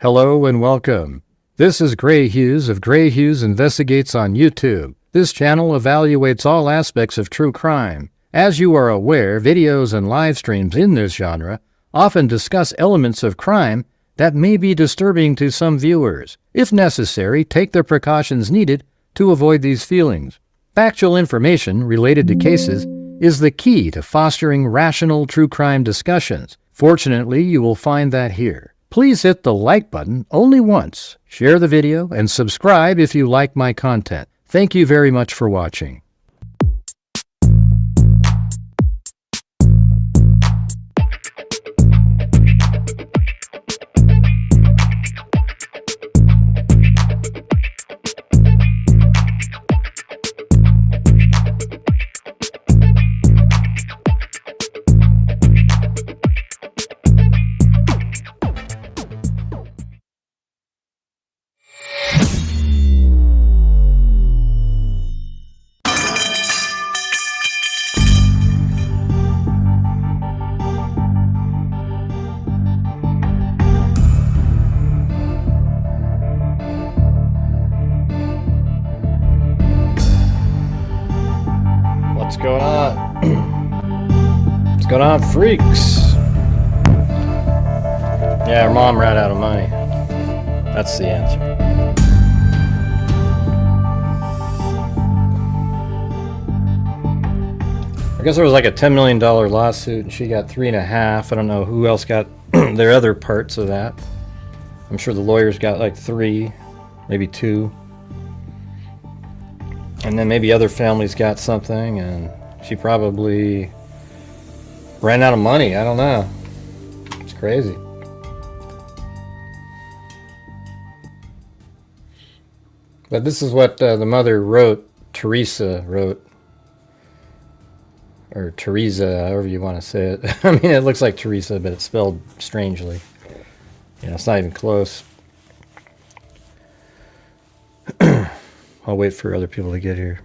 Hello and welcome. This is Grant Hughes of Grant Hughes Investigates on YouTube. This channel evaluates all aspects of true crime. As you are aware, videos and live streams in this genre often discuss elements of crime that may be disturbing to some viewers. If necessary, take the precautions needed to avoid these feelings. Factual information related to cases is the key to fostering rational true crime discussions. Fortunately, you will find that here. Please hit the like button only once, share the video, and subscribe if you like my content. Thank you very much for watching. What's going on? What's going on, freaks? Yeah, her mom ran out of money. That's the answer. I guess there was like a $10 million lawsuit and she got $3.5 million. I don't know who else got their other parts of that. I'm sure the lawyers got like 3, maybe 2. And then maybe other families got something, and she probably ran out of money. I don't know. It's crazy. But this is what the mother wrote, Teresa wrote. Or Teresa, however you want to say it. I mean, it looks like Teresa, but it's spelled strangely. Yeah, it's not even close. I'll wait for other people to get here.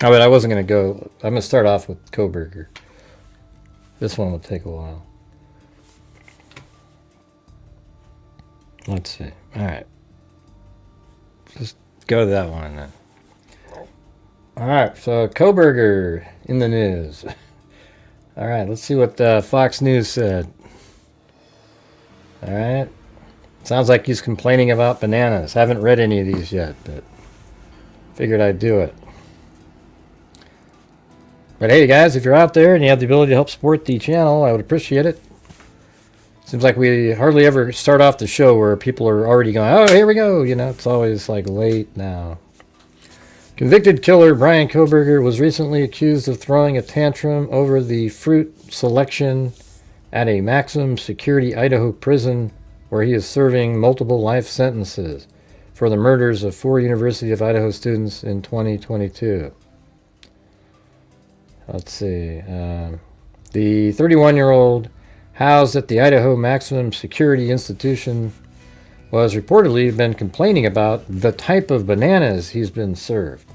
Oh, but I wasn't going to go. I'm going to start off with Kohberger. This one will take a while. Let's see. All right. Just go to that one then. All right. So Kohberger in the news. All right. Let's see what Fox News said. All right. Sounds like he's complaining about bananas. Haven't read any of these yet, but figured I'd do it. But hey guys, if you're out there and you have the ability to help support the channel, I would appreciate it. Seems like we hardly ever start off the show where people are already going, oh, here we go. You know, it's always like late now. Convicted killer Brian Kohberger was recently accused of throwing a tantrum over the fruit selection at a maximum security Idaho prison where he is serving multiple life sentences for the murders of 4 University of Idaho students in 2022. Let's see. The 31-year-old housed at the Idaho Maximum Security Institution was reportedly been complaining about the type of bananas he's been served,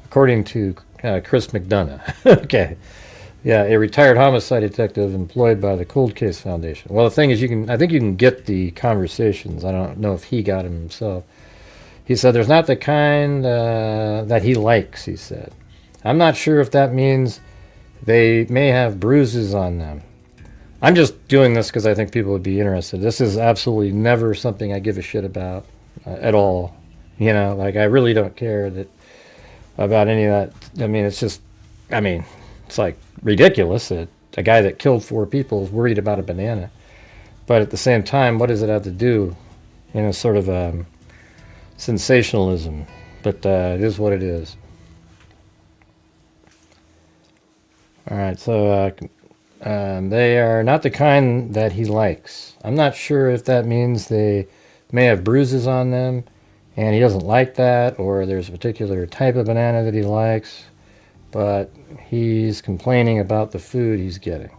according to Chris McDonough. Okay. Yeah, a retired homicide detective employed by the Cold Case Foundation. Well, the thing is, I think you can get the conversations. I don't know if he got them himself. He said, there's not the kind that he likes, he said. I'm not sure if that means they may have bruises on them. I'm just doing this because I think people would be interested. This is absolutely never something I give a shit about at all. You know, like I really don't care about any of that. I mean, it's just, it's like ridiculous that a guy that killed 4 people is worried about a banana. But at the same time, what does it have to do in a sort of sensationalism? But it is what it is. All right, so they are not the kind that he likes. I'm not sure if that means they may have bruises on them and he doesn't like that, or there's a particular type of banana that he likes, but he's complaining about the food he's getting.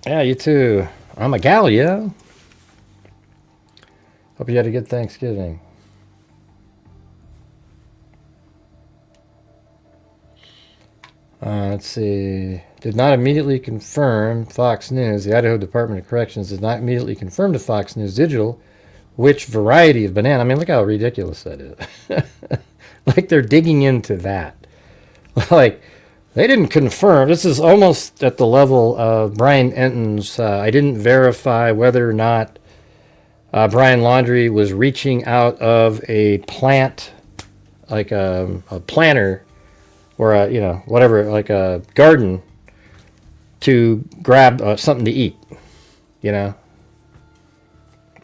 Yeah, you too. I'm a gal, yeah. Hope you had a good Thanksgiving. Let's see. Did not immediately confirm Fox News. The Idaho Department of Corrections did not immediately confirm to Fox News Digital which variety of banana. I mean, look how ridiculous that is. Like they're digging into that. Like they didn't confirm. This is almost at the level of Brian Enton's. I didn't verify whether or not Brian Laundrie was reaching out of a plant, like a planter, or a whatever, like a garden, to grab something to eat.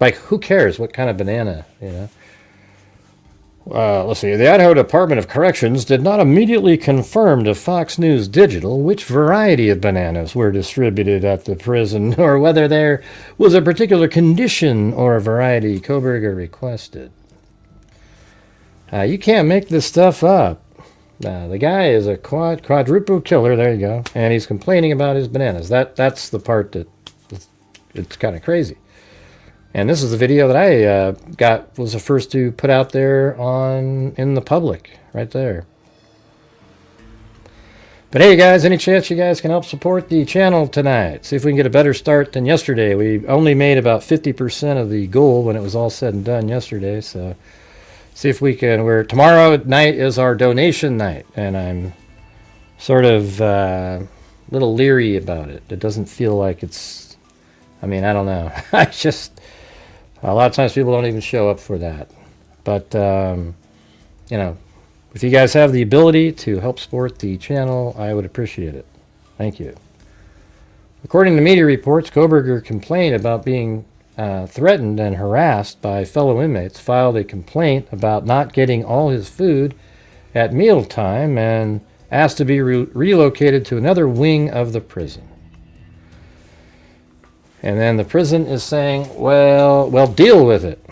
Like who cares what kind of banana? Let's see. The Idaho Department of Corrections did not immediately confirm to Fox News Digital which variety of bananas were distributed at the prison, or whether there was a particular condition or variety Kohberger requested. You can't make this stuff up. The guy is a quadruple killer. There you go. And he's complaining about his bananas. That's the part that it's kind of crazy. And this is the video that I was the first to put out there in the public, right there. But hey, guys, any chance you guys can help support the channel tonight? See if we can get a better start than yesterday. We only made about 50% of the goal when it was all said and done yesterday. So see if we can. Tomorrow night is our donation night, and I'm sort of a little leery about it. It doesn't feel like it's. I mean, I don't know. A lot of times people don't even show up for that. But, if you guys have the ability to help support the channel, I would appreciate it. Thank you. According to media reports, Kohberger complained about being threatened and harassed by fellow inmates, filed a complaint about not getting all his food at mealtime, and asked to be relocated to another wing of the prison. And then the prison is saying, well, deal with it.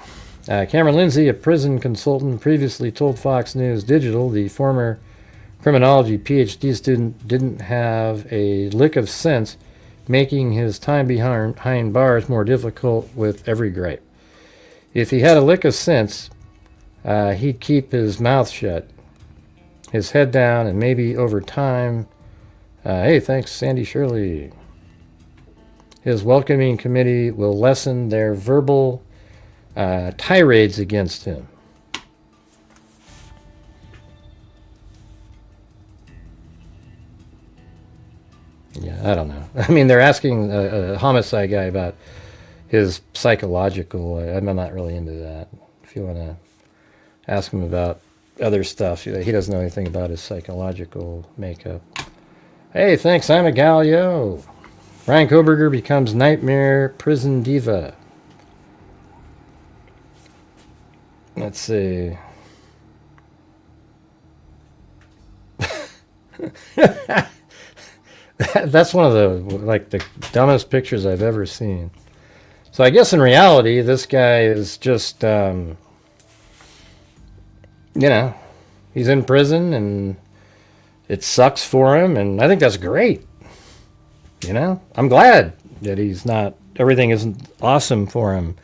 Cameron Lindsay, a prison consultant, previously told Fox News Digital the former criminology PhD student didn't have a lick of sense, making his time behind bars more difficult with every gripe. If he had a lick of sense, he'd keep his mouth shut, his head down, and maybe over time, hey, thanks, Sandy Shirley. His welcoming committee will lessen their verbal tirades against him. Yeah, I don't know. I mean, they're asking a homicide guy about his psychological. I'm not really into that. If you want to ask him about other stuff, he doesn't know anything about his psychological makeup. Hey, thanks, I'm a Galio. Ryan Kohberger becomes nightmare prison diva. Let's see. That's one of the dumbest pictures I've ever seen. So I guess in reality, this guy is just, he's in prison and it sucks for him, and I think that's great. I'm glad that everything isn't awesome for him,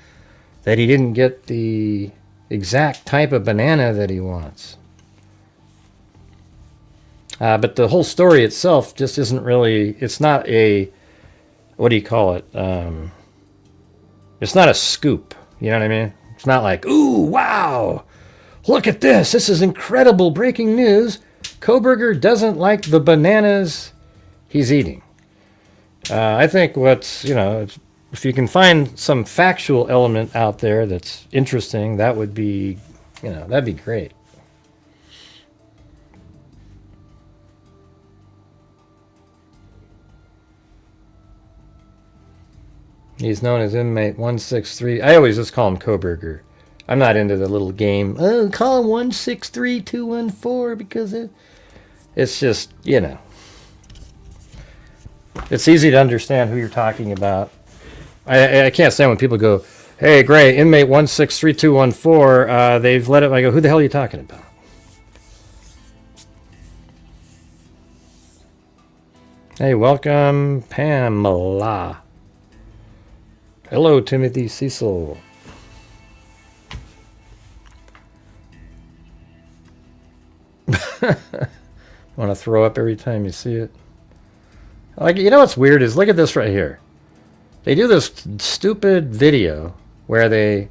that he didn't get the exact type of banana that he wants. But the whole story itself just isn't really, it's not a, what do you call it? It's not a scoop, you know what I mean? It's not like, ooh, wow, look at this. This is incredible breaking news. Kohberger doesn't like the bananas he's eating. I think if you can find some factual element out there that's interesting, that would be, that'd be great. He's known as inmate 163. I always just call him Kohberger. I'm not into the little game. Oh, call him 163214 because it's just, it's easy to understand who you're talking about. I can't stand when people go, hey, great, inmate 163214, they've let it. I go, who the hell are you talking about? Hey, welcome, Pamela. Hello, Timothy Cecil. Want to throw up every time you see it? Like, you know what's weird is, look at this right here. They do this stupid video where they...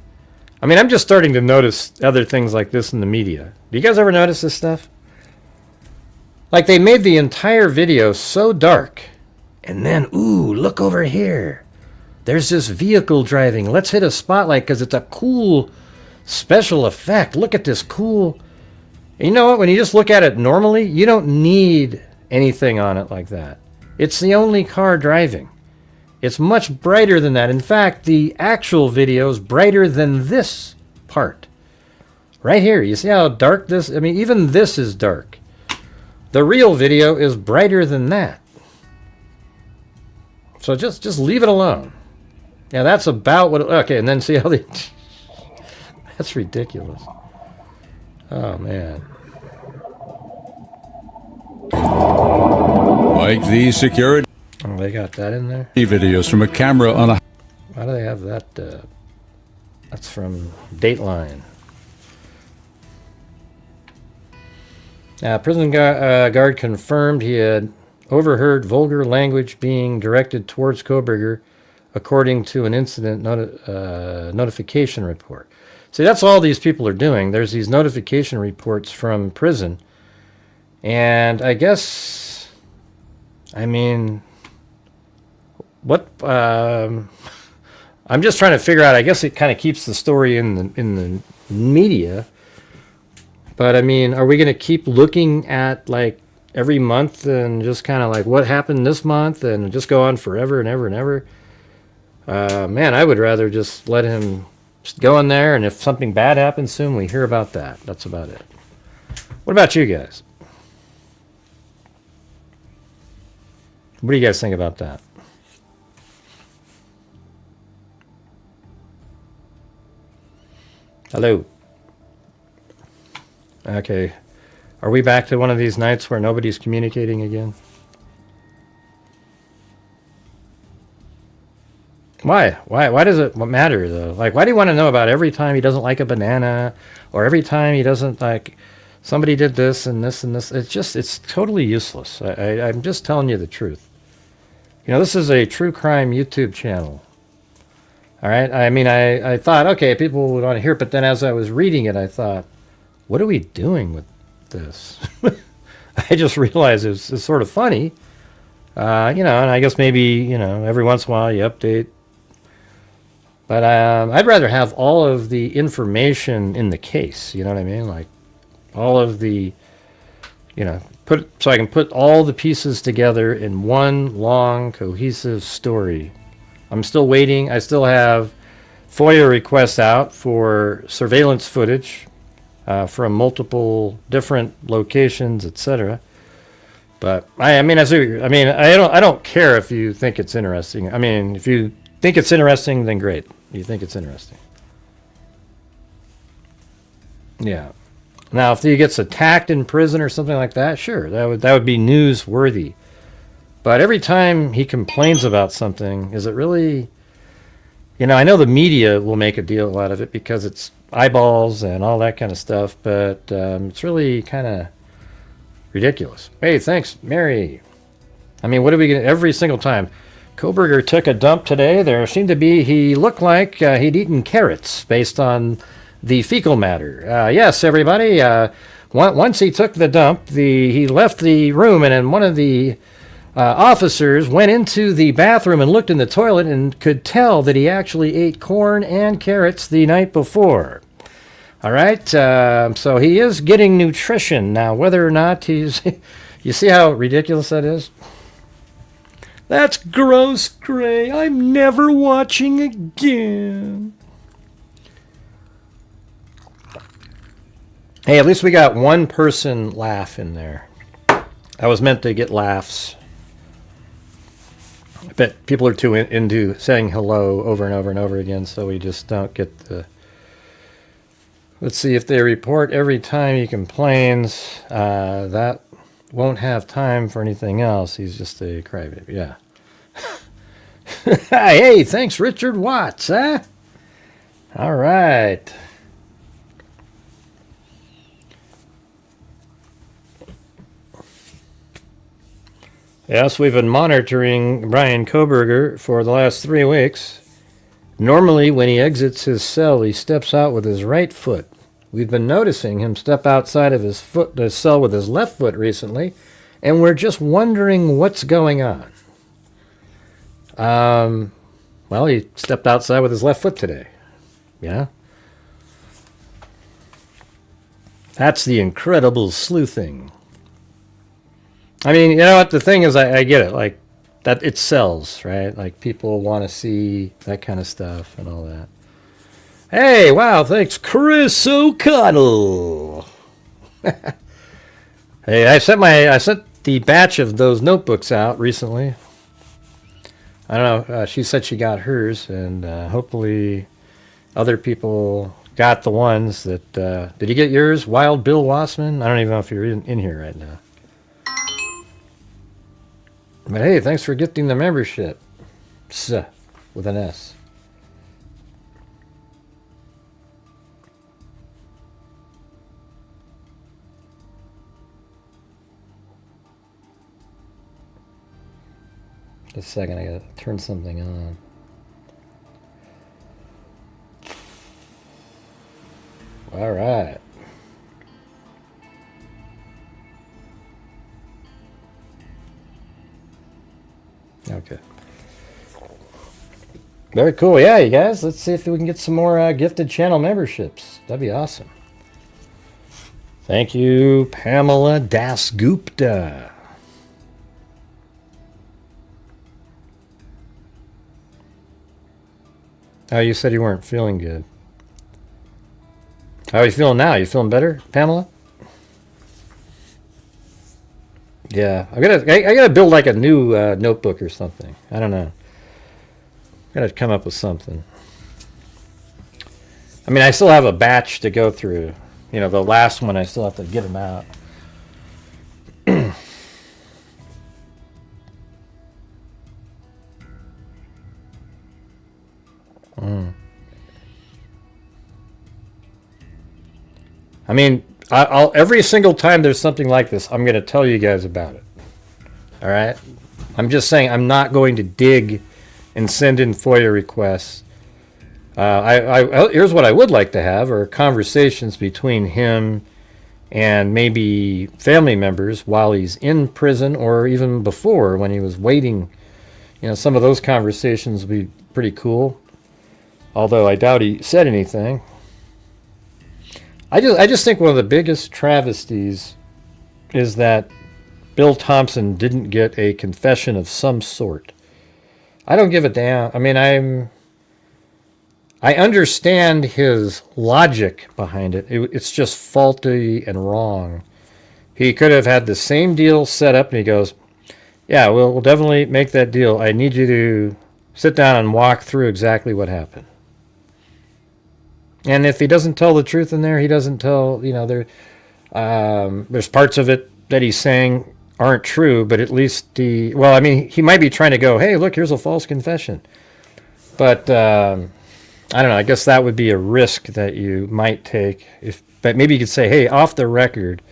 I mean, I'm just starting to notice other things like this in the media. Do you guys ever notice this stuff? Like, they made the entire video so dark. And then, ooh, look over here. There's this vehicle driving. Let's hit a spotlight because it's a cool special effect. Look at this cool... You know what? When you just look at it normally, you don't need anything on it like that. It's the only car driving. It's much brighter than that. In fact, the actual video is brighter than this part. Right here. You see how dark this... I mean, even this is dark. The real video is brighter than that. So just leave it alone. Yeah, that's about what... Okay, and then see how they... That's ridiculous. Oh, man. Like these security... Oh, they got that in there? Videos from a camera on a... Why do they have that? That's from Dateline. Prison guard confirmed he had overheard vulgar language being directed towards Kohberger, according to an incident notification report. See, that's all these people are doing. There's these notification reports from prison. And I guess, I mean, what, I'm just trying to figure out, I guess it kind of keeps the story in the media. But I mean, are we going to keep looking at like every month and just kind of like what happened this month and just go on forever and ever and ever? Man, I would rather just let him just go in there, and if something bad happens soon, we hear about that. That's about it. What about you guys? What do you guys think about that? Hello. Okay. Are we back to one of these nights where nobody's communicating again? Why? Why does it matter, though? Like, why do you want to know about every time he doesn't like a banana, or every time he doesn't like somebody did this and this and this? It's totally useless. I'm just telling you the truth. You know, this is a true crime YouTube channel. All right? I mean, I thought, okay, people would want to hear it, but then as I was reading it, I thought, what are we doing with this? I just realized it's sort of funny. You know, and I guess maybe, you know, every once in a while you update. But I'd rather have all of the information in the case, you know what I mean? Like, all of the, you know, so I can put all the pieces together in one long, cohesive story. I'm still waiting. I still have FOIA requests out for surveillance footage from multiple different locations, etc. But I don't care if you think it's interesting. I mean, if you think it's interesting, then great. You think it's interesting. Yeah. Now, if he gets attacked in prison or something like that, sure, that would be newsworthy. But every time he complains about something, is it really? You know, I know the media will make a deal out of it because it's eyeballs and all that kind of stuff, but it's really kind of ridiculous. Hey, thanks, Mary. I mean, what are we going to, every single time? Kohberger took a dump today. There seemed to be, he looked like he'd eaten carrots based on the fecal matter. Yes, everybody. Once he took the dump, he left the room, and then one of the officers went into the bathroom and looked in the toilet and could tell that he actually ate corn and carrots the night before. All right, so he is getting nutrition. Now, whether or not he's... You see how ridiculous that is? That's gross, Gray. I'm never watching again. Hey, at least we got one person laugh in there. I was meant to get laughs. I bet people are too into saying hello over and over and over again, so we just don't get the... Let's see, if they report every time he complains, that won't have time for anything else. He's just a crybaby, yeah. Hey, thanks, Richard Watts, huh? All right. Yes, we've been monitoring Brian Kohberger for the last 3 weeks. Normally, when he exits his cell, he steps out with his right foot. We've been noticing him step outside of his cell with his left foot recently, and we're just wondering what's going on. Well, he stepped outside with his left foot today. Yeah? That's the incredible sleuthing. I mean, you know what? The thing is, I get it. Like, that it sells, right? Like, people want to see that kind of stuff and all that. Hey, wow, thanks, Chris O'Connell. Hey, I sent the batch of those notebooks out recently. I don't know. She said she got hers, and hopefully other people got the ones that... did you get yours, Wild Bill Wassman? I don't even know if you're in here right now. But hey, thanks for gifting the membership. With an S. Just a second, I gotta turn something on. All right. Okay. Very cool. Yeah, you guys, let's see if we can get some more gifted channel memberships. That'd be awesome. Thank you, Pamela Dasgupta. Oh, you said you weren't feeling good. How are you feeling now? You feeling better, Pamela? Yeah, I gotta build like a new notebook or something. I don't know. Gotta come up with something. I mean, I still have a batch to go through. You know, the last one I still have to get them out. I mean, I'll every single time there's something like this, I'm going to tell you guys about it. All right? I'm just saying I'm not going to dig and send in FOIA requests. Here's what I would like to have are conversations between him and maybe family members while he's in prison or even before when he was waiting. You know, some of those conversations would be pretty cool. Although I doubt he said anything. I just think one of the biggest travesties is that Bill Thompson didn't get a confession of some sort. I don't give a damn. I mean, I understand his logic behind it. It's just faulty and wrong. He could have had the same deal set up, and he goes, yeah, we'll definitely make that deal. I need you to sit down and walk through exactly what happened. And if he doesn't tell the truth in there, he doesn't tell, you know, there's parts of it that he's saying aren't true, but at least he might be trying to go, hey, look, here's a false confession. But I don't know, I guess that would be a risk that you might take. But maybe you could say, hey, off the record,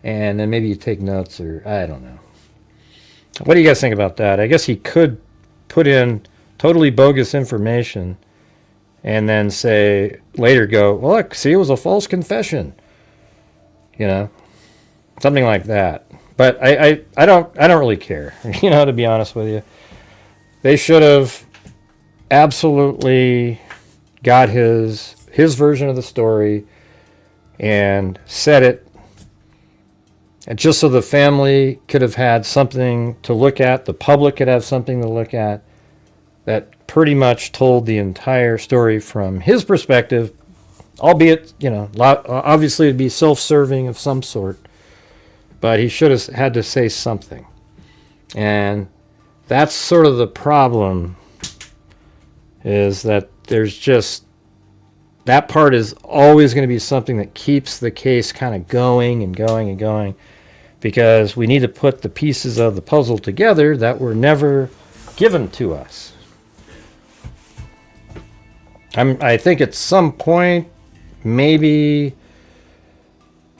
and then maybe you take notes, or I don't know. What do you guys think about that? I guess he could put in totally bogus information and then say later go, well, look, see, it was a false confession. You know, something like that. But I don't really care, you know, to be honest with you. They should have absolutely got his version of the story and said it, and just so the family could have had something to look at, the public could have something to look at, that pretty much told the entire story from his perspective, albeit, you know, obviously it'd be self-serving of some sort, but he should have had to say something. And that's sort of the problem, is that there's just, that part is always going to be something that keeps the case kind of going and going and going, because we need to put the pieces of the puzzle together that were never given to us. I think at some point, maybe,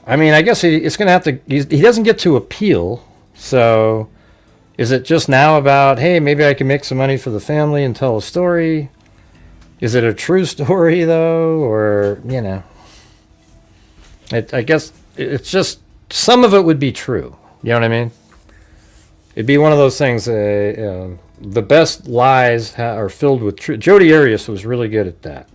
I mean, I guess it's going to have to, he doesn't get to appeal, so Is it just now about, hey, maybe I can make some money for the family and tell a story? Is it a true story, though? Or, I guess it's just, some of it would be true. You know what I mean? It'd be one of those things, the best lies are filled with truth. Jodi Arias was really good at that.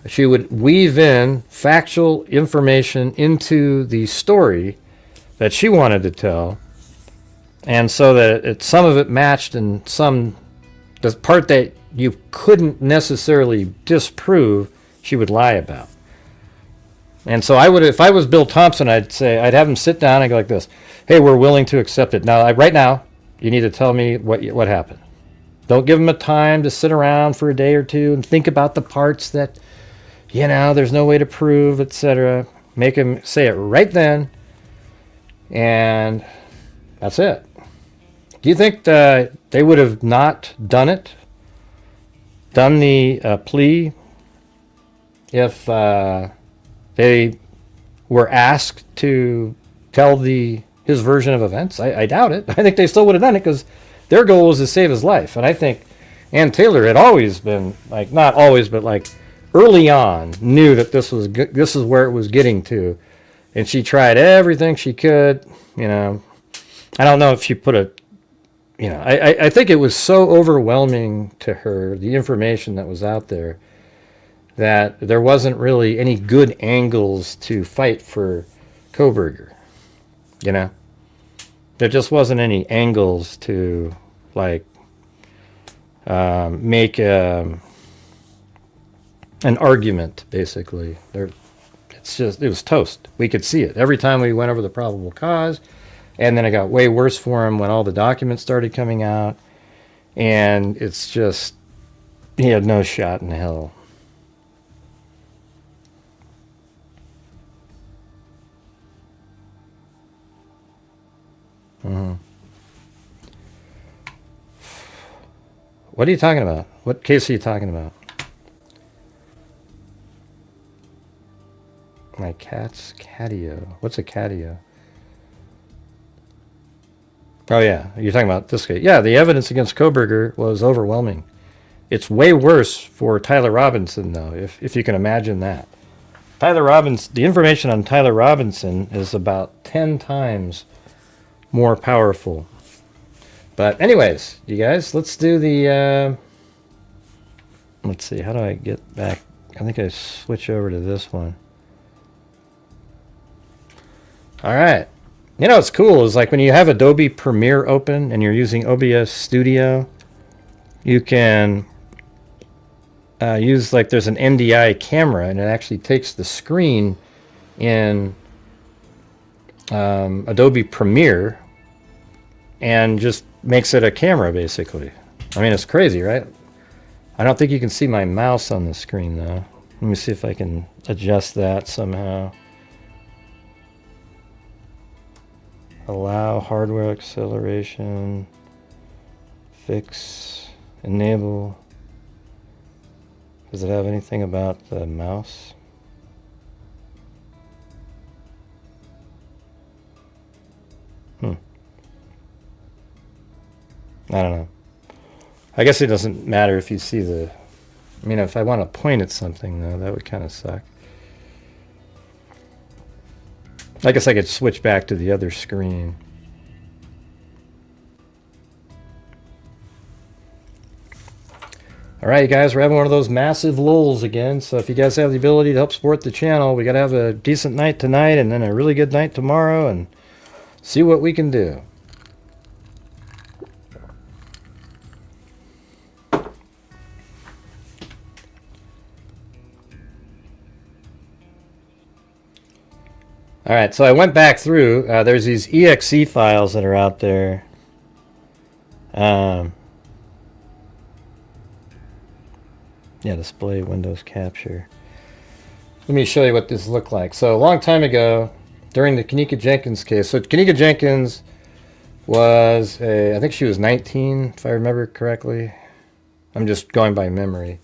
She would weave in factual information into the story that she wanted to tell, and so that some of it matched, and the part that you couldn't necessarily disprove, she would lie about. And so I would, if I was Bill Thompson, I'd have him sit down and go like this: "Hey, we're willing to accept it. Now, right now, you need to tell me what happened. Don't give him a time to sit around for a day or two and think about the parts that, there's no way to prove, etc. Make him say it right then, and that's it." Do you think that they would have not done the plea, if they were asked to tell his version of events? I doubt it. I think they still would have done it, because their goal was to save his life. And I think Ann Taylor had always been, like, not always, but like early on, knew that this is where it was getting to, and she tried everything she could. I don't know if she put I think it was so overwhelming to her, the information that was out there, that there wasn't really any good angles to fight for Kohberger. There just wasn't any angles to, like, make an argument, basically. It was toast. We could see it every time we went over the probable cause. And then it got way worse for him when all the documents started coming out. And it's just, he had no shot in hell. Mm-hmm. What are you talking about? What case are you talking about? My cat's catio. What's a catio? Oh, yeah. You're talking about this case. Yeah, the evidence against Kohberger was overwhelming. It's way worse for Tyler Robinson, though, if you can imagine that. The information on Tyler Robinson is about 10 times more powerful. But anyways, you guys, let's do the... let's see, how do I get back? I think I switch over to this one. All right. What's cool is, like, when you have Adobe Premiere open and you're using OBS Studio, you can use, like, there's an NDI camera, and it actually takes the screen in Adobe Premiere and just makes it a camera, basically. I mean, it's crazy, right? I don't think you can see my mouse on the screen, though. Let me see if I can adjust that somehow. Allow hardware acceleration, fix, enable. Does it have anything about the mouse? I don't know. I guess it doesn't matter if you see if I want to point at something, though, that would kind of suck. I guess I could switch back to the other screen. All right, you guys, we're having one of those massive lulls again. So if you guys have the ability to help support the channel, we got to have a decent night tonight and then a really good night tomorrow and see what we can do. All right, so I went back through. There's these exe files that are out there. Yeah, display Windows capture. Let me show you what this looked like. So a long time ago, during the Kenneka Jenkins case. So Kenneka Jenkins was I think she was 19, if I remember correctly. I'm just going by memory.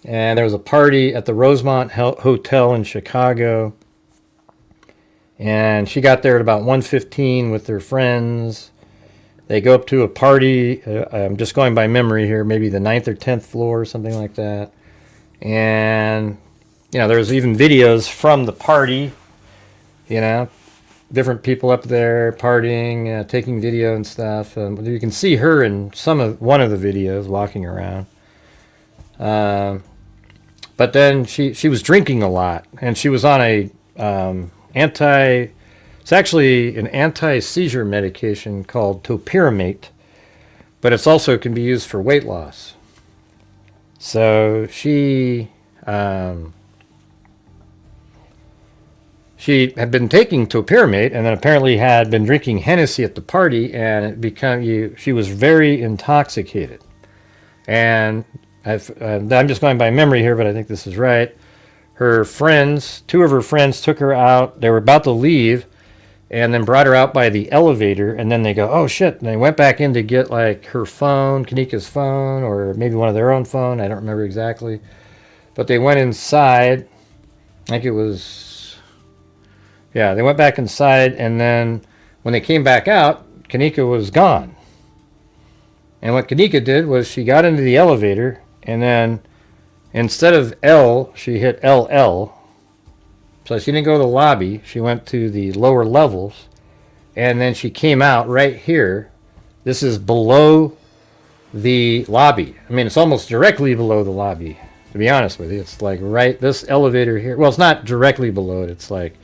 And there was a party at the Rosemont Hotel in Chicago. And she got there at about 1:15 with her friends. They go up to a party. I'm just going by memory here, maybe the 9th or 10th floor or something like that. And, there's even videos from the party, different people up there partying, taking video and stuff. You can see her in one of the videos walking around. But then she was drinking a lot, and she was on it's actually an anti-seizure medication called topiramate, but it's also can be used for weight loss. So she had been taking topiramate, and then apparently had been drinking Hennessy at the party, and she was very intoxicated. And I'm just going by memory here, but I think this is right. Her friends, two of her friends, took her out. They were about to leave, and then brought her out by the elevator, and then they go, oh shit, and they went back in to get like her phone, Kenneka's phone, or maybe one of their own phone, I don't remember exactly. But they went inside, I think it was, they went back inside, and then when they came back out, Kenneka was gone. And what Kenneka did was she got into the elevator, and then instead of L, she hit LL. So she didn't go to the lobby. She went to the lower levels, and then she came out right here. This is below the lobby. I mean, it's almost directly below the lobby, to be honest with you. It's like this elevator here. Well, it's not directly below it. It's like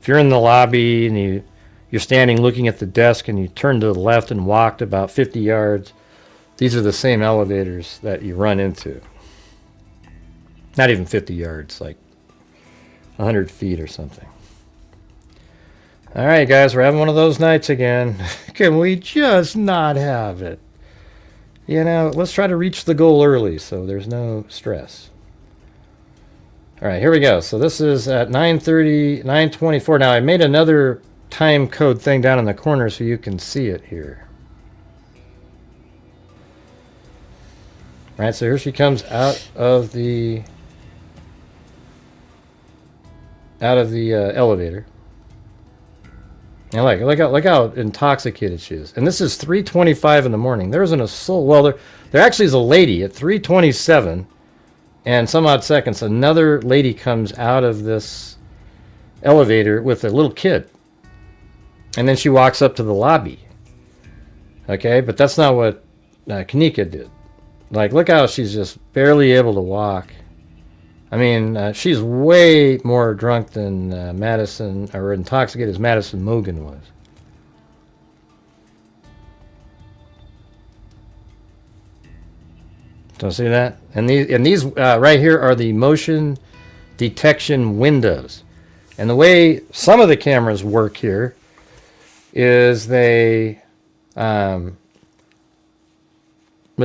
if you're in the lobby and you're standing looking at the desk and you turn to the left and walked about 50 yards, these are the same elevators that you run into. Not even 50 yards, like 100 feet or something. All right, guys, we're having one of those nights again. Can we just not have it? Let's try to reach the goal early so there's no stress. All right, here we go. So this is at 9:30, 9:24. Now, I made another time code thing down in the corner so you can see it here. All right, so here she comes out of the elevator. And look how intoxicated she is. And this is 3:25 in the morning. There isn't a soul. Well, there actually is a lady at 3:27 and some odd seconds. Another lady comes out of this elevator with a little kid. And then she walks up to the lobby. Okay, but that's not what Kenneka did. Like, look how she's just barely able to walk. I mean, she's way more drunk than Madison, or intoxicated as Madison Mogan was. So see that? And these right here are the motion detection windows. And the way some of the cameras work here is they, let's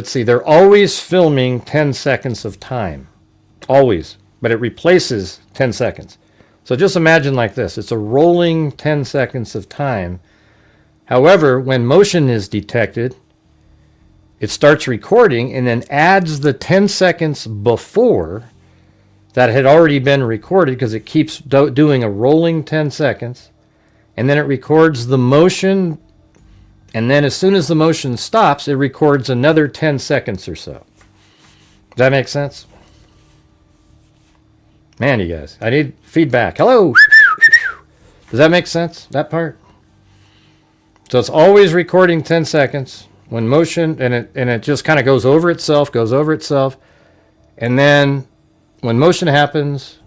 see, they're always filming 10 seconds of time. Always. But it replaces 10 seconds. So just imagine like this. It's a rolling 10 seconds of time. However, when motion is detected, it starts recording and then adds the 10 seconds before that had already been recorded, because it keeps doing a rolling 10 seconds. And then it records the motion. And then as soon as the motion stops, it records another 10 seconds or so. Does that make sense? Man, you guys, I need feedback. Hello. Does that make sense, that part? So it's always recording 10 seconds when motion, and it just kind of goes over itself. And then when motion happens,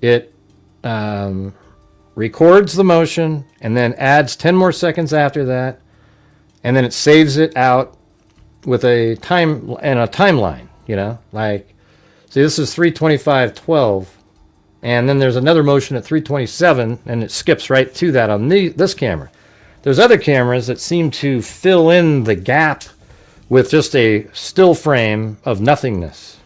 it records the motion and then adds 10 more seconds after that. And then it saves it out with a timeline, like, see, this is 3:25:12, and then there's another motion at 3:27, and it skips right to that on this camera. There's other cameras that seem to fill in the gap with just a still frame of nothingness.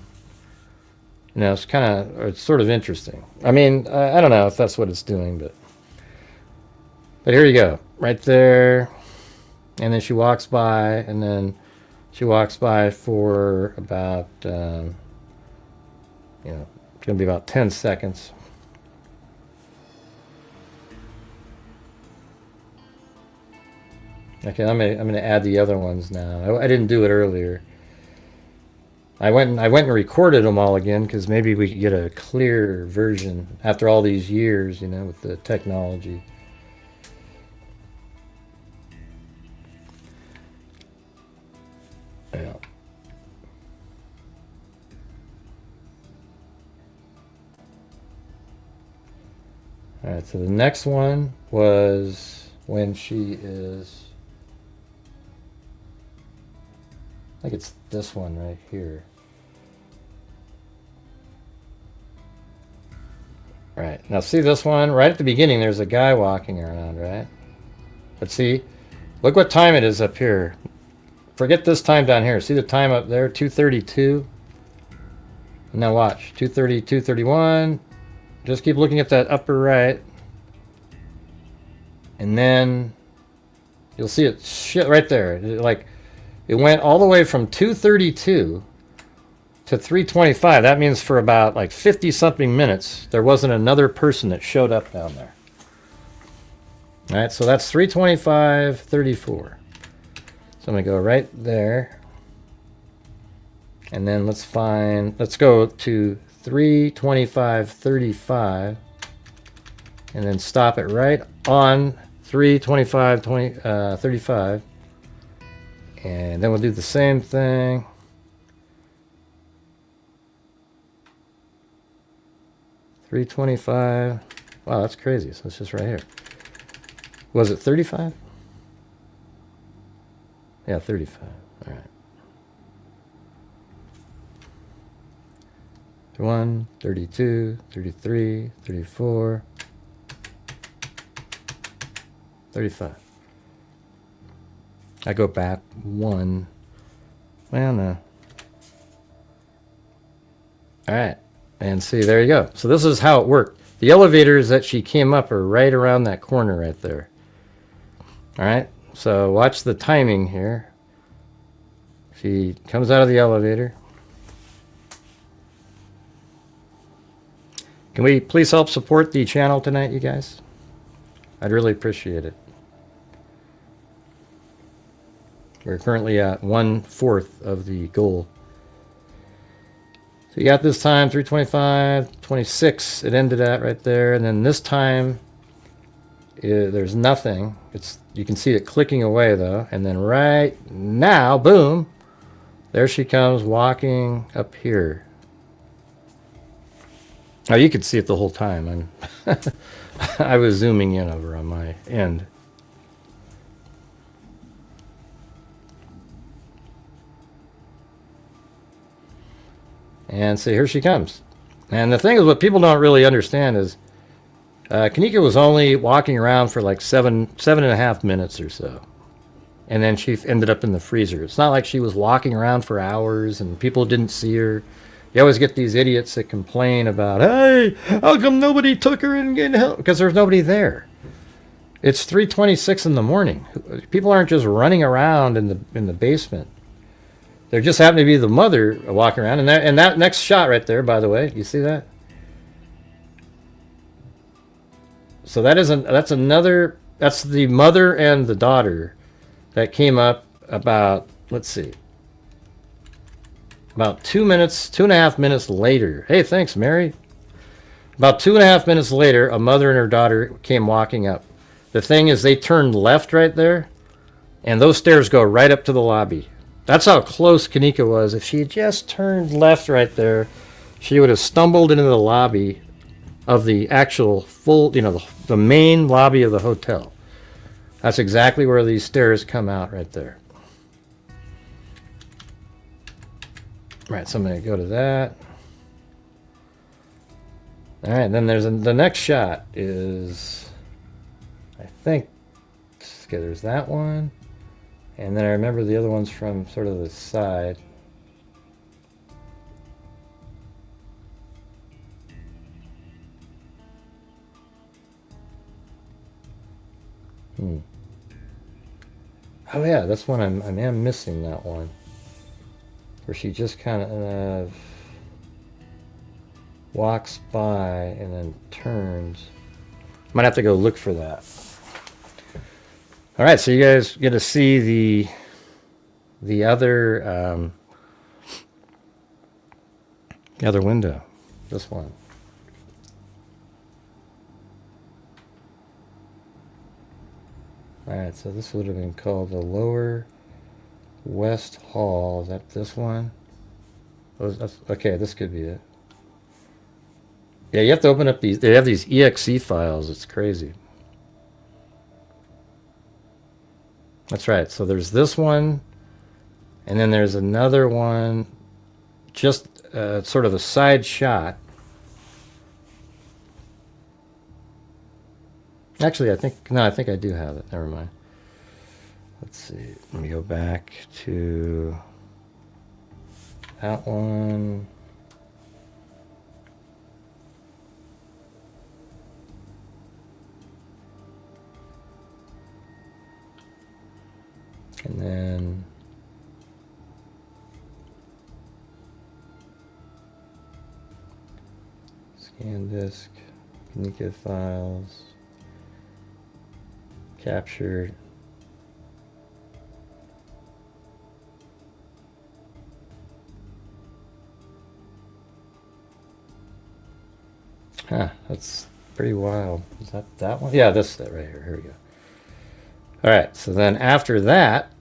It's sort of interesting. I mean, I don't know if that's what it's doing, but here you go, right there, and then she walks by, and then she walks by for about, it's going to be about 10 seconds. Okay, I'm gonna add the other ones now. I didn't do it earlier. I went and recorded them all again because maybe we could get a clear version after all these years, you know, with the technology. Yeah. All right, so the next one was when she is, I think it's this one right here. Right, now see this one? Right at the beginning, there's a guy walking around, right? But see, look what time it is up here. Forget this time down here. See the time up there, 2:32? Now watch, 2:30, 2:31. Just keep looking at that upper right. And then you'll see it shit right there. It went all the way from 2:32 to 3:25. That means for about like 50 something minutes, there wasn't another person that showed up down there. All right, so that's 3:25:34. So I'm gonna go right there. And then let's go to 3:25:35 and then stop it right on 3:25:35, and then we'll do the same thing. $3:25. Wow, that's crazy. So it's just right here. Was it 35? Yeah, 35. All right. 31, 32, 33, 34, 35. I go back one. Well, no. All right. And see, there you go. So this is how it worked. The elevators that she came up are right around that corner right there. All right. So watch the timing here. She comes out of the elevator. Can we please help support the channel tonight, you guys? I'd really appreciate it. We're currently at 1/4 of the goal. So you got this time, 3:25:26. It ended at right there. And then this time, there's nothing. You can see it clicking away, though. And then right now, boom, there she comes walking up here. Oh, you could see it the whole time. I was zooming in over on my end. And so here she comes. And the thing is, what people don't really understand is Kenneka was only walking around for like 7.5 minutes or so. And then she ended up in the freezer. It's not like she was walking around for hours and people didn't see her. You always get these idiots that complain about, hey, how come nobody took her and get help? Because there's nobody there. It's 3:26 in the morning. People aren't just running around in the basement. There just happened to be the mother walking around. And that next shot right there, by the way, you see that? So that's the mother and the daughter that came up about, let's see, about 2.5 minutes later. Hey, thanks, Mary. About 2.5 minutes later, a mother and her daughter came walking up. The thing is, they turned left right there, and those stairs go right up to the lobby. That's how close Kenneka was. If she had just turned left right there, she would have stumbled into the lobby of the actual full, the main lobby of the hotel. That's exactly where these stairs come out right there. Right, so I'm going to go to that. All right, then the next shot is, I think, okay, there's that one. And then I remember the other ones from sort of the side. Oh yeah, that's one I am missing, that one. Where she just kind of walks by and then turns. Might have to go look for that. All right, so you guys get to see the other window, this one. All right, so this would have been called the Lower West Hall. Is that this one? Okay, this could be it. Yeah, you have to open up these. They have these exe files. It's crazy. That's right. So there's this one, and then there's another one, just sort of a side shot. Actually, I think I do have it. Never mind. Let's see. Let me go back to that one. And then scan disk, Kenneka files, captured. Huh, that's pretty wild. Is that one? Yeah, this right here. Here we go. All right, so then after that,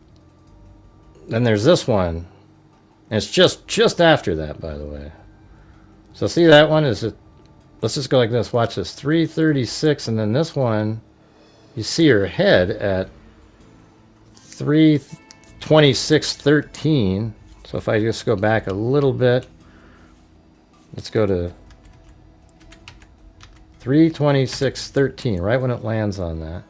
then there's this one. And it's just after that, by the way. So see that one is it? Let's just go like this. Watch this. 3:36, and then this one, you see her head at 3:26:13. So if I just go back a little bit, let's go to 3:26:13, right when it lands on that.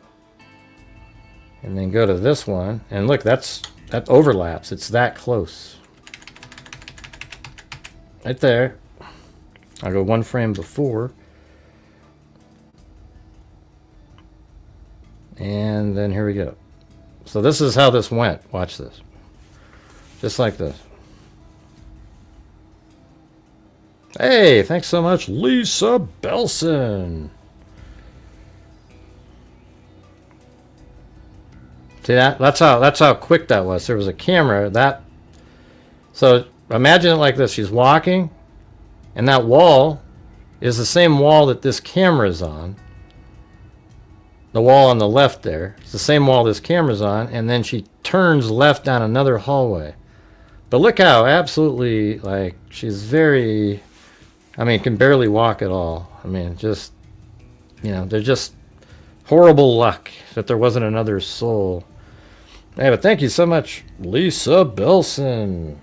And then go to this one, and look, that overlaps. It's that close. Right there. I'll go one frame before. And then here we go. So this is how this went. Watch this. Just like this. Hey, thanks so much, Lisa Belson. See that? That's how quick that was. There was a camera that. So imagine it like this. She's walking, and that wall is the same wall that this camera is on. The wall on the left there. It's the same wall this camera's on, and then she turns left down another hallway. But look how absolutely, like, she's very, I mean, can barely walk at all. I mean, just, you know, they're just horrible luck that there wasn't another soul. Hey, but thank you so much, Lisa Belson.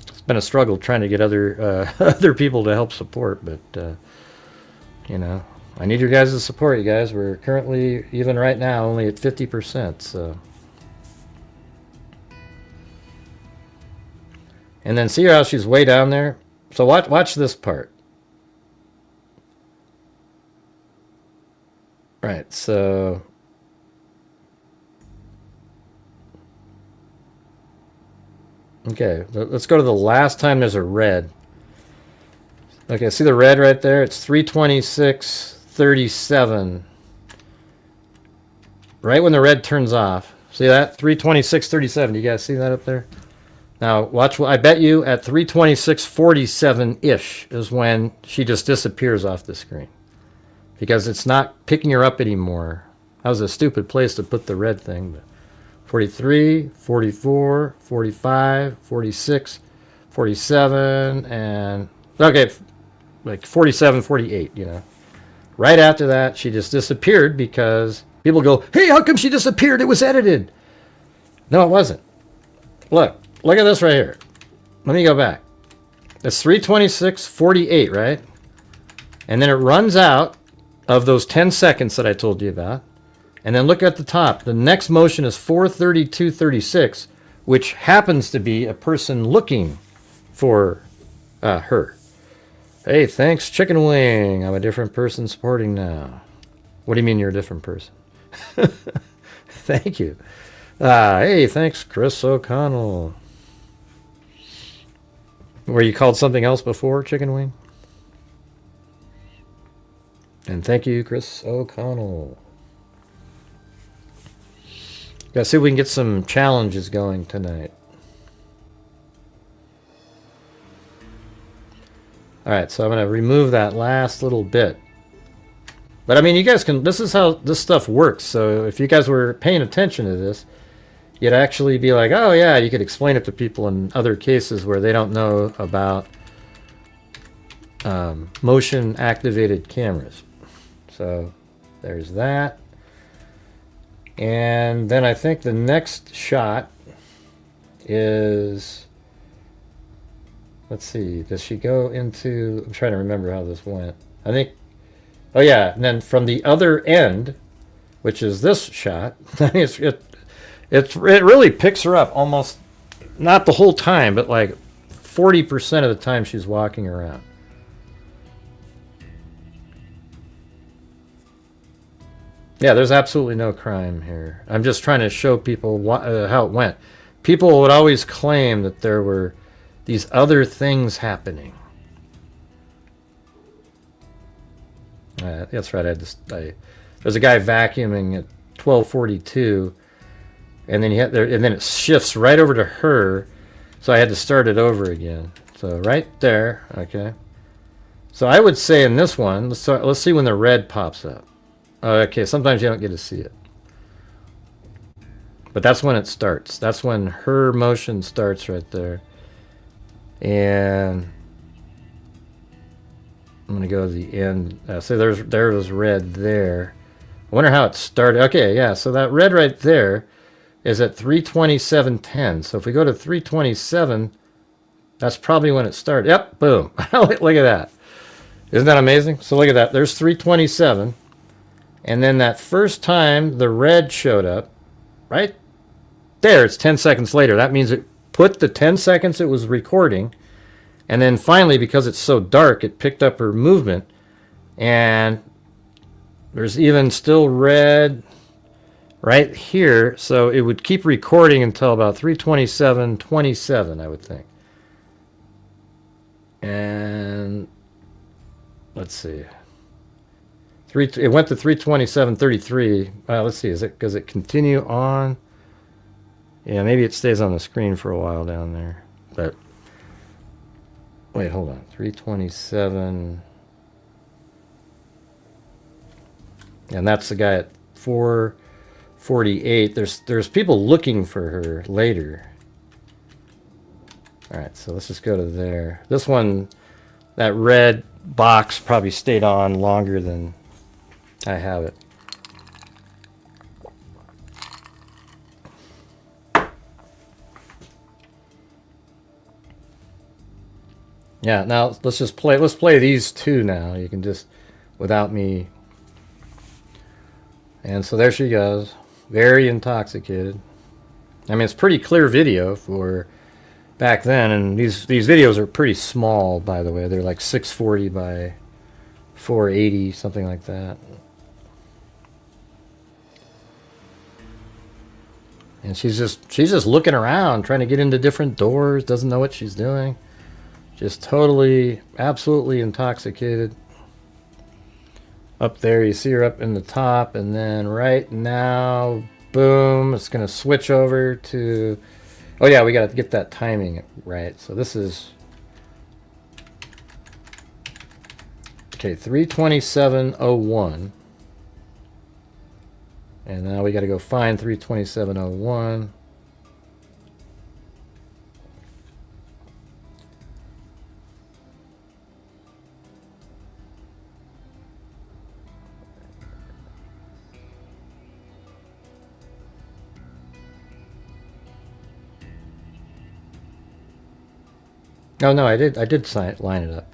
It's been a struggle trying to get other other people to help support, but you know, I need your guys' support, you guys. We're currently, even right now, only at 50%. So, and then see how she's way down there. So watch this part. Right. So. Okay, let's go to the last time there's a red. Okay, see the red right there? It's 3:26:37. Right when the red turns off. See that? 3:26:37. You guys see that up there? Now, watch. I bet you at 3:26:47-ish is when she just disappears off the screen. Because it's not picking her up anymore. That was a stupid place to put the red thing, but 43, 44, 45, 46, 47, and okay, like 47, 48, you know. Right after that, she just disappeared because people go, hey, how come she disappeared? It was edited. No, it wasn't. Look at this right here. Let me go back. It's 3:26:48, right? And then it runs out of those 10 seconds that I told you about. And then look at the top. The next motion is 4:32:36, which happens to be a person looking for her. Hey, thanks, Chicken Wing. I'm a different person supporting now. What do you mean you're a different person? Thank you. Hey, thanks, Chris O'Connell. Were you called something else before, Chicken Wing? And thank you, Chris O'Connell. Let's see if we can get some challenges going tonight. Alright, so I'm going to remove that last little bit. But I mean, you guys can, this is how this stuff works. So if you guys were paying attention to this, you'd actually be like, oh yeah, you could explain it to people in other cases where they don't know about motion activated cameras. So there's that. And then I think the next shot is, let's see, does she go into, I'm trying to remember how this went. I think, oh yeah, and then from the other end, which is this shot, it really picks her up almost, not the whole time, but like 40% of the time she's walking around. Yeah, there's absolutely no crime here. I'm just trying to show people how it went. People would always claim that there were these other things happening. That's right. There's a guy vacuuming at 12:42, and then and then it shifts right over to her, so I had to start it over again. So right there, okay. So I would say in this one, let's see when the red pops up. Okay, sometimes you don't get to see it, but that's when it starts. That's when her motion starts right there, and I'm gonna go to the end. So there was red there. I wonder how it started. Okay, yeah. So that red right there is at 3:27:10. So if we go to 3:27, that's probably when it started. Yep, boom. Look at that. Isn't that amazing? So look at that. There's 3:27, and then that first time the red showed up, right there, it's 10 seconds later. That means it put the 10 seconds it was recording. And then finally, because it's so dark, it picked up her movement. And there's even still red right here. So it would keep recording until about 3:27:27, I would think. And let's see. It went to 3:27:33. Let's see. Does it continue on? Yeah, maybe it stays on the screen for a while down there. But wait, hold on. 3:27. And that's the guy at 4:48. There's people looking for her later. All right, so let's just go to there. This one, that red box probably stayed on longer than I have it. Yeah, now let's play these two now. You can just, without me. And so there she goes, very intoxicated. I mean, it's pretty clear video for back then, and these videos are pretty small, by the way. They're like 640 by 480, something like that. And she's just looking around, trying to get into different doors, doesn't know what she's doing. Just totally, absolutely intoxicated. Up there, you see her up in the top, and then right now, boom, it's going to switch over to, oh yeah, we got to get that timing right. So this is, okay, 3:27:01. And now we got to go find 3:27:01. Oh no, I did line it up.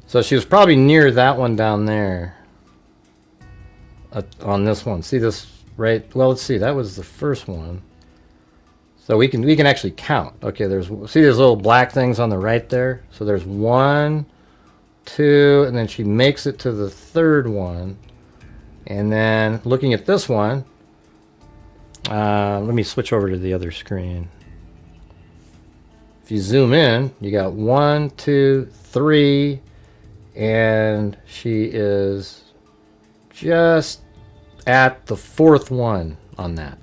So she was probably near that one down there. On this one, see this right? Well, let's see. That was the first one. So we can actually count. Okay, see those little black things on the right there. So there's 1, 2, and then she makes it to the third one. And then looking at this one, let me switch over to the other screen. If you zoom in, you got 1, 2, 3, and she is just at the fourth one on that.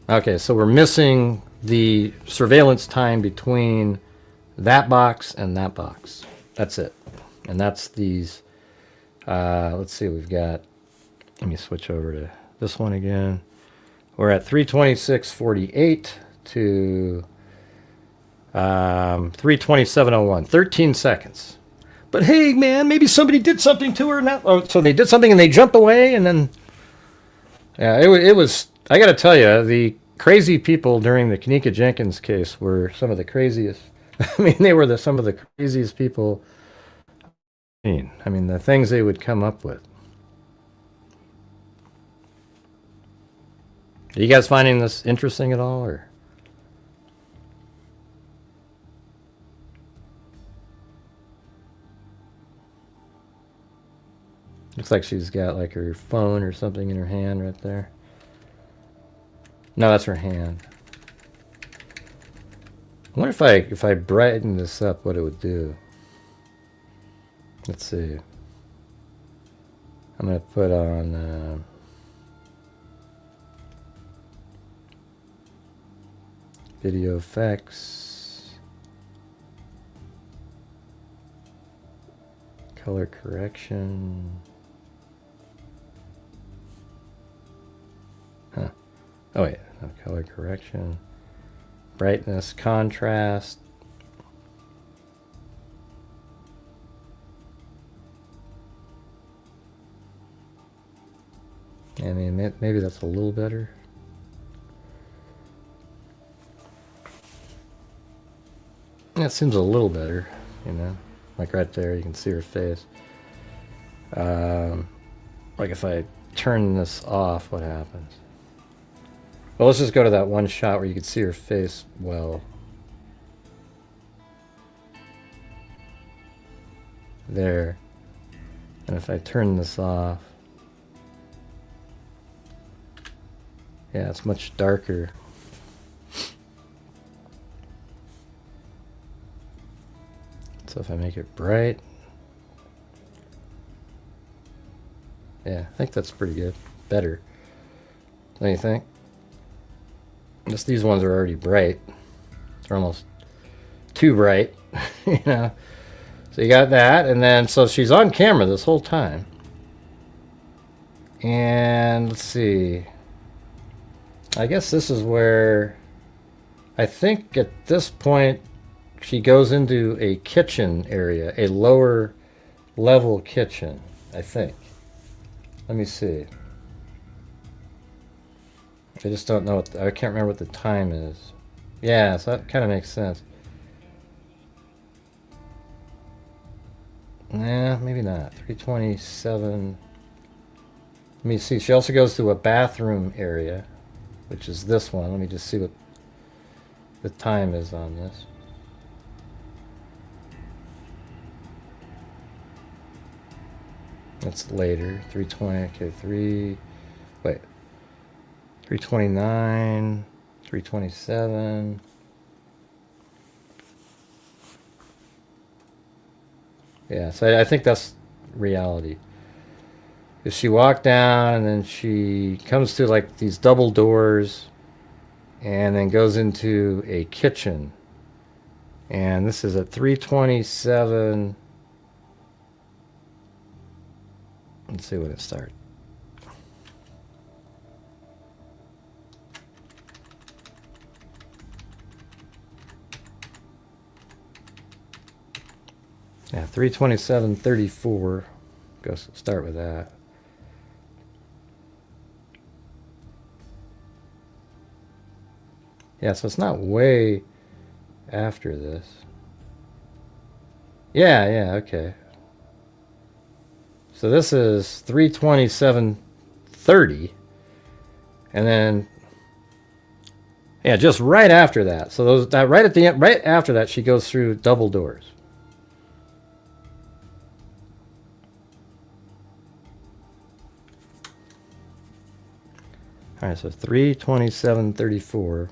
Okay, so we're missing the surveillance time between that box and that box. That's it. And that's these, let's see, we've got, let me switch over to this one again. We're at 326.48 to 327.01, 13 seconds. But hey, man, maybe somebody did something to her. Now, oh, so they did something and they jumped away, and then, yeah, it was. I got to tell you, the crazy people during the Kenneka Jenkins case were some of the craziest. I mean, they were some of the craziest people. I mean, the things they would come up with. Are you guys finding this interesting at all, or? Looks like she's got like her phone or something in her hand right there. No, that's her hand. I wonder if I brighten this up, what it would do. Let's see. I'm gonna put on video effects, color correction. Huh. Oh wait, no, color correction, brightness, contrast. I mean, maybe that's a little better. That seems a little better, you know, like right there, you can see her face. Like if I turn this off, what happens? Well, let's just go to that one shot where you can see her face well. There. And if I turn this off, yeah, it's much darker. So if I make it bright, yeah, I think that's pretty good. Better. Don't you think? Just these ones are already bright. They're almost too bright, you know. So you got that, and then so she's on camera this whole time. And let's see. I guess this is where I think at this point she goes into a kitchen area, a lower level kitchen, I think. Let me see. I just don't know I can't remember what the time is. Yeah, so that kind of makes sense. Nah, maybe not. 327. Let me see. She also goes to a bathroom area, which is this one. Let me just see what the time is on this. That's later. 320. Okay, wait. 329, 327. Yeah, so I think that's reality. If she walked down and then she comes to like these double doors and then goes into a kitchen. And this is at 327. Let's see when it starts. Yeah, 327.34. Go start with that. Yeah, so it's not way after this. Yeah, okay. So this is 327.30. And then yeah, just right after that. So that right at the end, right after that, she goes through double doors. All right, so 327.34.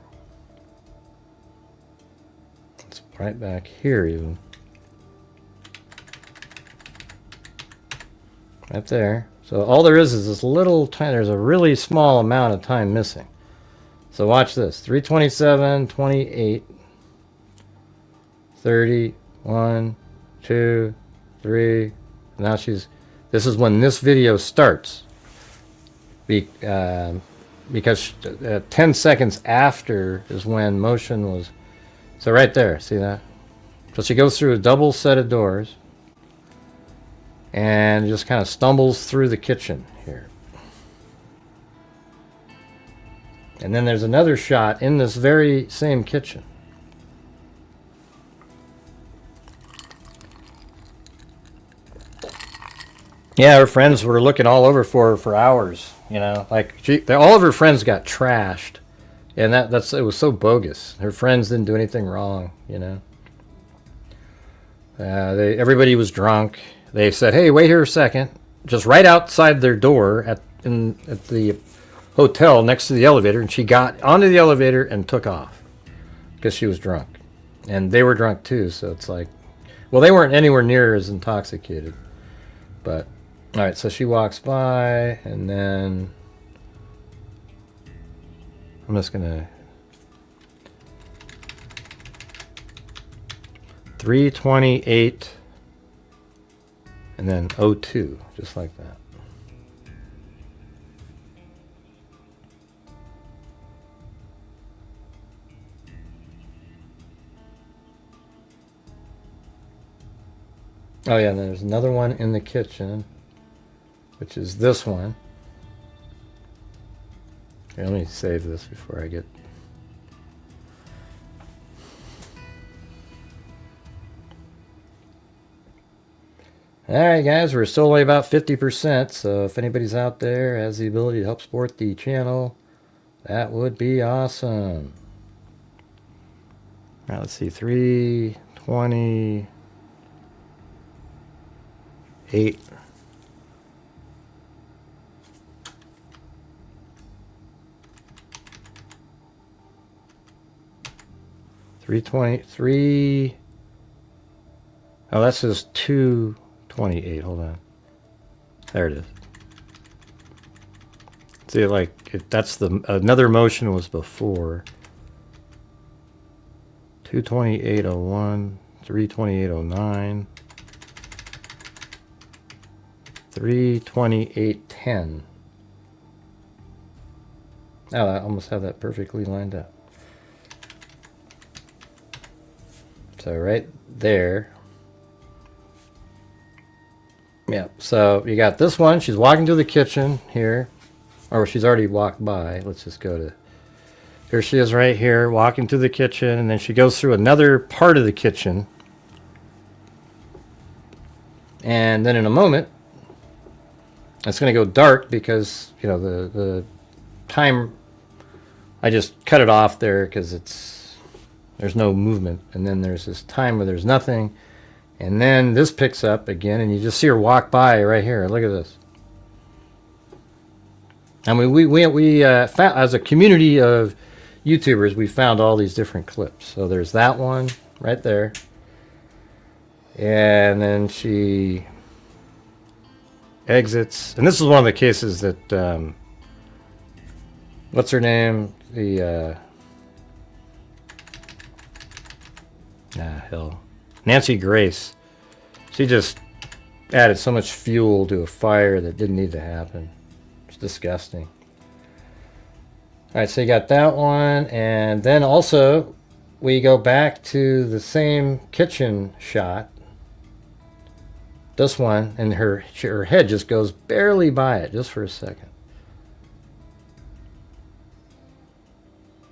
It's right back here even. Right there. So all there is this little time, there's a really small amount of time missing. So watch this. 327, 28, 30, 1, 2, 3. Now she's... This is when this video starts. Because 10 seconds after is when motion was... So right there, see that? So she goes through a double set of doors and just kind of stumbles through the kitchen here. And then there's another shot in this very same kitchen. Yeah, her friends were looking all over for her for hours. You know, like all of her friends got trashed, and it was so bogus. Her friends didn't do anything wrong. You know, everybody was drunk. They said, "Hey, wait here a second," just right outside their door at the hotel next to the elevator, and she got onto the elevator and took off because she was drunk, and they were drunk too. So it's like, well, they weren't anywhere near as intoxicated, but. All right, so she walks by, and then I'm just gonna 328, and then 02, just like that. Oh yeah, and then there's another one in the kitchen, which is this one. Here, let me save this before I get... Alright guys, we're still only about 50%, so if anybody's out there has the ability to help support the channel, that would be awesome. Alright, let's see, 328. 323. Oh, that says 228. Hold on. There it is. See, like that's the another motion was before. 228.01, 328.09, 328.10. Oh, I almost have that perfectly lined up. So right there. Yeah, so you got this one. She's walking through the kitchen here. Or she's already walked by. Let's just go to... Here she is right here, walking through the kitchen. And then she goes through another part of the kitchen. And then in a moment, it's going to go dark because, you know, the time... I just cut it off there because there's no movement. And then there's this time where there's nothing. And then this picks up again, and you just see her walk by right here. Look at this. I mean, we found, as a community of YouTubers, we found all these different clips. So there's that one right there. And then she exits. And this is one of the cases that, what's her name? Hell. Nancy Grace. She just added so much fuel to a fire that didn't need to happen. It's disgusting. Alright, so you got that one. And then also, we go back to the same kitchen shot. This one, and her head just goes barely by it, just for a second.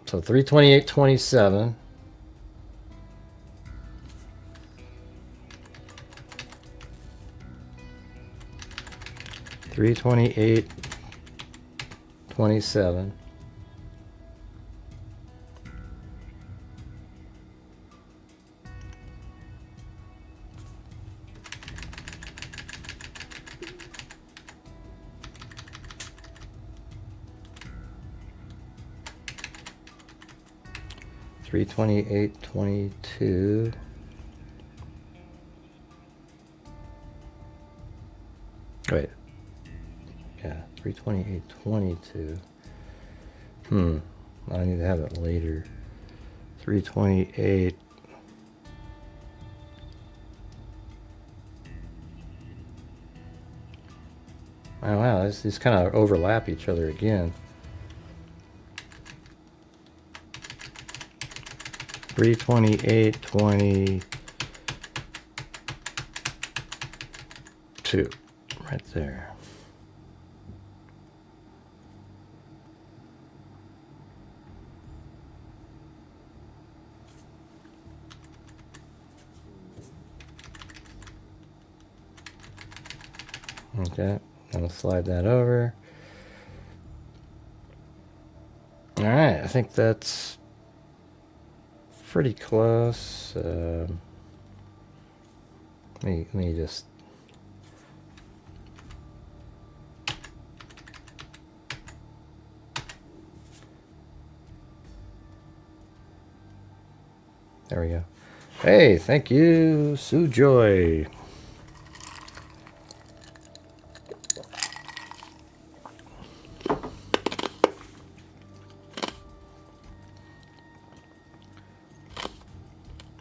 So 328.27. $328.27. $328.22. Wait. Yeah, 328.22. I need to have it later. 328. Oh, wow, these kind of overlap each other again. 328.22. Right there. Okay. I'm going to slide that over. All right, I think that's pretty close. Let me just... There we go. Hey, thank you, Sue Joy.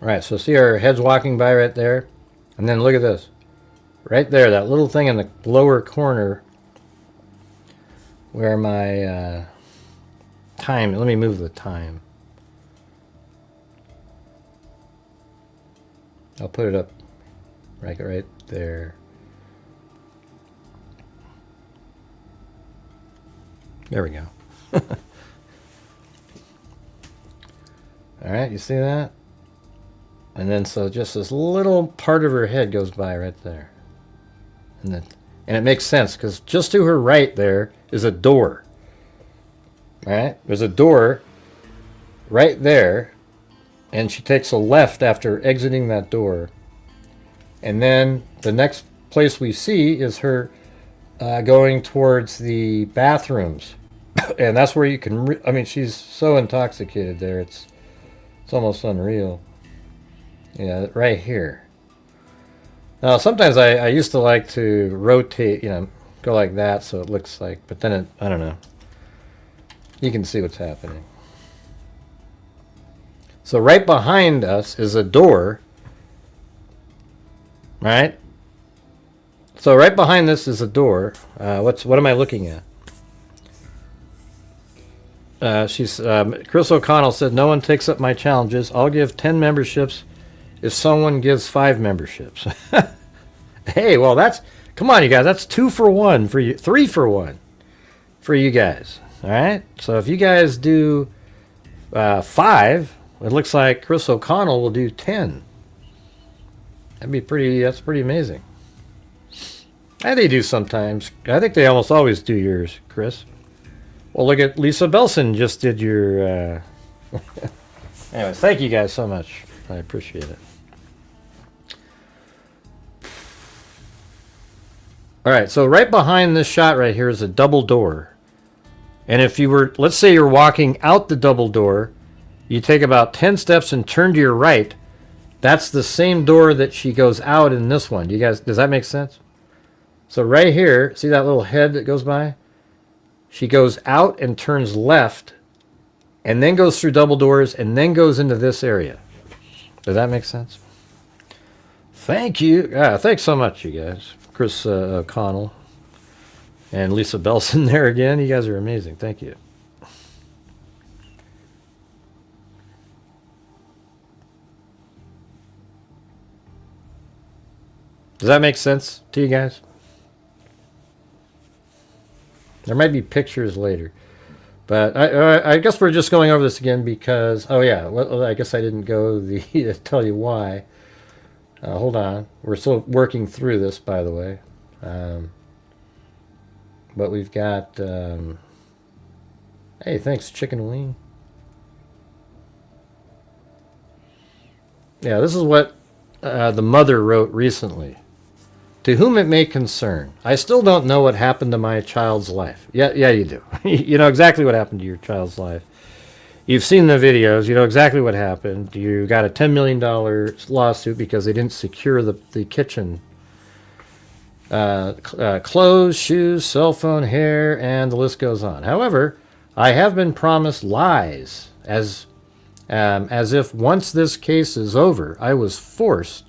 Alright, so see our heads walking by right there? And then look at this. Right there, that little thing in the lower corner where my time, let me move the time. I'll put it up right there. There we go. Alright, you see that? And then so just this little part of her head goes by right there. And it makes sense because just to her right there is a door. Alright? There's a door right there. And she takes a left after exiting that door. And then the next place we see is her going towards the bathrooms. And that's where you can... I mean, she's so intoxicated there. It's almost unreal. Yeah, right here. Now, sometimes I used to like to rotate, go like that so it looks like... But then I don't know. You can see what's happening. So right behind us is a door, right? So right behind this is a door. What am I looking at? Chris O'Connell said, "No one takes up my challenges. I'll give 10 memberships if someone gives 5 memberships." Hey, well come on, you guys. That's 2 for 1 for you, 3 for 1 for you guys. All right. So if you guys do 5. It looks like Chris O'Connell will do 10. That's pretty amazing. They do sometimes. I think they almost always do yours, Chris. Well, look at Lisa Belson just did your... Anyways, thank you guys so much. I appreciate it. All right, so right behind this shot right here is a double door. And if you were... Let's say you're walking out the double door... You take about 10 steps and turn to your right. That's the same door that she goes out in this one. Does that make sense? So right here, see that little head that goes by? She goes out and turns left and then goes through double doors and then goes into this area. Does that make sense? Thank you. Thanks so much, you guys. Chris O'Connell and Lisa Belson there again. You guys are amazing. Thank you. Does that make sense to you guys? There might be pictures later. But I guess we're just going over this again because... Oh, yeah. Well, I guess I didn't go tell you why. Hold on. We're still working through this, by the way. But we've got... hey, thanks, Chicken Wing. Yeah, this is what the mother wrote recently. To whom it may concern, I still don't know what happened to my child's life. Yeah, you do. You know exactly what happened to your child's life. You've seen the videos. You know exactly what happened. You got a $10 million lawsuit because they didn't secure the kitchen. Clothes, shoes, cell phone, hair, and the list goes on. However, I have been promised lies, as if once this case is over, I was forced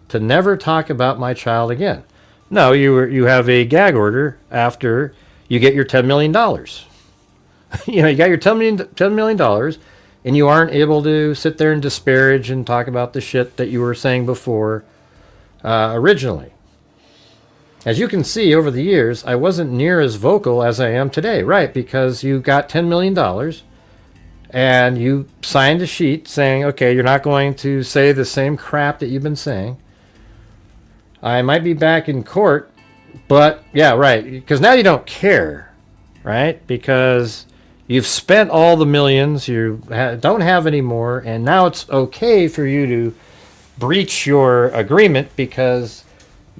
to never talk about my child again. No, you have a gag order after you get your $10 million. You got your $10 million, and you aren't able to sit there and disparage and talk about the shit that you were saying before originally. As you can see, over the years, I wasn't near as vocal as I am today, right? Because you got $10 million, and you signed a sheet saying, okay, you're not going to say the same crap that you've been saying. I might be back in court, but, yeah, right, because now you don't care, right? Because you've spent all the millions, you don't have any more, and now it's okay for you to breach your agreement because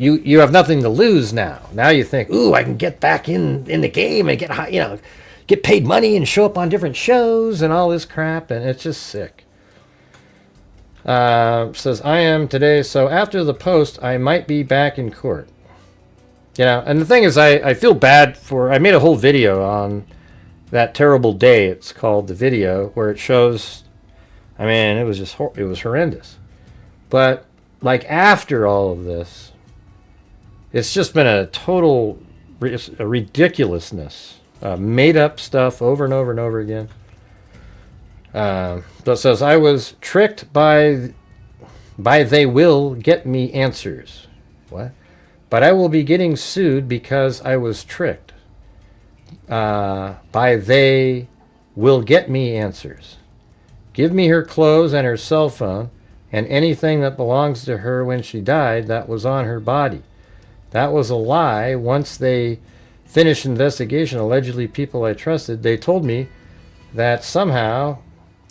you have nothing to lose now. Now you think, ooh, I can get back in the game and get paid money and show up on different shows and all this crap, and it's just sick. Says, I am today, so after the post, I might be back in court. And the thing is, I feel bad I made a whole video on that terrible day, it's called the video, where it shows, it was horrendous. But, after all of this, it's just been a total ridiculousness. Made up stuff over and over and over again. So it says, I was tricked by they will get me answers. What? But I will be getting sued because I was tricked. By they will get me answers. Give me her clothes and her cell phone and anything that belongs to her when she died that was on her body. That was a lie. Once they finished investigation, allegedly people I trusted, they told me that somehow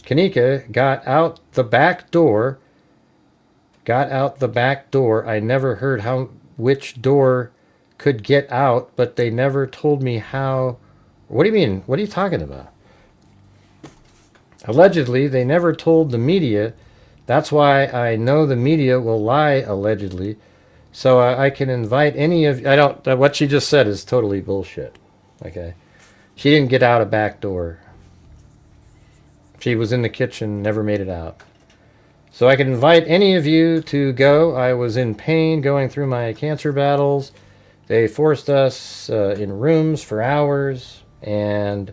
Kenneka got out the back door. I never heard which door could get out, but they never told me how. What do you mean? What are you talking about? Allegedly, they never told the media. That's why I know the media will lie, allegedly. So I can invite any of you. What she just said is totally bullshit. Okay? She didn't get out a back door. She was in the kitchen, never made it out. So I can invite any of you to go. I was in pain going through my cancer battles. They forced us in rooms for hours and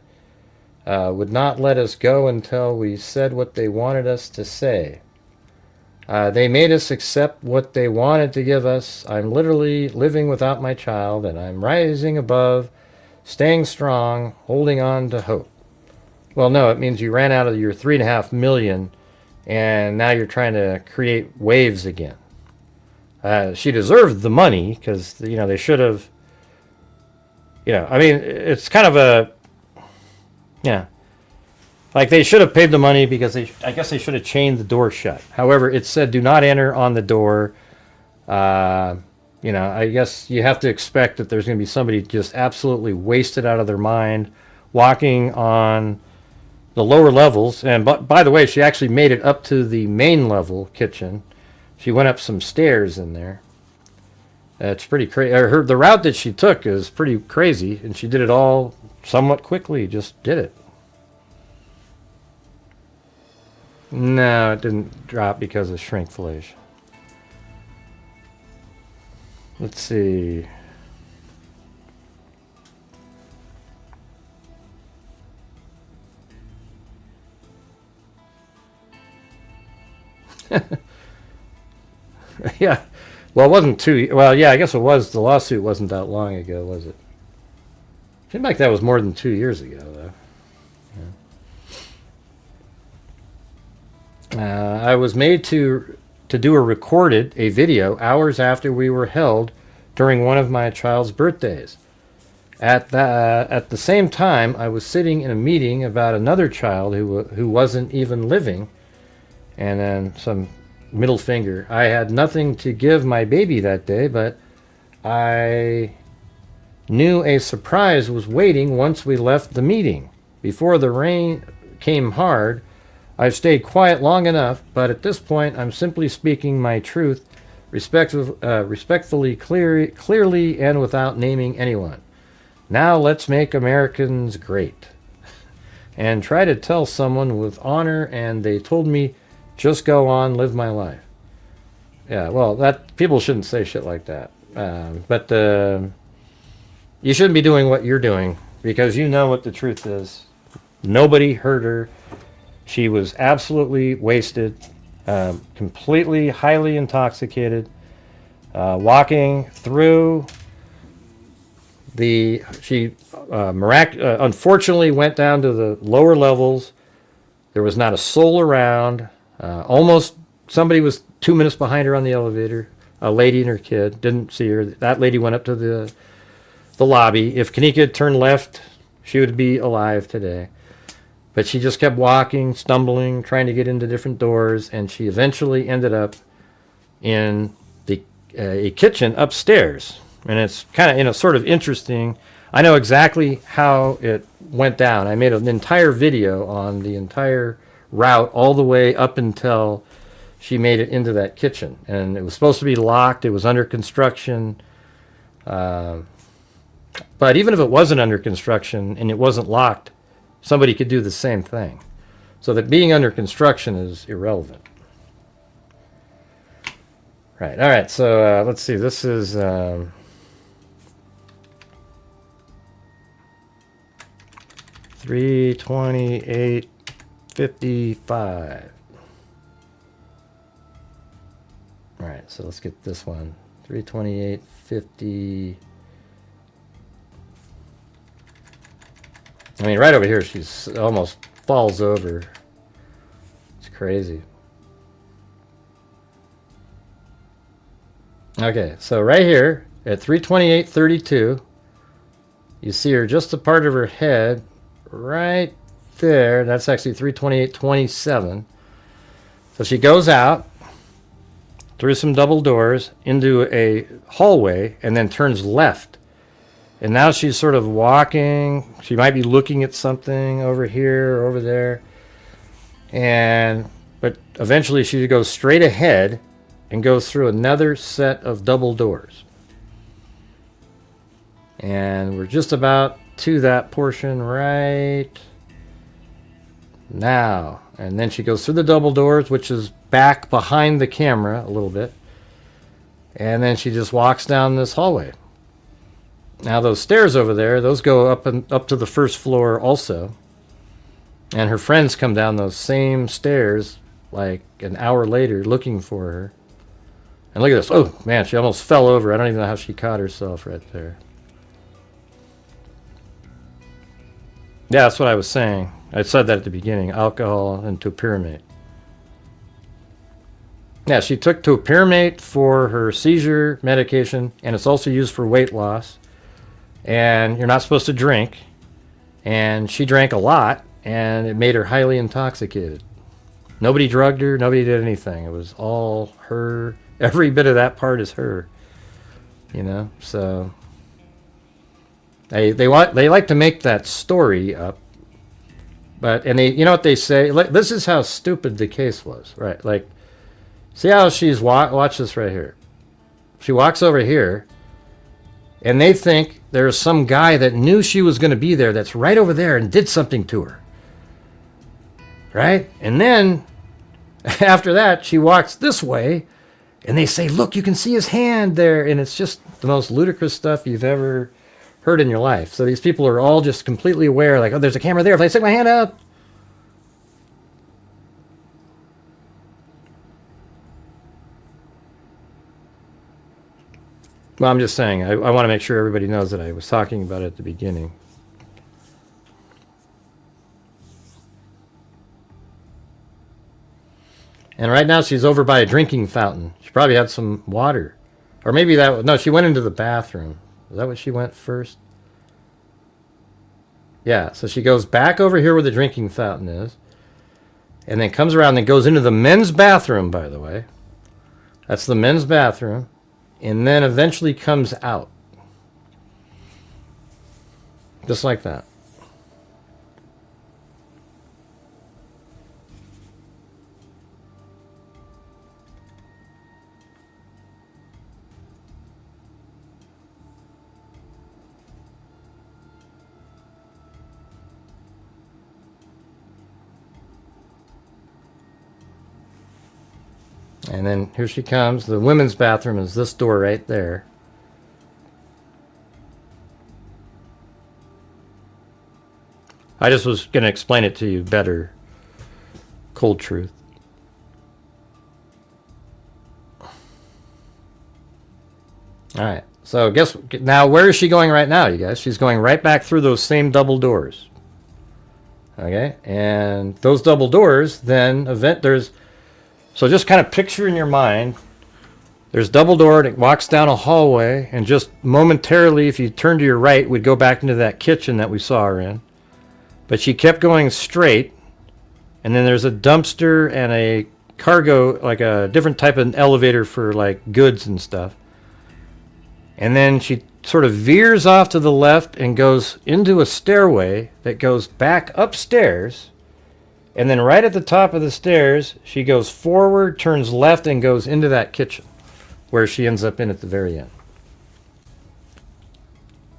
would not let us go until we said what they wanted us to say. They made us accept what they wanted to give us. I'm literally living without my child, and I'm rising above, staying strong, holding on to hope. Well, no, it means you ran out of your $3.5 million, and now you're trying to create waves again. She deserved the money because they should have. It's kind of a. Yeah. Like they should have paid the money because I guess they should have chained the door shut. However, it said do not enter on the door. I guess you have to expect that there's going to be somebody just absolutely wasted out of their mind walking on the lower levels. And by the way, she actually made it up to the main level kitchen. She went up some stairs in there. It's pretty crazy. The route that she took is pretty crazy, and she did it all somewhat quickly. Just did it. No, it didn't drop because of shrinkflation. Let's see. Yeah. Well, it wasn't yeah, I guess it was. The lawsuit wasn't that long ago, was it? Seemed like that was more than 2 years ago, though. I was made to do a video hours after we were held during one of my child's birthdays. At the same time, I was sitting in a meeting about another child who wasn't even living, and then some middle finger. I had nothing to give my baby that day, but I knew a surprise was waiting once we left the meeting. Before the rain came hard, I've stayed quiet long enough, but at this point, I'm simply speaking my truth, respectfully, clearly, and without naming anyone. Now let's make Americans great. and try to tell someone with honor, and they told me, just go on, live my life. Yeah, well, that people shouldn't say shit like that. But you shouldn't be doing what you're doing, because you know what the truth is. Nobody hurt her. She was absolutely wasted, completely, highly intoxicated, walking through she unfortunately went down to the lower levels. There was not a soul around. Almost somebody was 2 minutes behind her on the elevator. A lady and her kid. Didn't see her. That lady went up to the lobby. If Kenneka had turned left, she would be alive today. But she just kept walking, stumbling, trying to get into different doors, and she eventually ended up in a kitchen upstairs. And it's kind of, sort of interesting. I know exactly how it went down. I made an entire video on the entire route all the way up until she made it into that kitchen. And it was supposed to be locked. It was under construction. But even if it wasn't under construction and it wasn't locked, somebody could do the same thing. So that being under construction is irrelevant. Right. All right. So let's see. This is 328:55. All right. So let's get this one. 328:50. I mean, right over here, she's almost falls over. It's crazy. Okay, so right here at 328:32, you see her just a part of her head right there. That's actually 328:27. So she goes out through some double doors into a hallway and then turns left. And now she's sort of walking. She might be looking at something over here or over there. But eventually she goes straight ahead and goes through another set of double doors. And we're just about to that portion right now. And then she goes through the double doors, which is back behind the camera a little bit. And then she just walks down this hallway. Now those stairs over there, those go up to the first floor also. And her friends come down those same stairs like an hour later looking for her. And look at this. Oh, man, she almost fell over. I don't even know how she caught herself right there. Yeah, that's what I was saying. I said that at the beginning. Alcohol and topiramate. Yeah, she took topiramate for her seizure medication, and it's also used for weight loss. And you're not supposed to drink. And she drank a lot, and it made her highly intoxicated. Nobody drugged her. Nobody did anything. It was all her. Every bit of that part is her. You know, so they like to make that story up. And they, you know what they say? This is how stupid the case was, right? Like, see how she's watch this right here. She walks over here, and they think there's some guy that knew she was going to be there that's right over there and did something to her. Right? And then, after that, she walks this way, and they say, look, you can see his hand there. And it's just the most ludicrous stuff you've ever heard in your life. So these people are all just completely aware, like, oh, there's a camera there. If I stick my hand out. Well, I'm just saying, I want to make sure everybody knows that I was talking about it at the beginning. And right now she's over by a drinking fountain. She probably had some water. Or maybe no, she went into the bathroom. Is that what she went first? Yeah, so she goes back over here where the drinking fountain is. And then comes around and goes into the men's bathroom, by the way. That's the men's bathroom. And then eventually comes out. Just like that. And then here she comes. The women's bathroom is this door right there. I just was going to explain it to you better. Cold truth. All right. So guess now, where is she going right now, you guys? She's going right back through those same double doors. Okay, and those double doors then so just kind of picture in your mind, there's double door and it walks down a hallway, and just momentarily, if you turn to your right, we'd go back into that kitchen that we saw her in. But she kept going straight, and then there's a dumpster and a cargo, like a different type of elevator for like goods and stuff. And then she sort of veers off to the left and goes into a stairway that goes back upstairs. And then right at the top of the stairs, she goes forward, turns left, and goes into that kitchen where she ends up in at the very end.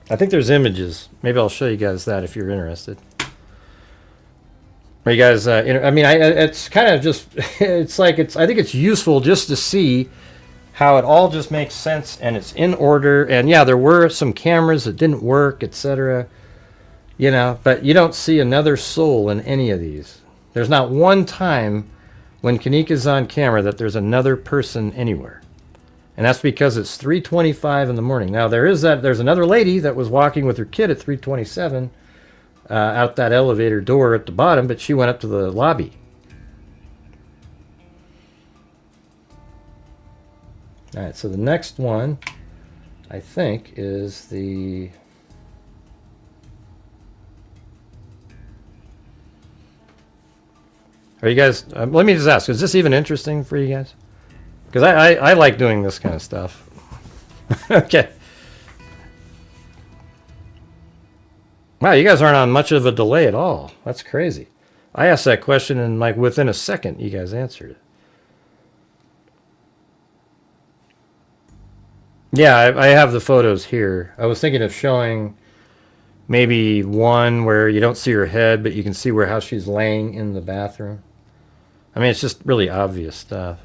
I think there's images. Maybe I'll show you guys that if you're interested. Are you guys, I mean, it's kind of just, it's like, I think it's useful just to see how it all just makes sense and it's in order. And yeah, there were some cameras that didn't work, etc. You know, but you don't see another soul in any of these. There's not one time when Kenneka's on camera that there's another person anywhere. And that's because it's 3:25 in the morning. Now there's another lady that was walking with her kid at 3:27 out that elevator door at the bottom, but she went up to the lobby. All right, so the next one, I think, is the... Are you guys... let me just ask, is this even interesting for you guys? Because I like doing this kind of stuff. Okay. Wow, you guys aren't on much of a delay at all. That's crazy. I asked that question and like within a second, you guys answered it. Yeah, I have the photos here. I was thinking of showing maybe one where you don't see her head, but you can see how she's laying in the bathroom. I mean, it's just really obvious stuff.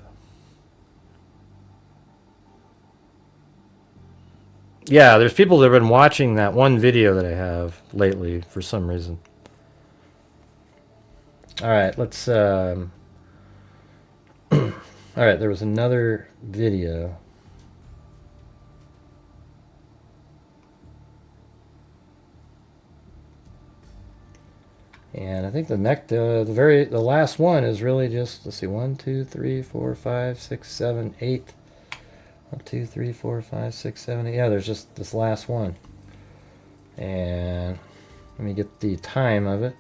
Yeah, there's people that have been watching that one video that I have lately for some reason. All right, let's... all right, there was another video. And I think the last one is really just, let's see, 1, 2, 3, 4, 5, 6, 7, 8. 1, 2, 3, 4, 5, 6, 7, 8. Yeah, there's just this last one. And let me get the time of it.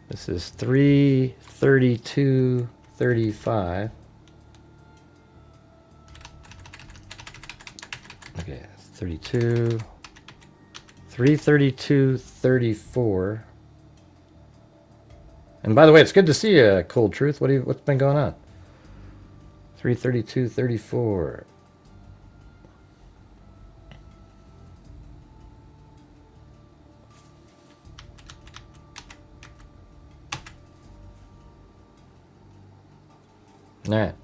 This is 3:32:35. Okay, 32. 3:32:34. And by the way, it's good to see you, Cold Truth. What's been going on? 3:32:34. All right.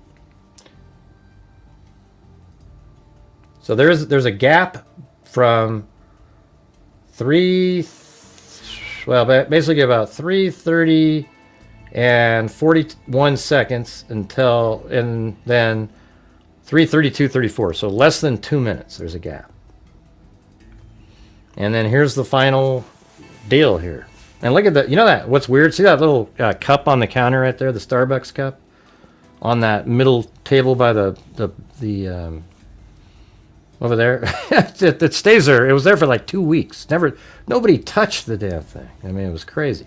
So there's a gap from basically about 3:30 and 41 seconds until, and then 3:32:34. So less than 2 minutes. There's a gap. And then here's the final deal here. And look at that. You know that? What's weird? See that little cup on the counter right there, the Starbucks cup, on that middle table by the over there. It stays there. It was there for like 2 weeks. Nobody touched the damn thing. I mean, it was crazy.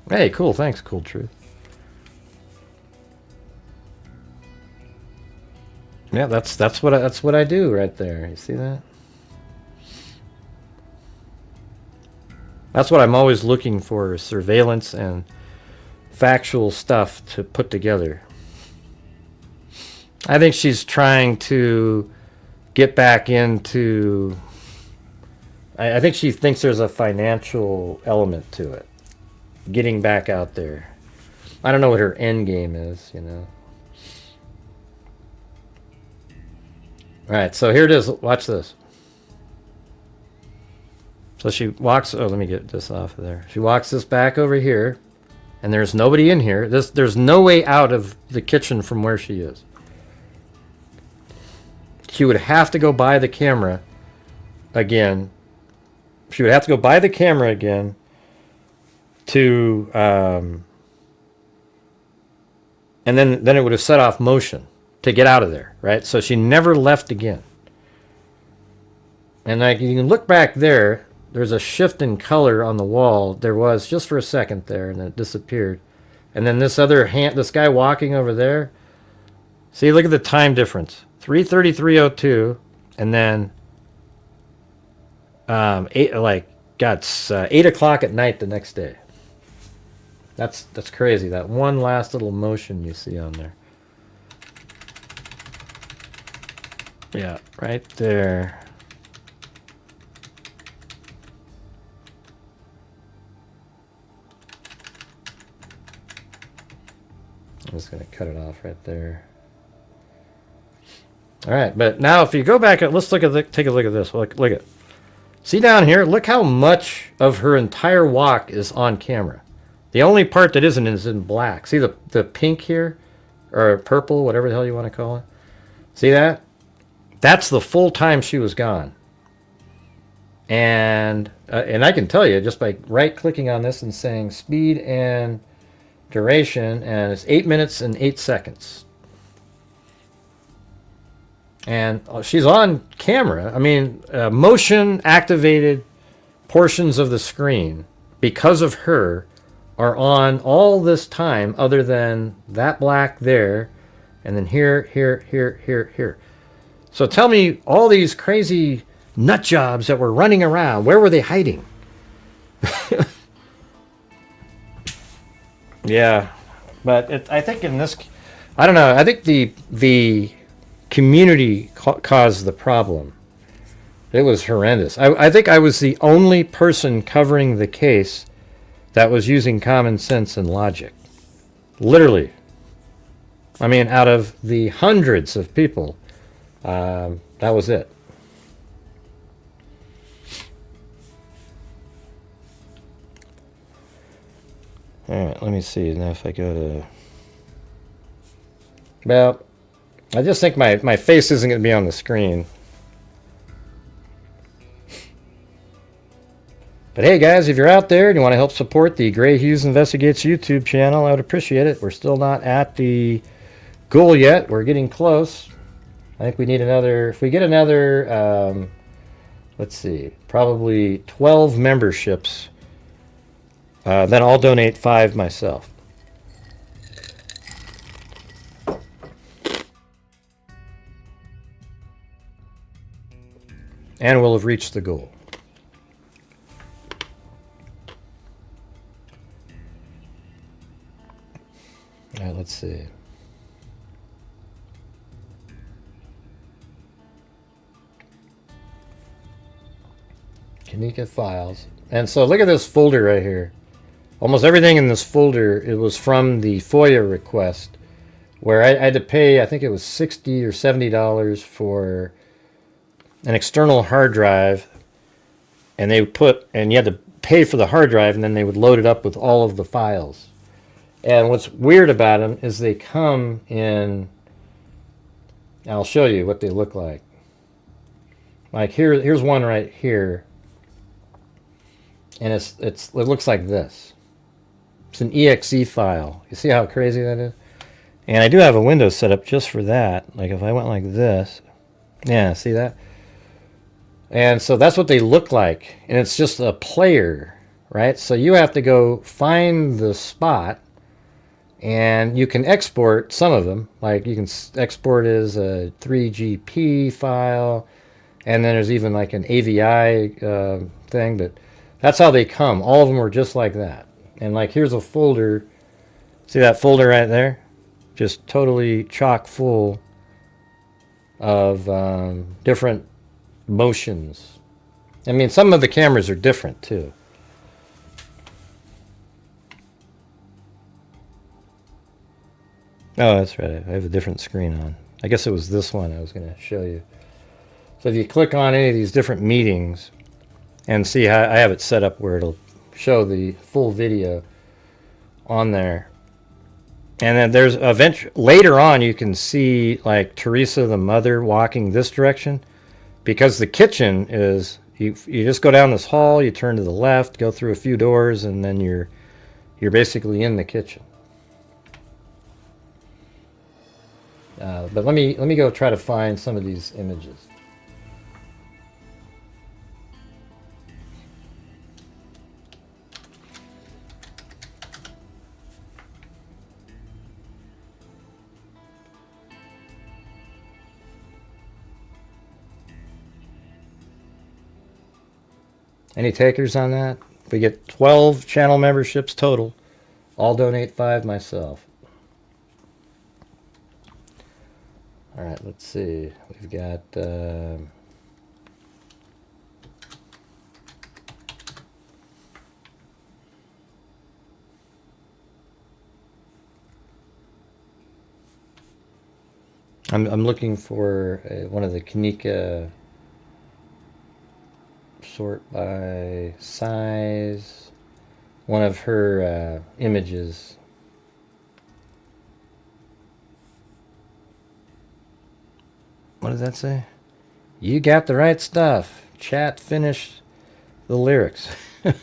Hey, cool. Thanks, Cool Truth. Yeah, that's what I do right there. You see that? That's what I'm always looking for, is surveillance and factual stuff to put together. I think she's trying to get back into I think she thinks there's a financial element to it. Getting back out there. I don't know what her end game is, you know. All right, so here it is. Watch this. So she walks. Oh, let me get this off of there. She walks this back over here, and there's nobody in here. There's no way out of the kitchen from where she is. She would have to go by the camera again. She would have to go by the camera again to, and then it would have set off motion to get out of there, right? So she never left again. And like you can look back there, there's a shift in color on the wall. There was just for a second there, and then it disappeared. And then this other hand, this guy walking over there. See, look at the time difference: 3:33:02, and then 8 o'clock at night the next day. That's crazy. That one last little motion you see on there. Yeah, right there. I'm just going to cut it off right there. All right, but now if you go back, let's take a look at this. Look at. See down here, look how much of her entire walk is on camera. The only part that isn't is in black. See the pink here? Or purple, whatever the hell you want to call it. See that? That's the full time she was gone. And I can tell you just by right-clicking on this and saying speed and duration, and it's 8 minutes and 8 seconds. And she's on camera. I mean, motion-activated portions of the screen, because of her, are on all this time other than that black there, and then here, here, here, here, here. So tell me, all these crazy nut jobs that were running around, where were they hiding? Yeah, but I think in this, I don't know, I think the community caused the problem. It was horrendous. I think I was the only person covering the case that was using common sense and logic. Literally. I mean, out of the hundreds of people, that was it. All right, let me see. Now if I go to... Well, I just think my face isn't going to be on the screen. But hey guys, if you're out there and you want to help support the Grant Hughes Investigates YouTube channel, I would appreciate it. We're still not at the goal yet. We're getting close. I think we need another... If we get another... let's see. Probably 12 memberships... then I'll donate 5 myself. And we'll have reached the goal. All right, let's see. Kenneka files. And so look at this folder right here. Almost everything in this folder, it was from the FOIA request, where I had to pay, I think it was $60 or $70 for an external hard drive, and they would and you had to pay for the hard drive, and then they would load it up with all of the files. And what's weird about them is they come in, I'll show you what they look like. Like here's one right here, and it looks like this. It's an exe file. You see how crazy that is? And I do have a Windows set up just for that. Like if I went like this, yeah, see that? And so that's what they look like. And it's just a player, right? So you have to go find the spot, and you can export some of them. Like you can export as a 3GP file, and then there's even like an AVI thing. But that's how they come. All of them are just like that. And like here's a folder. See that folder right there? Just totally chock full of different motions. I mean, some of the cameras are different too. Oh, that's right. I have a different screen on. I guess it was this one I was going to show you. So if you click on any of these different meetings and see how I have it set up where it'll show the full video on there. And then there's later on you can see like Teresa the mother walking this direction, because the kitchen is you just go down this hall, you turn to the left, go through a few doors, and then you're basically in the kitchen. But let me go try to find some of these images. Any takers on that? We get 12 channel memberships total. I'll donate 5 myself. All right, let's see. We've got I'm looking for one of the Kenneka, sort by size, one of her images. What does that say? You got the right stuff. Chat finished the lyrics. All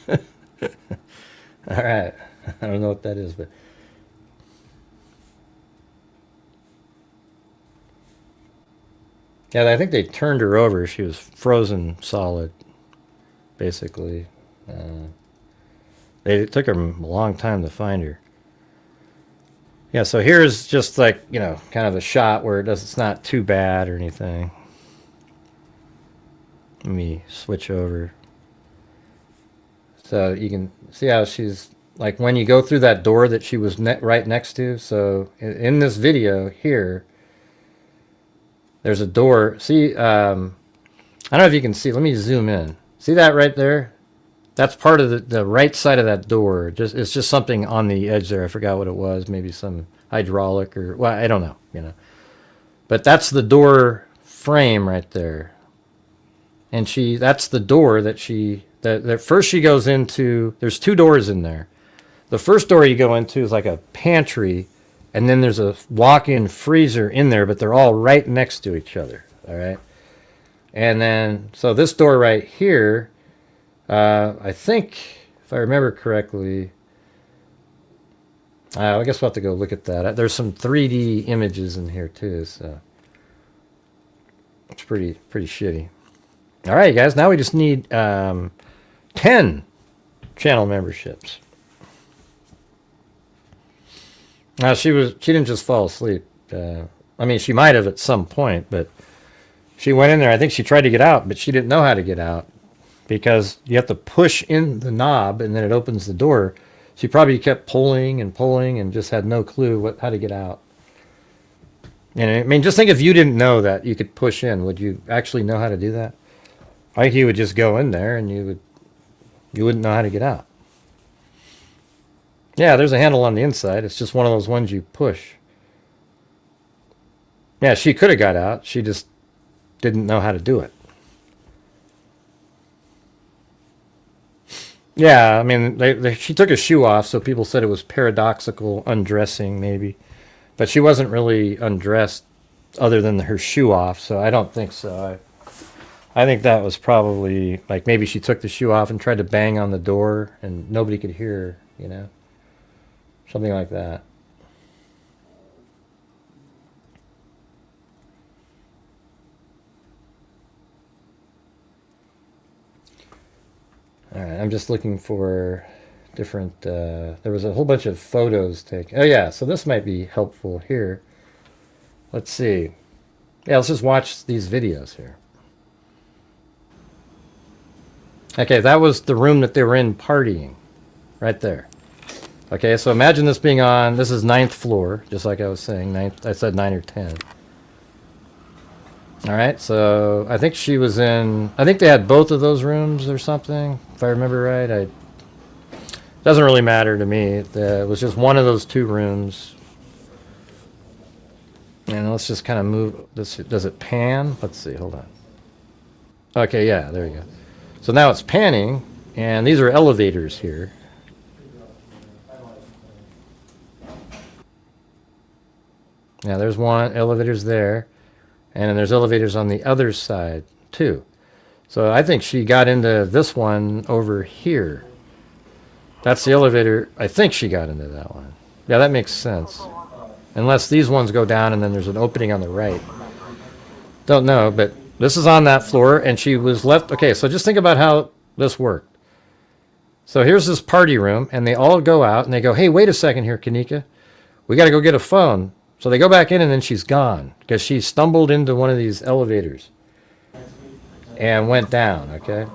right. I don't know what that is, but yeah, I think they turned her over. She was frozen solid, basically. It took them a long time to find her. Yeah, so here's just like, you know, kind of a shot where it's not too bad or anything. Let me switch over. So you can see how she's, like when you go through that door that she was right next to. So in this video here, there's a door. See, I don't know if you can see. Let me zoom in. See that right there? That's part of the right side of that door. It's just something on the edge there. I forgot what it was. Maybe some hydraulic or, well, I don't know, you know. But that's the door frame right there. And that's the door that that first she goes into. There's 2 doors in there. The first door you go into is like a pantry, and then there's a walk-in freezer in there, but they're all right next to each other, all right? And then, so this door right here, I think, if I remember correctly, I guess we'll have to go look at that. There's some 3D images in here too, so it's pretty shitty. All right, guys, now we just need 10 channel memberships. Now she didn't just fall asleep. I mean, she might have at some point, but she went in there. I think she tried to get out, but she didn't know how to get out, because you have to push in the knob and then it opens the door. She probably kept pulling and just had no clue how to get out. And I mean, just think if you didn't know that you could push in, would you actually know how to do that? I think you would just go in there and you wouldn't know how to get out. Yeah, there's a handle on the inside. It's just one of those ones you push. Yeah, she could have got out. She just didn't know how to do it. Yeah, I mean, she took a shoe off, so people said it was paradoxical undressing, maybe. But she wasn't really undressed other than her shoe off, so I don't think so. I think that was probably, like, maybe she took the shoe off and tried to bang on the door, and nobody could hear her, you know? Something like that. All right, I'm just looking for different, there was a whole bunch of photos taken. Oh yeah, so this might be helpful here. Let's see. Yeah, let's just watch these videos here. Okay, that was the room that they were in partying, right there. Okay, so imagine this being on, this is 9th floor, just like I was saying, I said 9 or 10. All right, so I think she was in. I think they had both of those rooms or something, if I remember right. Doesn't really matter to me. It was just one of those two rooms. And let's just kind of move this. Does it pan? Let's see. Hold on. Okay, yeah, there you go. So now it's panning, and these are elevators here. Yeah, there's one. Elevators there. And then there's elevators on the other side, too. So I think she got into this one over here. That's the elevator. I think she got into that one. Yeah, that makes sense. Unless these ones go down and then there's an opening on the right. Don't know, but this is on that floor, and she was left. Okay, so just think about how this worked. So here's this party room, and they all go out, and they go, hey, wait a second here, Kenneka. We got to go get a phone. So they go back in, and then she's gone because she stumbled into one of these elevators and went down, okay?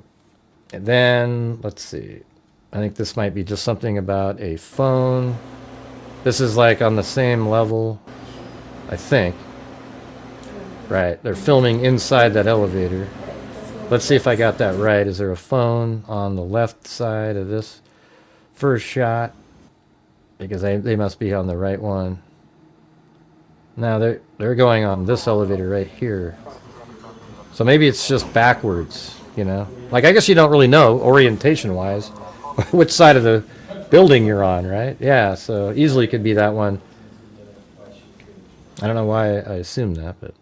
And then, let's see. I think this might be just something about a phone. This is like on the same level, I think. Right, they're filming inside that elevator. Let's see if I got that right. Is there a phone on the left side of this first shot? Because they must be on the right one. No, they're going on this elevator right here. So maybe it's just backwards, you know? Like, I guess you don't really know, orientation-wise, which side of the building you're on, right? Yeah, so easily could be that one. I don't know why I assumed that, but...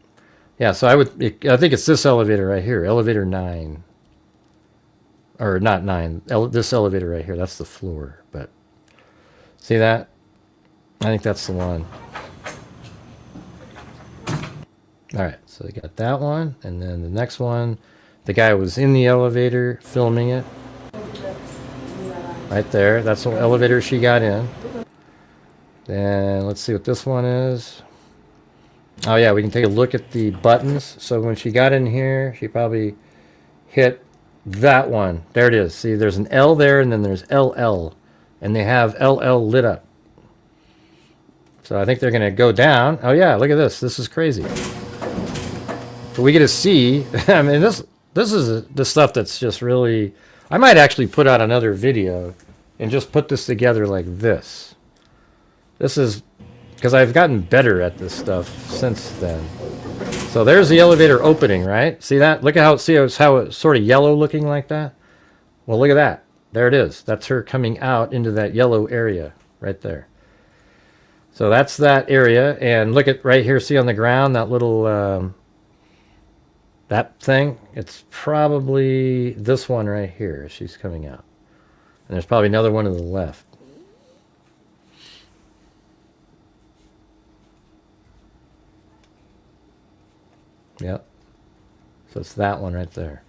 Yeah, so I think it's this elevator right here, elevator 9. Or not 9, this elevator right here, that's the floor, but... See that? I think that's the one. Alright, so they got that one, and then the next one, the guy was in the elevator filming it. Right there, that's the elevator she got in. Then let's see what this one is. Oh yeah, we can take a look at the buttons. So when she got in here, she probably hit that one. There it is. See, there's an L there, and then there's LL. And they have LL lit up. So I think they're going to go down. Oh yeah, look at this. This is crazy. So we get to see, I mean, this is the stuff that's just really, I might actually put out another video and just put this together like this. This is, because I've gotten better at this stuff since then. So there's the elevator opening, right? See that? Look at how it's sort of yellow looking like that. Well, look at that. There it is. That's her coming out into that yellow area right there. So that's that area. And look at right here, see on the ground, that little, that thing? It's probably this one right here. She's coming out. And there's probably another one to the left. Yep. So it's that one right there.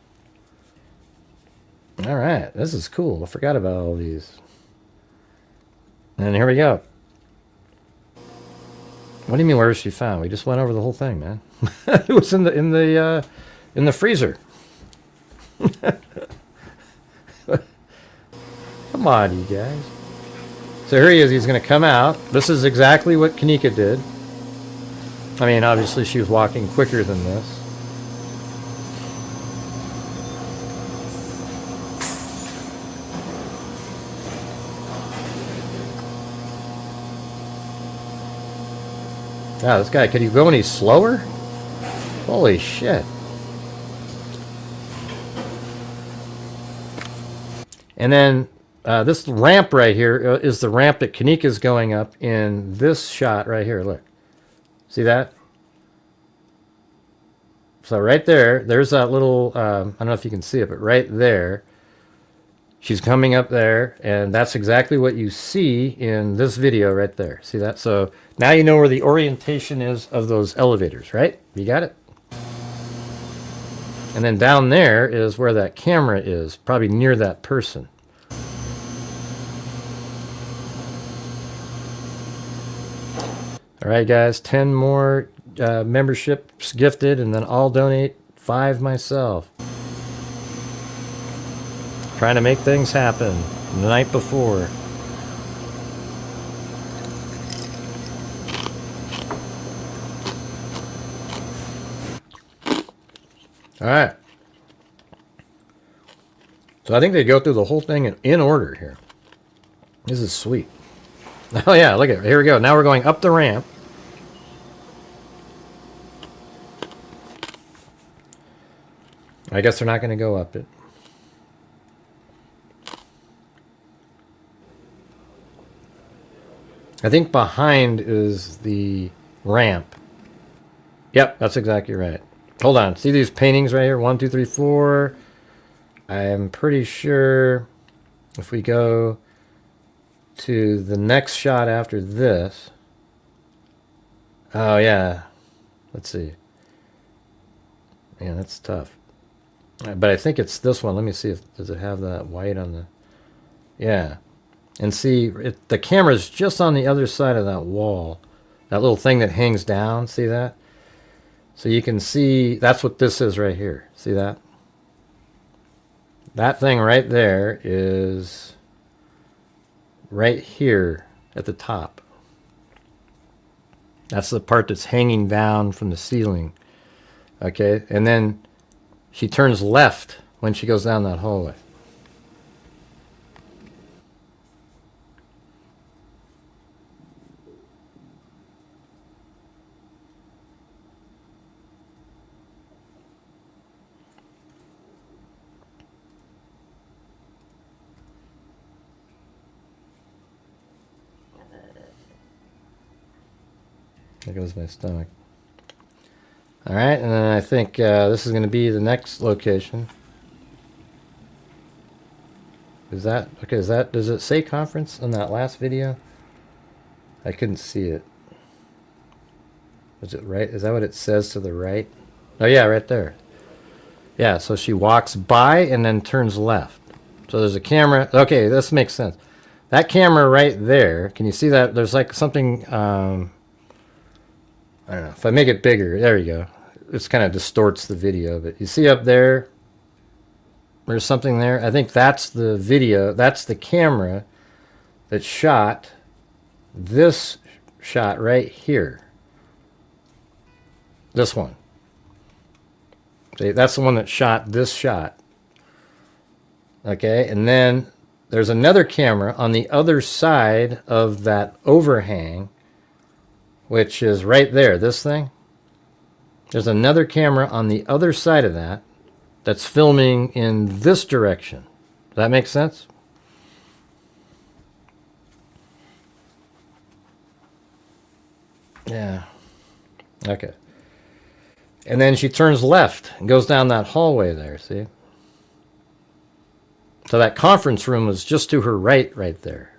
All right. This is cool. I forgot about all these. And here we go. What do you mean, where was she found? We just went over the whole thing, man. It was in the freezer. Come on, you guys. So here he is. He's going to come out. This is exactly what Kenneka did. I mean, obviously she was walking quicker than this. Wow, this guy, could he go any slower? Holy shit. And then this ramp right here is the ramp that Kenneka's going up in this shot right here. Look. See that? So right there, there's that little, I don't know if you can see it, but right there, she's coming up there, and that's exactly what you see in this video right there. See that? So now you know where the orientation is of those elevators, right? You got it? And then down there is where that camera is, probably near that person. All right, guys, 10 more memberships gifted, and then I'll donate 5 myself. Trying to make things happen the night before. All right. So I think they go through the whole thing in order here. This is sweet. Oh yeah, look at it. Here we go. Now we're going up the ramp. I guess they're not going to go up it. I think behind is the ramp. Yep, that's exactly right. Hold on. See these paintings right here? 1, 2, 3, 4. I'm pretty sure if we go to the next shot after this. Oh, yeah. Let's see. Man, that's tough. But I think it's this one. Let me see if does it have that white on the... Yeah. And see, the camera's just on the other side of that wall. That little thing that hangs down. See that? So you can see, that's what this is right here. See that? That thing right there is right here at the top. That's the part that's hanging down from the ceiling. Okay? And then she turns left when she goes down that hallway. There goes my stomach. All right, and then I think this is going to be the next location. Is that okay? Is that, does it say conference on that last video? I couldn't see it. Is it right? Is that what it says to the right? Oh yeah, right there. Yeah, so she walks by and then turns left. So there's a camera. Okay, this makes sense. That camera right there. Can you see that? There's like something. I don't know. If I make it bigger, there you go. This kind of distorts the video, but you see up there, there's something there. I think that's the video. That's the camera that shot this shot right here. This one. See, that's the one that shot this shot. Okay, and then there's another camera on the other side of that overhang, which is right there, this thing. There's another camera on the other side of that that's filming in this direction. Does that make sense? Yeah. Okay. And then she turns left and goes down that hallway there, see? So that conference room was just to her right there.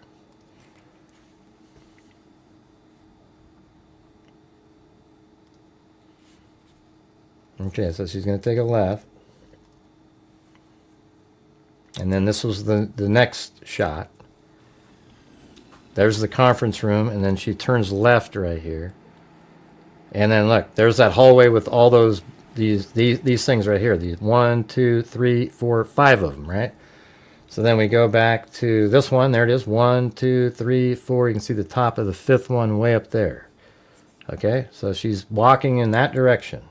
Okay, so she's going to take a left. And then this was the next shot. There's the conference room, and then she turns left right here. And then look, there's that hallway with all those these things right here. These 1, 2, 3, 4, 5 of them, right? So then we go back to this one. There it is. 1, 2, 3, 4. You can see the top of the 5th one way up there. Okay, so she's walking in that direction.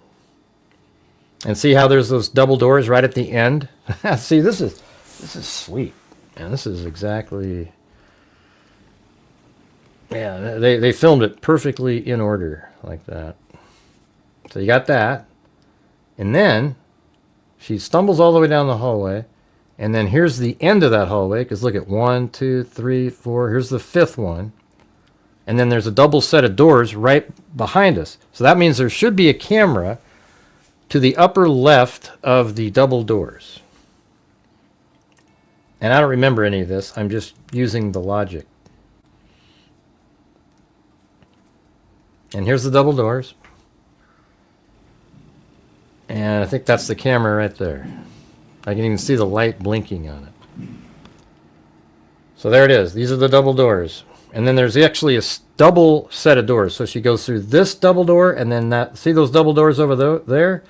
And see how there's those double doors right at the end? See, this is sweet. And this is exactly... Yeah, they filmed it perfectly in order like that. So you got that. And then she stumbles all the way down the hallway. And then here's the end of that hallway. Because look at 1, 2, 3, 4. Here's the 5th one. And then there's a double set of doors right behind us. So that means there should be a camera to the upper left of the double doors. And I don't remember any of this. I'm just using the logic. And here's the double doors. And I think that's the camera right there. I can even see the light blinking on it. So there it is. These are the double doors. And then there's actually a double set of doors. So she goes through this double door, and then that. See those double doors over there?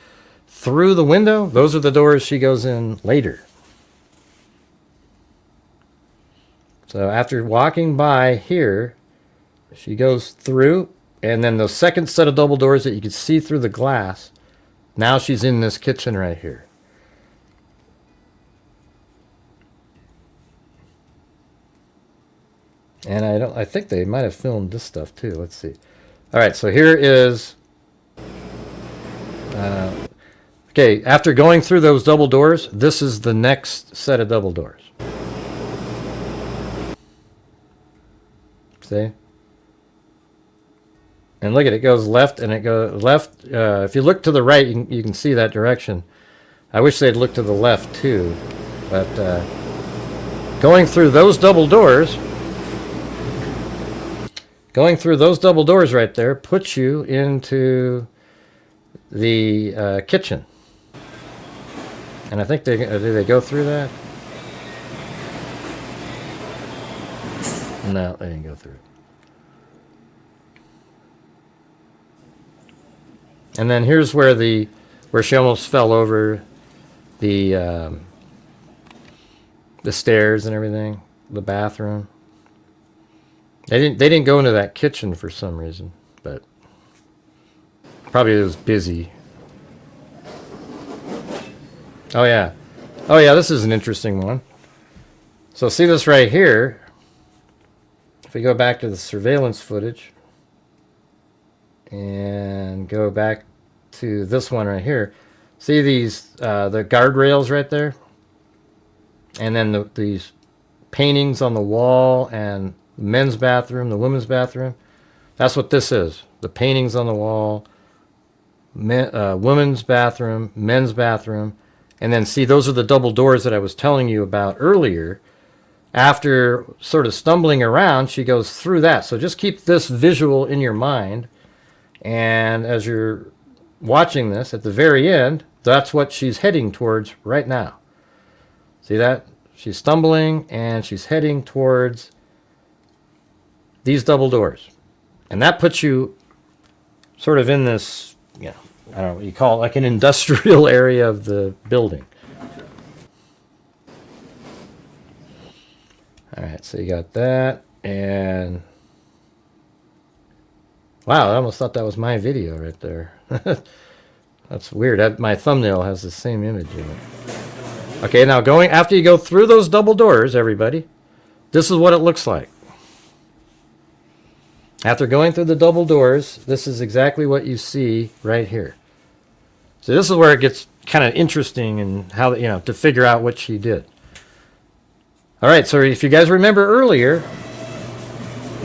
Through the window? Those are the doors she goes in later. So after walking by here, she goes through, and then the second set of double doors that you can see through the glass, Now she's in this kitchen right here. And I think they might have filmed this stuff too. Let's see. All right, so here is okay, after going through those double doors, this is the next set of double doors. See? And look at it, it goes left and it goes left. If you look to the right, you can see that direction. I wish they'd look to the left too. But going through those double doors right there puts you into the kitchen. And I think do they go through that? No, they didn't go through it. And then here's where she almost fell over the stairs and everything, the bathroom. They didn't go into that kitchen for some reason, but probably it was busy. Oh yeah, this is an interesting one. So see this right here. If we go back to the surveillance footage and go back to this one right here, see these the guardrails right there, and then these paintings on the wall and the men's bathroom, the women's bathroom. That's what this is. The paintings on the wall, women's bathroom, men's bathroom, and then see those are the double doors that I was telling you about earlier. After sort of stumbling around, she goes through that. So just keep this visual in your mind. And as you're watching this, at the very end, that's what she's heading towards right now. See that? She's stumbling and she's heading towards these double doors. And that puts you sort of in this, I don't know what you call it, like an industrial area of the building. All right, so you got that, and wow, I almost thought that was my video right there. That's weird. My thumbnail has the same image in it. Okay, now after you go through those double doors, everybody, this is what it looks like. After going through the double doors, this is exactly what you see right here. So this is where it gets kind of interesting and how, to figure out what she did. All right, so if you guys remember earlier,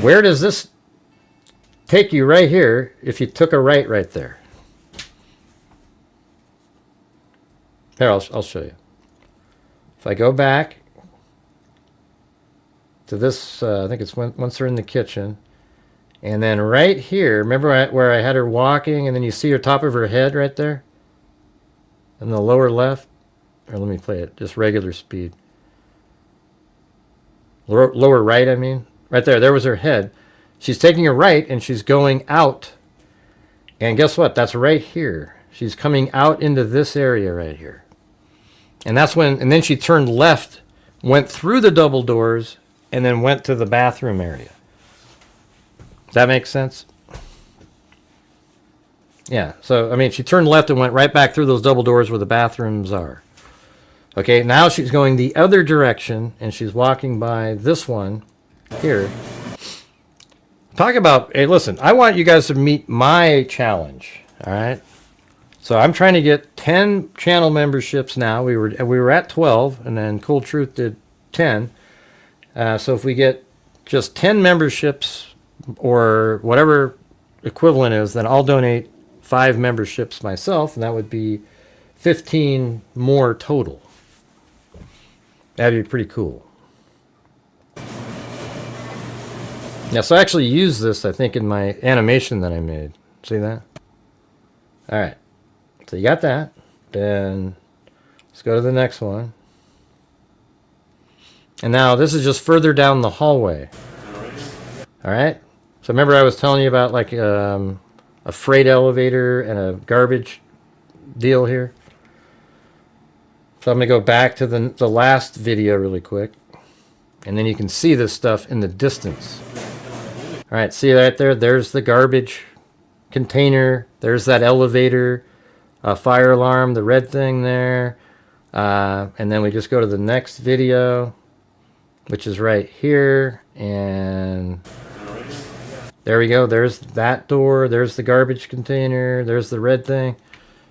where does this take you right here if you took a right there? Here, I'll show you. If I go back to this, I think it's once they're in the kitchen, and then right here, remember where I had her walking, and then you see her top of her head right there? In the lower left? Or let me play it, just regular speed. Lower right, I mean. Right there, there was her head. She's taking a right, and she's going out. And guess what? That's right here. She's coming out into this area right here. And that's when, and then she turned left, went through the double doors, and then went to the bathroom area. That makes sense? Yeah, so, I mean, she turned left and went right back through those double doors where the bathrooms are. Okay, now she's going the other direction, and she's walking by this one here. Talk about, hey, listen, I want you guys to meet my challenge, all right? So I'm trying to get 10 channel memberships now. We were at 12, and then Cold Truth did 10. So if we get just 10 memberships or whatever equivalent is, then I'll donate 5 memberships myself, and that would be 15 more total. That'd be pretty cool. Yeah, so I actually used this, I think, in my animation that I made. See that? All right. So you got that. Then let's go to the next one. And now this is just further down the hallway. All right. So remember I was telling you about like a freight elevator and a garbage deal here? So I'm going to go back to the last video really quick. And then you can see this stuff in the distance. All right, see right there? There's the garbage container. There's that elevator. fire alarm, the red thing there. And then we just go to the next video, which is right here. And there we go. There's that door. There's the garbage container. There's the red thing.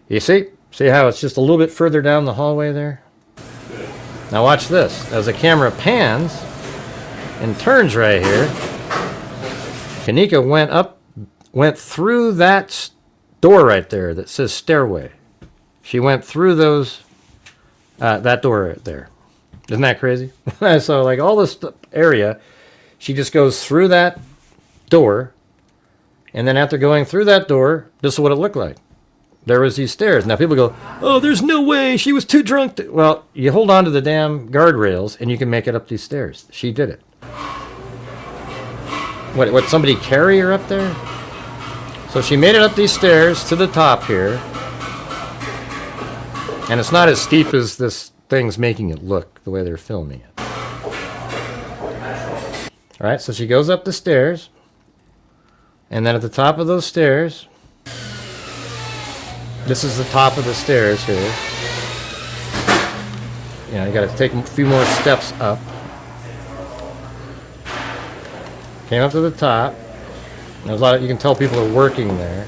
You see? See how it's just a little bit further down the hallway there? Now watch this. As the camera pans and turns right here, Kenneka went through that door right there that says stairway. She went through that door right there. Isn't that crazy? So like all this area, she just goes through that door, and then after going through that door, this is what it looked like. There was these stairs. Now people go, oh, there's no way, she was too drunk. Well, you hold on to the damn guardrails and you can make it up these stairs. She did it. What, somebody carry her up there? So she made it up these stairs to the top here. And it's not as steep as this thing's making it look, the way they're filming it. All right, so she goes up the stairs. And then at the top of those stairs, this is the top of the stairs here. You know, you got to take a few more steps up. Came up to the top. There's a lot of, you can tell people are working there.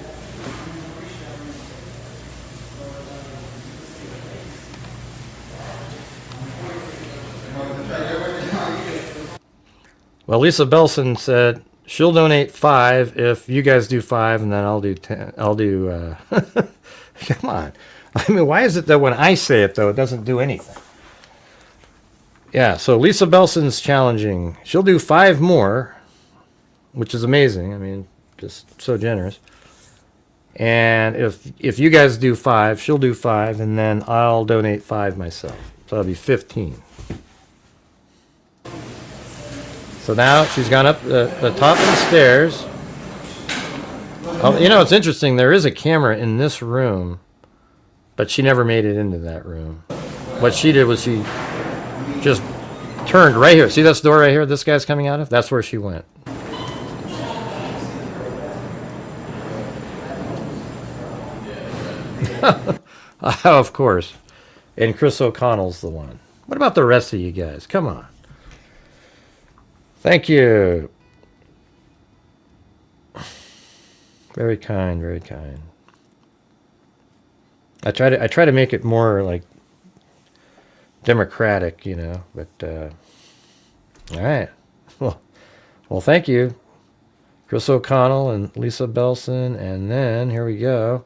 Well, Lisa Belson said she'll donate 5 if you guys do 5, and then I'll do 10. I'll do. Come on. I mean, why is it that when I say it though, it doesn't do anything? Yeah. So Lisa Belson's challenging. She'll do 5 more, which is amazing. I mean, just so generous. And if you guys do 5, she'll do 5, and then I'll donate 5 myself. So that'll be 15. So now she's gone up the top of the stairs. Oh, you know, it's interesting. There is a camera in this room, but she never made it into that room. What she did was she just turned right here. See this door right here this guy's coming out of? That's where she went. Of course. And Chris O'Connell's the one. What about the rest of you guys? Come on. Thank you. Very kind, very kind. I try to make it more like democratic, you know, but all right. Well, thank you. Chris O'Connell and Lisa Belson, and then here we go.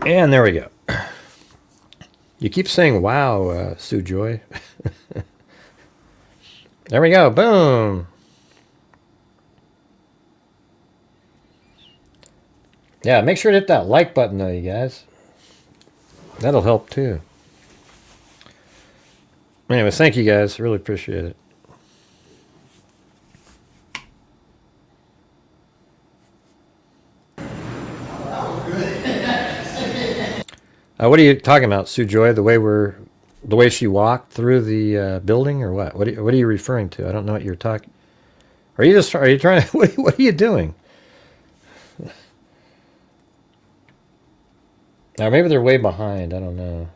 And there we go. You keep saying wow, Sue Joy. There we go. Boom. Yeah, make sure to hit that like button, though, you guys. That'll help, too. Anyways, thank you, guys. Really appreciate it. What are you talking about, Sue Joy? The way she walked through the building, or what? What are you referring to? I don't know what you're talking. Are you trying to? What are you doing? Now maybe they're way behind. I don't know.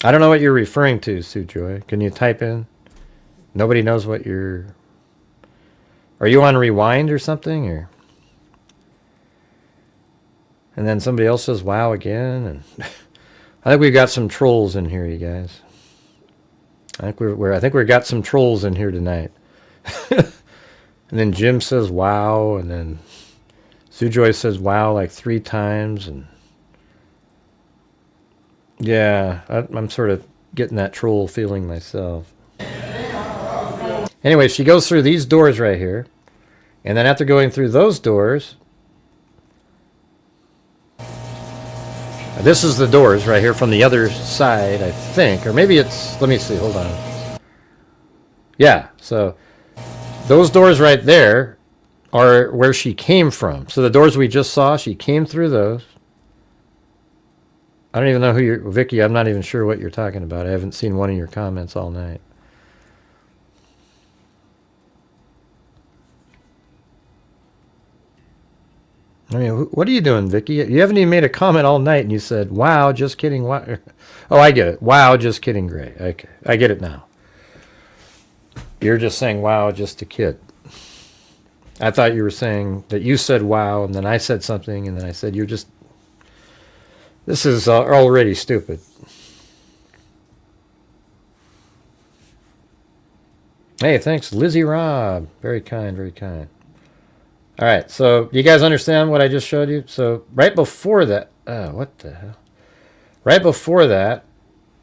I don't know what you're referring to, Sue Joy. Can you type in? Nobody knows what you're... Are you on rewind or something? Or... And then somebody else says wow again. And I think we've got some trolls in here, you guys. I think we've got some trolls in here tonight. And then Jim says wow, and then Sue Joy says wow like 3 times, and yeah, I'm sort of getting that troll feeling myself. Anyway, she goes through these doors right here, and then after going through those doors, this is the doors right here from the other side, I think, or maybe it's, let me see, hold on. Yeah, so those doors right there are where she came from. So the doors we just saw, she came through those. I don't even know who you're... Vicky, I'm not even sure what you're talking about. I haven't seen one of your comments all night. I mean, what are you doing, Vicky? You haven't even made a comment all night, and you said, wow, just kidding. Wow. Oh, I get it. Wow, just kidding, Gray. Okay, I get it now. You're just saying wow just to kid. I thought you were saying that you said wow, and then I said something, and then I said you're just... This is already stupid. Hey, thanks, Lizzie Robb. Very kind, very kind. All right, so you guys understand what I just showed you? So right before that... what the hell? Right before that,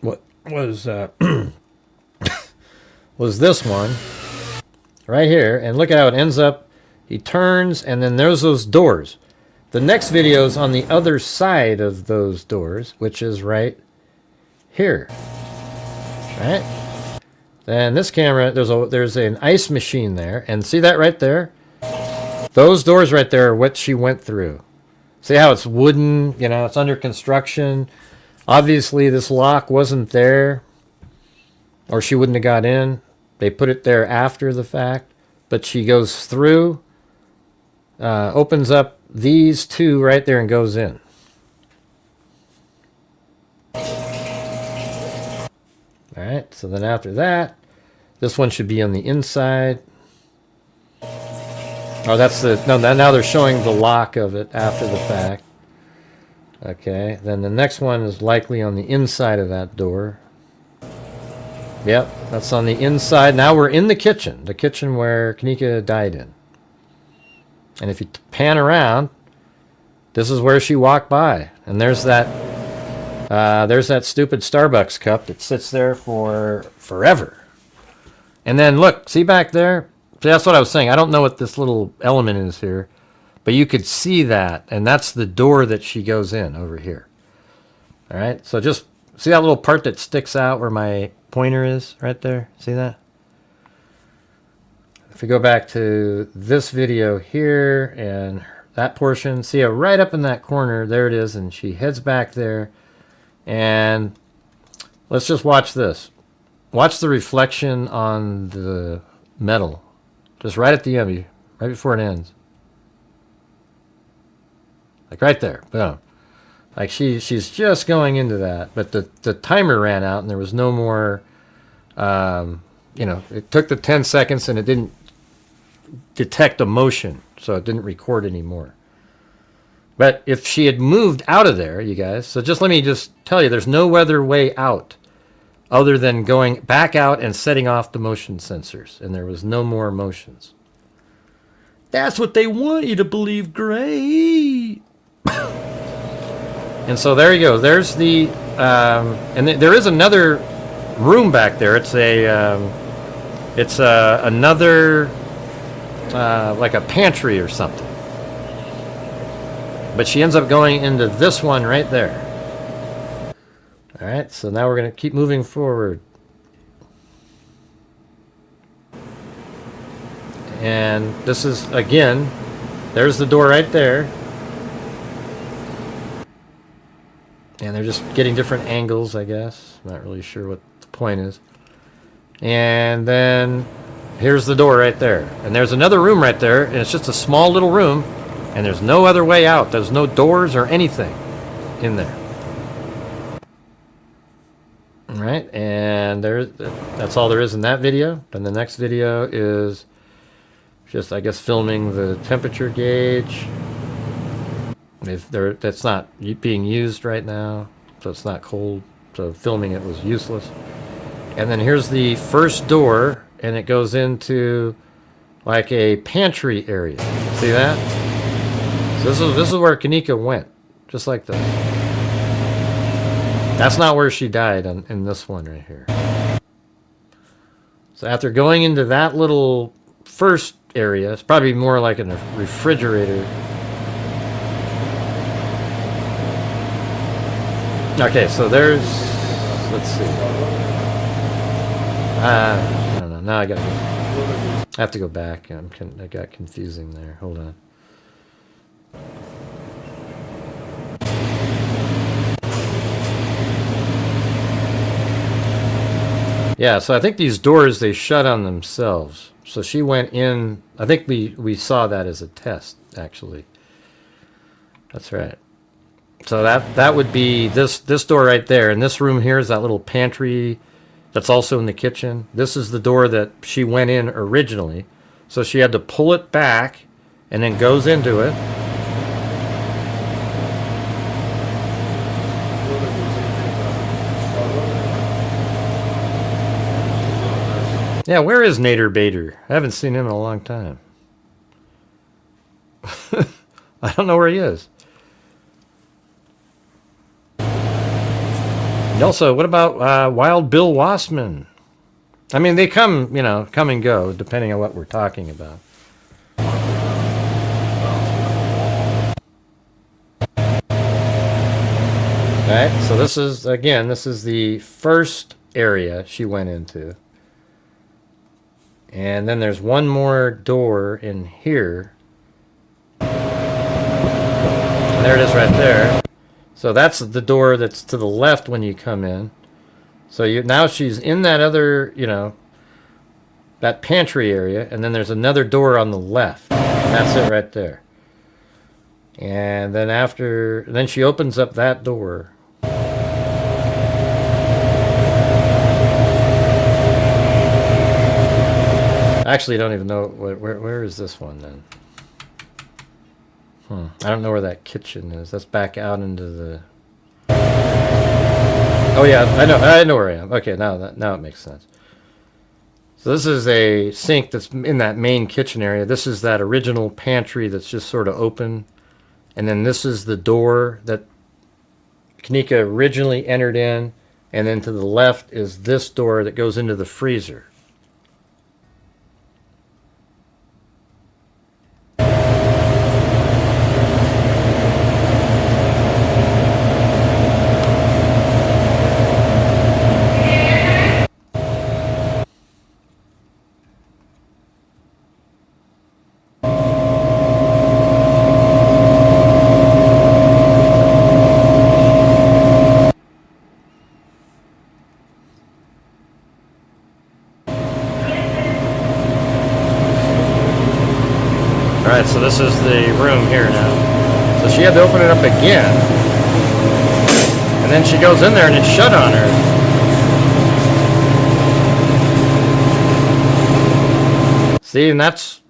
what was... was this one right here, and look at how it ends up. He turns, and then there's those doors. The next video is on the other side of those doors, which is right here. Right? Then this camera, there's an ice machine there, and see that right there? Those doors right there are what she went through. See how it's wooden, you know, it's under construction. Obviously this lock wasn't there, or she wouldn't have got in. They put it there after the fact, but she goes through, opens up these two right there and goes in. All right, so then after that, this one should be on the inside. Oh, that's the... No, now they're showing the lock of it after the fact. Okay, then the next one is likely on the inside of that door. Yep, that's on the inside. Now we're in the kitchen where Kenneka died in. And if you pan around, this is where she walked by. And there's that stupid Starbucks cup that sits there for forever. And then look, see back there? See, that's what I was saying. I don't know what this little element is here, but you could see that, and that's the door that she goes in over here. All right, so just see that little part that sticks out where my pointer is right there? See that? If we go back to this video here and that portion, see it right up in that corner, there it is, and she heads back there. And let's just watch this. Watch the reflection on the metal, just right at the end, right before it ends. Like right there, boom. Like she's just going into that, but the timer ran out and there was no more, you know, it took the 10 seconds and it didn't detect a motion, so it didn't record anymore. But if she had moved out of there, you guys, so just let me just tell you, there's no other way out other than going back out and setting off the motion sensors, and there was no more motions. That's what they want you to believe, Gray. And so there you go. There's the, and there is another room back there. It's another, like a pantry or something. But she ends up going into this one right there. All right, so now we're going to keep moving forward. And this is, again, there's the door right there. And they're just getting different angles, I guess. Not really sure what the point is. And then here's the door right there. And there's another room right there, and it's just a small little room, and there's no other way out. There's no doors or anything in there. All right, and that's all there is in that video. Then the next video is just, I guess, filming the temperature gauge. That's not being used right now, so it's not cold, so filming it was useless. And then here's the first door, and it goes into like a pantry area. See that? So this is where Kenneka went, just like this. That's not where she died in this one right here. So after going into that little first area, it's probably more like a refrigerator. Okay, so there's, let's see. I don't know, now I gotta go. I have to go back. I got confusing there. Hold on. Yeah, so I think these doors, they shut on themselves. So she went in. I think we saw that as a test, actually. That's right. So that would be this door right there. And this room here is that little pantry that's also in the kitchen. This is the door that she went in originally. So she had to pull it back and then goes into it. Yeah, where is Nader Bader? I haven't seen him in a long time. I don't know where he is. And also, what about Wild Bill Wassman? I mean, they come and go, depending on what we're talking about. Okay, so this is the first area she went into. And then there's one more door in here. And there it is right there. So that's the door that's to the left when you come in. So now she's in that other, that pantry area. And then there's another door on the left. And that's it right there. And then then she opens up that door. Actually, I don't even know where is this one then. I don't know where that kitchen is. That's back out into the. Oh yeah, I know where I am. Okay, now it makes sense. So this is a sink that's in that main kitchen area. This is that original pantry that's just sort of open, and then this is the door that Kenneka originally entered in, and then to the left is this door that goes into the freezer. Alright, so this is the room here now. So she had to open it up again. And then she goes in there and it's shut on her. See, and that's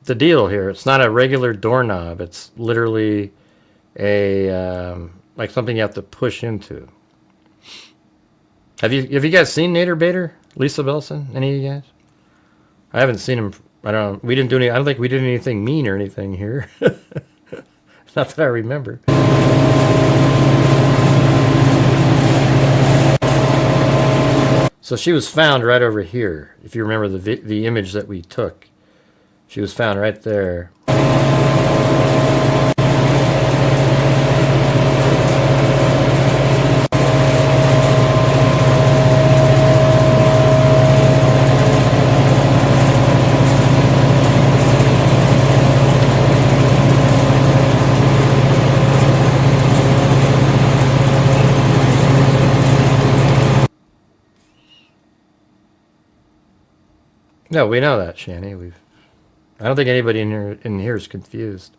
the deal here. It's not a regular doorknob. It's literally a like something you have to push into. Have you guys seen Nader Bader? Lisa Belson? Any of you guys? I haven't seen him. I don't think we did anything mean or anything here. Not that I remember. So she was found right over here. If you remember the image that we took, she was found right there. No, we know that, Shani. I don't think anybody in here is confused.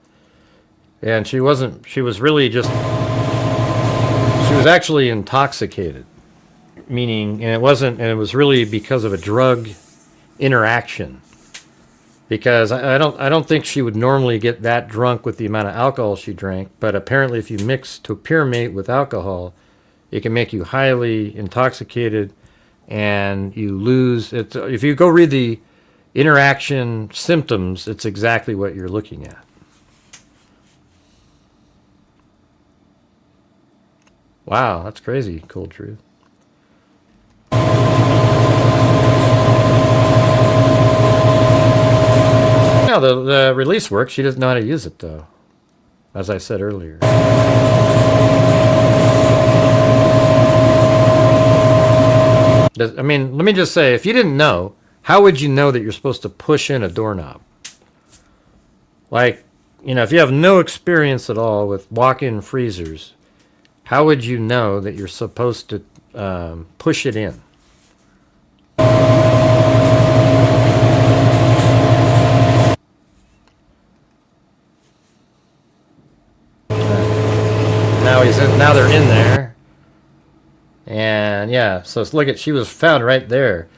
And she wasn't. She was really just. She was actually intoxicated, meaning, and it wasn't. And it was really because of a drug interaction. Because I don't think she would normally get that drunk with the amount of alcohol she drank. But apparently, if you mix topiramate with alcohol, it can make you highly intoxicated. And you lose it. If you go read the interaction symptoms, it's exactly what you're looking at. Wow, that's crazy. Cold truth. Now the release works. She doesn't know how to use it though, as I said earlier. I mean, let me just say, if you didn't know, How would you know that you're supposed to push in a doorknob? Like, you know, if you have no experience at all with walk-in freezers, how would you know that you're supposed to push it in? Now they're in there. And yeah, so look at, she was found right there.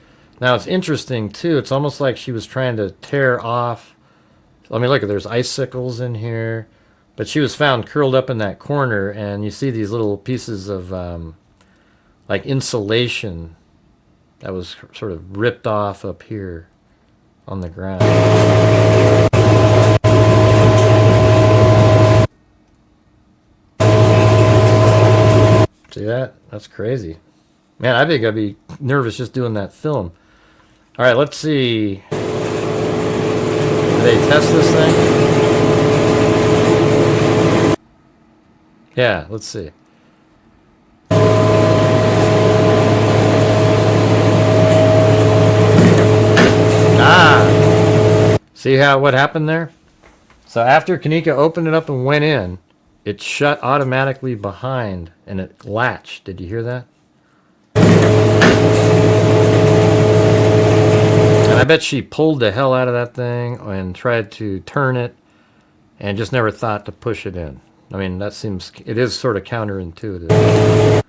Now it's interesting too. It's almost like she was trying to tear off. I mean, look, there's icicles in here, but she was found curled up in that corner, and you see these little pieces of like insulation that was sort of ripped off up here on the ground. See that? That's crazy. Man, I think I'd be nervous just doing that film. All right, let's see. Do they test this thing? Yeah, let's see. Ah! See what happened there? So after Kenneka opened it up and went in, it shut automatically behind and it latched. Did you hear that? And I bet she pulled the hell out of that thing and tried to turn it and just never thought to push it in. I mean, it is sort of counterintuitive.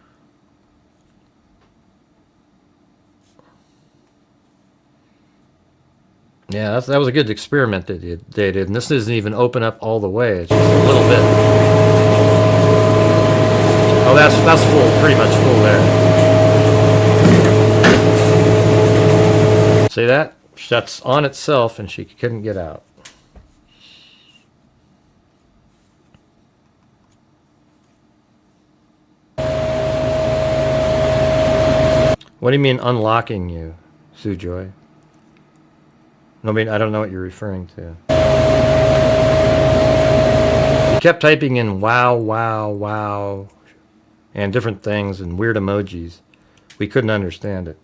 Yeah, that was a good experiment that they did. And this doesn't even open up all the way. It's just a little bit. Oh, that's full, pretty much full there. See that? Shuts on itself and she couldn't get out. What do you mean unlocking you, Sujoy? I mean, I don't know what you're referring to. You kept typing in wow, wow, wow, and different things and weird emojis. We couldn't understand it.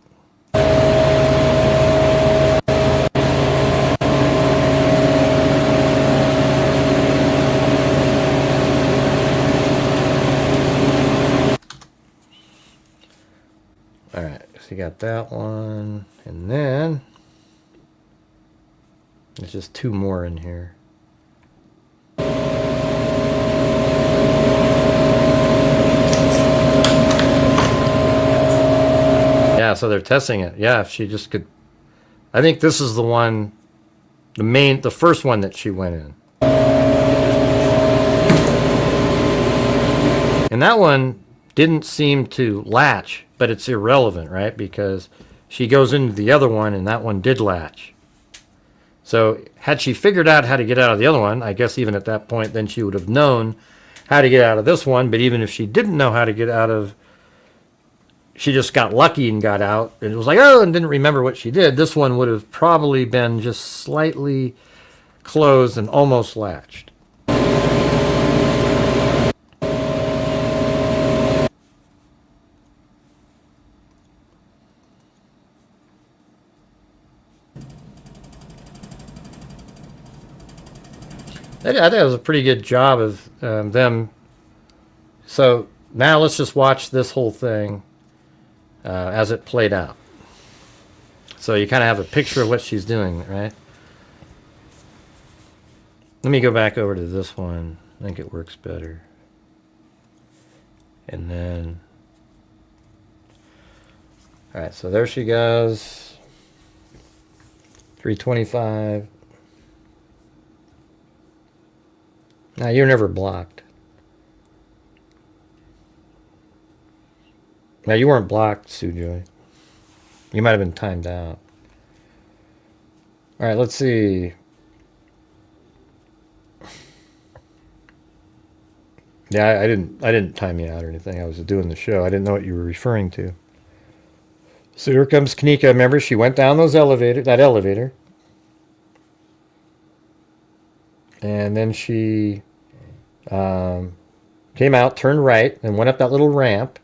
Alright, so you got that one, and then there's just two more in here. Yeah, so they're testing it. Yeah, if she just could. I think this is the one, the first one that she went in. And that one didn't seem to latch, but it's irrelevant, right? Because she goes into the other one and that one did latch. So had she figured out how to get out of the other one, I guess even at that point, then she would have known how to get out of this one. But even if she didn't know how to get out of, she just got lucky and got out. And it was like, oh, and didn't remember what she did. This one would have probably been just slightly closed and almost latched. I think it was a pretty good job of them. So now let's just watch this whole thing as it played out. So you kind of have a picture of what she's doing, right? Let me go back over to this one. I think it works better. And then, all right, so there she goes. 325. Now, you're never blocked. Now, you weren't blocked, Sujoy. You might have been timed out. All right, let's see. Yeah, I didn't time you out or anything. I was doing the show. I didn't know what you were referring to. So here comes Kenneka. Remember, she went down that elevator. And then she came out, turned right, and went up that little ramp.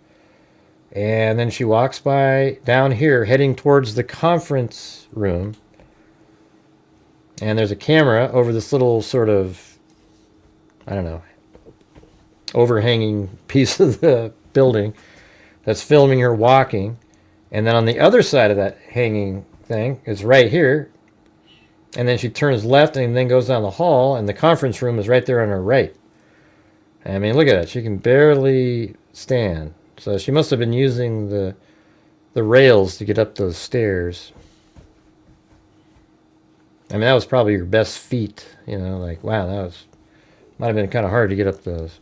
And then she walks by down here, heading towards the conference room. And there's a camera over this little sort of, I don't know, overhanging piece of the building that's filming her walking. And then on the other side of that hanging thing is right here. And then she turns left and then goes down the hall, and the conference room is right there on her right. I mean, look at that. She can barely stand. So she must have been using the rails to get up those stairs. I mean, that was probably your best feat. You know, like, wow, might have been kind of hard to get up those.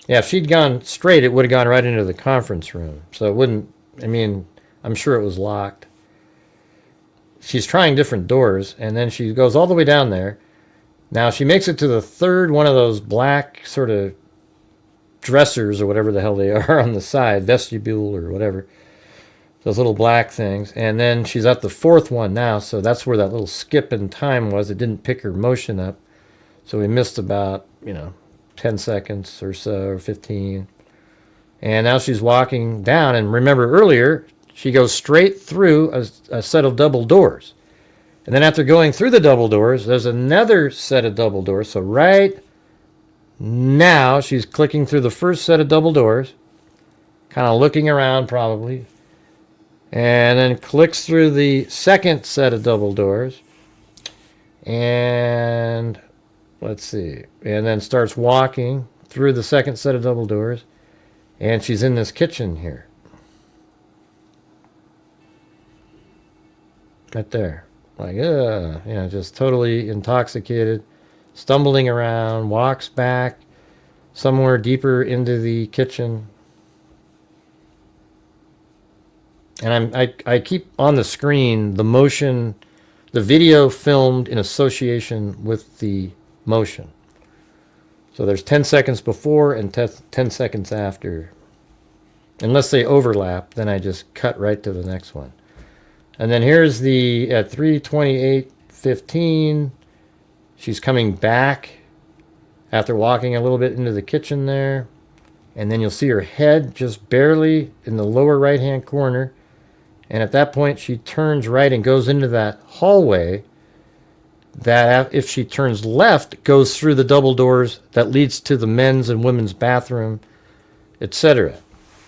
Yeah, if she'd gone straight, it would have gone right into the conference room. So it wouldn't, I mean, I'm sure it was locked. She's trying different doors, and then she goes all the way down there. Now she makes it to the third one of those black sort of dressers or whatever the hell they are on the side, vestibule or whatever. Those little black things. And then she's at the fourth one now, so that's where that little skip in time was. It didn't pick her motion up. So we missed about, 10 seconds or so, or 15. And now she's walking down, and remember earlier, she goes straight through a set of double doors. And then after going through the double doors, there's another set of double doors. So right now, she's clicking through the first set of double doors, kind of looking around probably, and then clicks through the second set of double doors, and let's see, and then starts walking through the second set of double doors, and she's in this kitchen here. Right there. Like, just totally intoxicated, stumbling around, walks back somewhere deeper into the kitchen. And I keep on the screen the motion, the video filmed in association with the motion. So there's 10 seconds before and 10 seconds after. Unless they overlap, then I just cut right to the next one. And then here's the, at 3:28:15, she's coming back after walking a little bit into the kitchen there. And then you'll see her head just barely in the lower right-hand corner. And at that point, she turns right and goes into that hallway that, if she turns left, goes through the double doors that leads to the men's and women's bathroom, etc.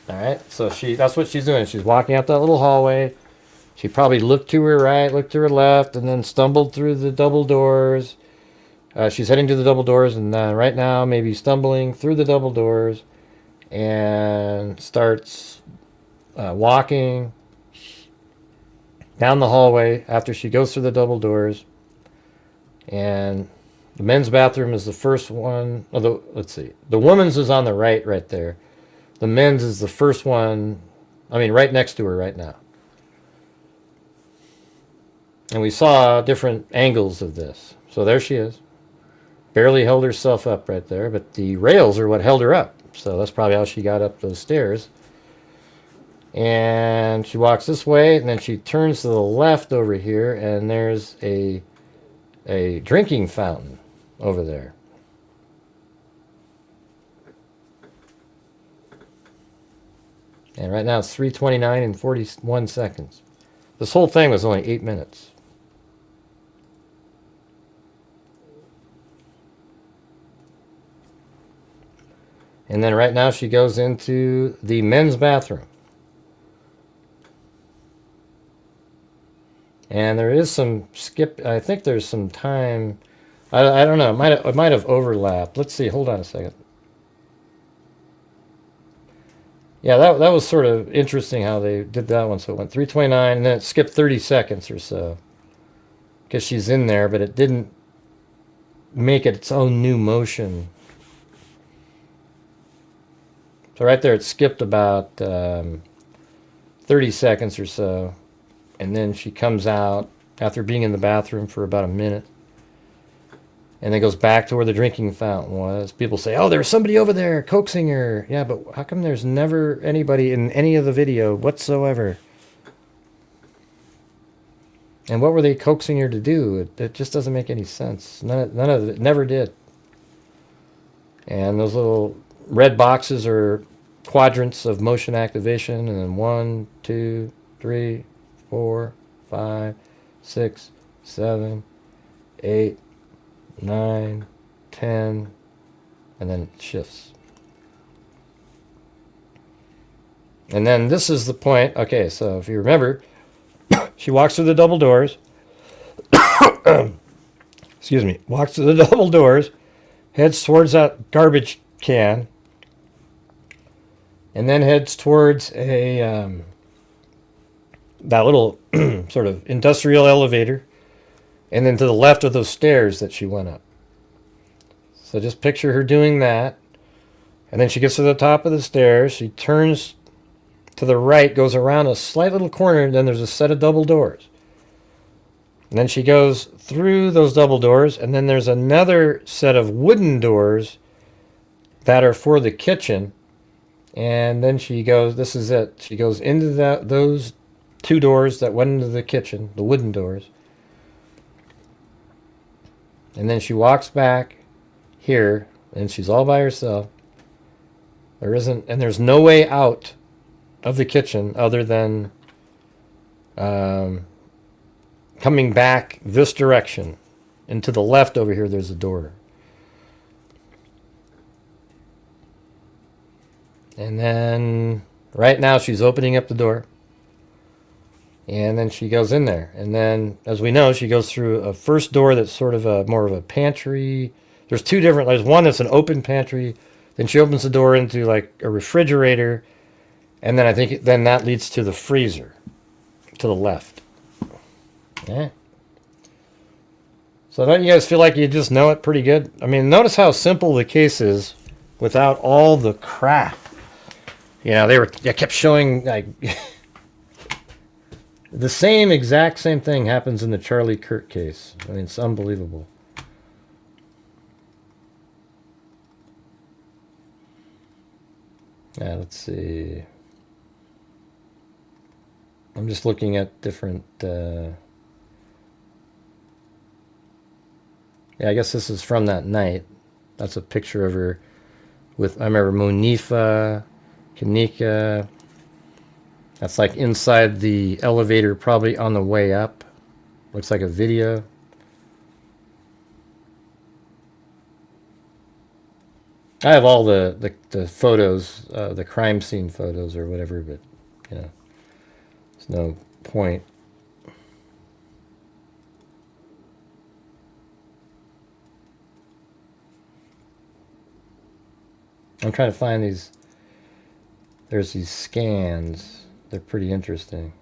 All right, so that's what she's doing. She's walking out that little hallway. She probably looked to her right, looked to her left, and then stumbled through the double doors. She's heading to the double doors, and right now maybe stumbling through the double doors, and starts walking down the hallway after she goes through the double doors. And the men's bathroom is the first one. Let's see. The woman's is on the right there. The men's is the first one, right next to her right now. And we saw different angles of this. So there she is. Barely held herself up right there, but the rails are what held her up. So that's probably how she got up those stairs. And she walks this way, and then she turns to the left over here, and there's a drinking fountain over there. And right now it's 3:29 and 41 seconds. This whole thing was only 8 minutes. And then right now she goes into the men's bathroom. And there is some skip. I think there's some time. I don't know. It might have overlapped. Let's see. Hold on a second. Yeah, that was sort of interesting how they did that one. So it went 3:29, and then it skipped 30 seconds or so. Because she's in there, but it didn't make it its own new motion. So right there, it skipped about 30 seconds or so. And then she comes out after being in the bathroom for about a minute. And then goes back to where the drinking fountain was. People say, oh, there's somebody over there coaxing her. Yeah, but how come there's never anybody in any of the video whatsoever? And what were they coaxing her to do? It just doesn't make any sense. None of it never did. And those little red boxes are quadrants of motion activation, and then 1, 2, 3, 4, 5, 6, 7, 8, 9, 10, and then it shifts. And then this is the point. Okay, so if you remember, she walks through the double doors. Excuse me. Walks through the double doors, heads towards that garbage can, and then heads towards a that little sort of industrial elevator, and then to the left of those stairs that she went up. So just picture her doing that, and then she gets to the top of the stairs. She turns to the right, goes around a slight little corner, and then there's a set of double doors. And then she goes through those double doors, and then there's another set of wooden doors that are for the kitchen. And then she goes, this is it. She goes into those two doors that went into the kitchen, the wooden doors. And then she walks back here, and she's all by herself. There's no way out of the kitchen other than coming back this direction. And to the left over here, there's a door. And then right now she's opening up the door. And then she goes in there. And then, as we know, she goes through a first door that's sort of more of a pantry. There's two different, there's one that's an open pantry. Then she opens the door into like a refrigerator. And then I think then that leads to the freezer to the left. Yeah. So don't you guys feel like you just know it pretty good? I mean, notice how simple the case is without all the crap. You know, they kept showing like the exact same thing happens in the Charlie Kirk case. I mean, it's unbelievable. Yeah, let's see. I'm just looking at different. Yeah, I guess this is from that night. That's a picture of her with, I remember Monifa, Kenneka. That's like inside the elevator, probably on the way up. Looks like a video. I have all the photos, the crime scene photos or whatever, but you know, there's no point. I'm trying to find these. There's these scans. They're pretty interesting.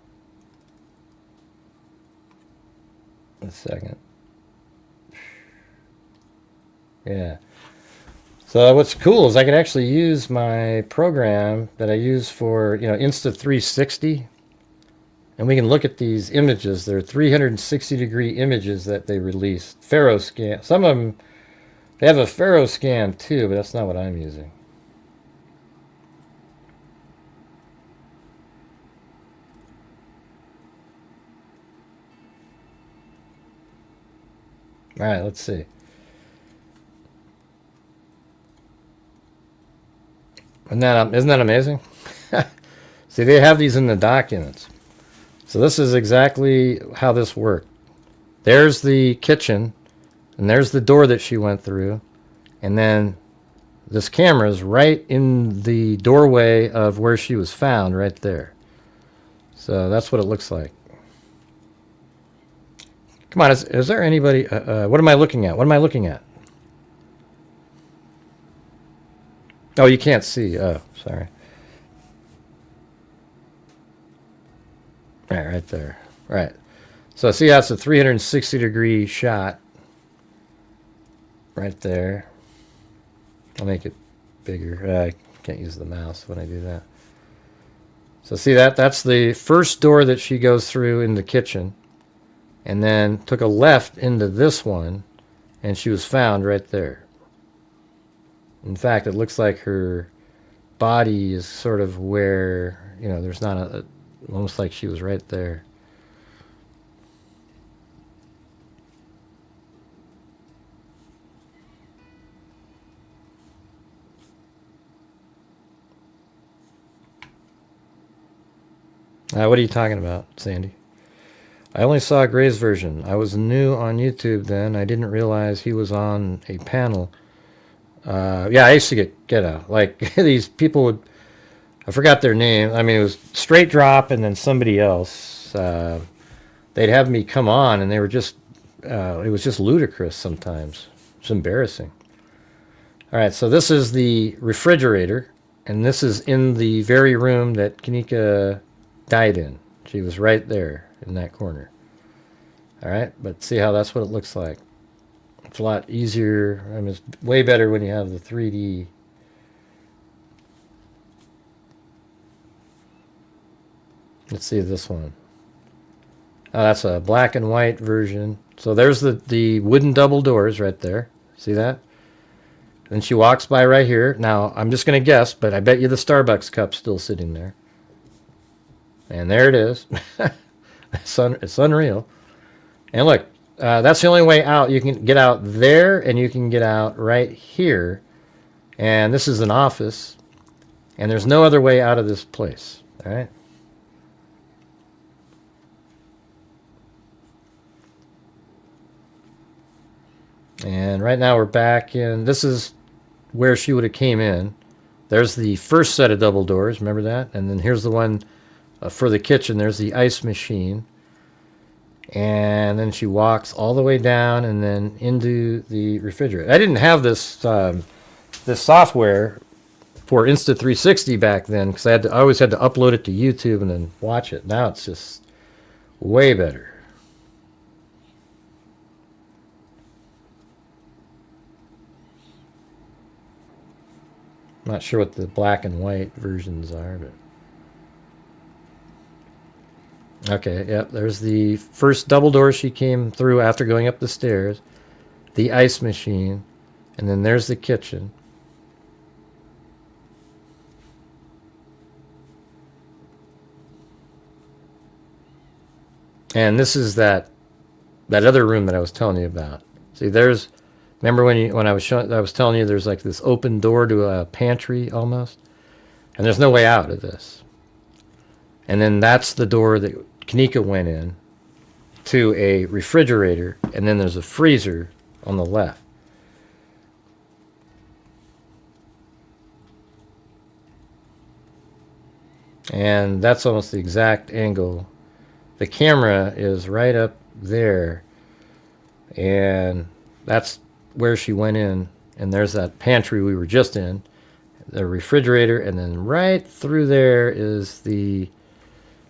A second. Yeah. So what's cool is I can actually use my program that I use for, you know, Insta360. And we can look at these images. They're 360-degree images that they released. Faro scan. Some of them, they have a Faro scan too, but that's not what I'm using. All right, let's see. Isn't that amazing? See, they have these in the documents. So this is exactly how this worked. There's the kitchen, and there's the door that she went through, and then this camera is right in the doorway of where she was found, right there. So that's what it looks like. Come on, is there anybody? What am I looking at? What am I looking at? Oh, you can't see. Oh, sorry. Right there. Right. So see, that's a 360-degree shot. Right there. I'll make it bigger. I can't use the mouse when I do that. So see that's the first door that she goes through in the kitchen. And then took a left into this one, and she was found right there. In fact, it looks like her body is sort of where, you know, there's not almost like she was right there. What are you talking about, Sandy? I only saw Gray's version. I was new on YouTube then. I didn't realize he was on a panel. Yeah, I used to get like these people would. I forgot their name. I mean, it was Straight Drop and then somebody else. They'd have me come on, and they were just. It was just ludicrous sometimes. It's embarrassing. All right, so this is the refrigerator, and this is in the very room that Kenneka died in. She was right there in that corner. All right, but see how that's what it looks like. It's a lot easier. I mean, it's way better when you have the 3D. Let's see this one. Oh, that's a black and white version. So there's the wooden double doors right there. See that? Then she walks by right here. Now, I'm just going to guess, but I bet you the Starbucks cup's still sitting there. And there it is. It's unreal. And look, that's the only way out. You can get out there, and you can get out right here. And this is an office. And there's no other way out of this place. All right? And right now we're back in. This is where she would have came in. There's the first set of double doors. Remember that? And then here's the one for the kitchen. There's the ice machine. And then she walks all the way down and then into the refrigerator. I didn't have this this software for Insta360 back then because I always had to upload it to YouTube and then watch it. Now it's just way better. Not sure what the black and white versions are, but okay, yep, there's the first double door she came through after going up the stairs, the ice machine, and then there's the kitchen. And this is that other room that I was telling you about. See, there's remember when I was telling you there's like this open door to a pantry almost? And there's no way out of this. And then that's the door that Kenneka went in to a refrigerator, and then there's a freezer on the left. And that's almost the exact angle. The camera is right up there, and that's where she went in, and there's that pantry we were just in, the refrigerator, and then right through there is the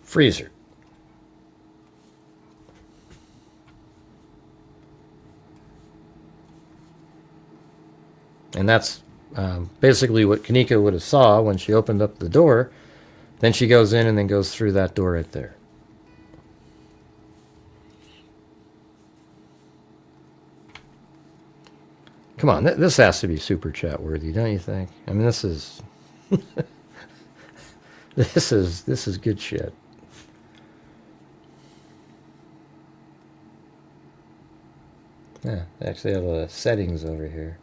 freezer. And that's basically what Kenneka would have saw when she opened up the door. Then she goes in and then goes through that door right there. Come on, this has to be super chat worthy, don't you think? I mean, this is this is good shit. Yeah, they actually have the settings over here.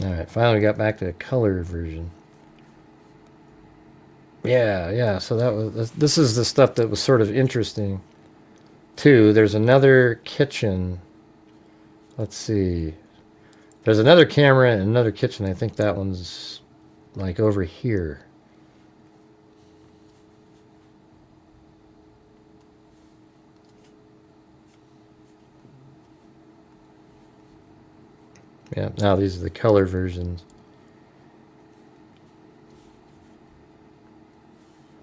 All right, finally got back to the color version. Yeah. So this is the stuff that was sort of interesting, too. There's another kitchen. Let's see. There's another camera and another kitchen. I think that one's like over here. Yeah. Now these are the color versions.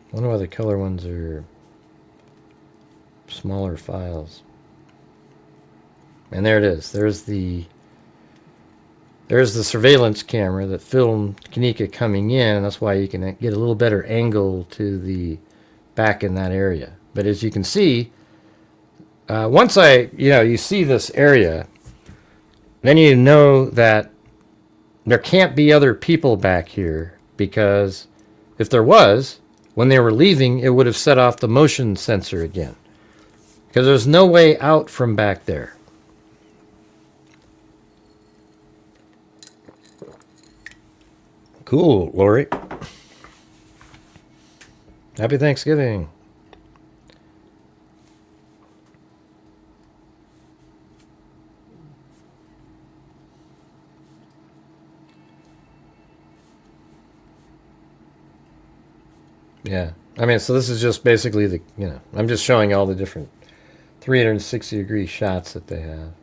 I wonder why the color ones are smaller files. And there it is. There's the surveillance camera that filmed Kenneka coming in, and that's why you can get a little better angle to the back in that area. But as you can see, once you see this area, then you know that there can't be other people back here, because if there was, when they were leaving, it would have set off the motion sensor again. Because there's no way out from back there. Cool, Lori. Happy Thanksgiving. Yeah. I mean, so this is just basically the, I'm just showing all the different 360-degree shots that they have.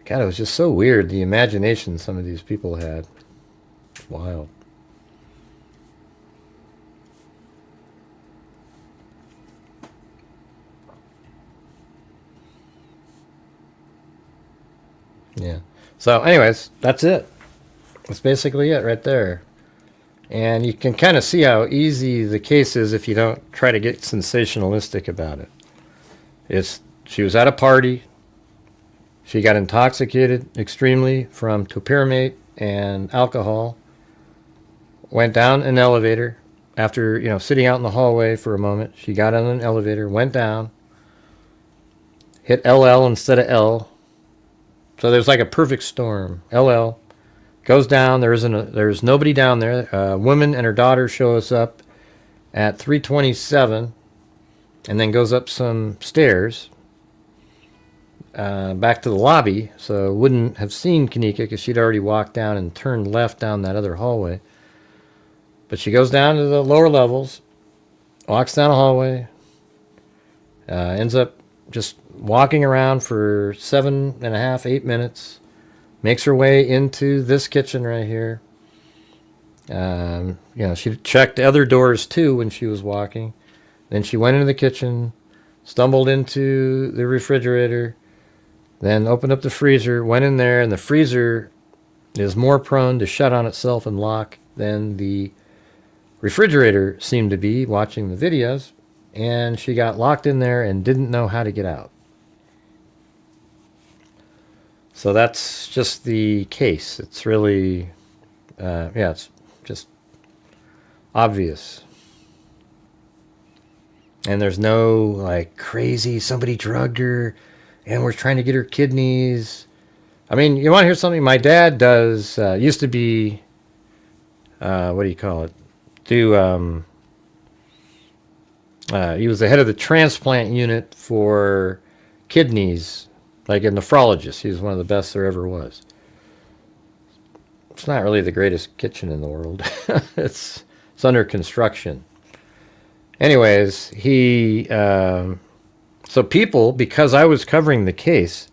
God, it was just so weird, the imagination some of these people had. Wild. Yeah. So anyways, that's it. That's basically it right there. And you can kind of see how easy the case is if you don't try to get sensationalistic about it. She was at a party. She got intoxicated extremely from topiramate and alcohol. Went down an elevator after, sitting out in the hallway for a moment. She got on an elevator, went down, hit LL instead of L. So there's like a perfect storm. LL goes down. There's nobody down there. A woman and her daughter show us up at 327, and then goes up some stairs back to the lobby. So wouldn't have seen Kenneka because she'd already walked down and turned left down that other hallway. But she goes down to the lower levels, walks down a hallway, ends up just walking around for 7.5, 8 minutes, makes her way into this kitchen right here. She checked other doors too when she was walking. Then she went into the kitchen, stumbled into the refrigerator, then opened up the freezer, went in there, and the freezer is more prone to shut on itself and lock than the refrigerator seemed to be watching the videos. And she got locked in there and didn't know how to get out. So that's just the case. It's really, it's just obvious. And there's no like crazy, somebody drugged her and we're trying to get her kidneys. I mean, you want to hear something? My dad used to be, what do you call it? He was the head of the transplant unit for kidneys, like a nephrologist. He was one of the best there ever was. It's not really the greatest kitchen in the world. It's under construction. Anyways, so people, because I was covering the case,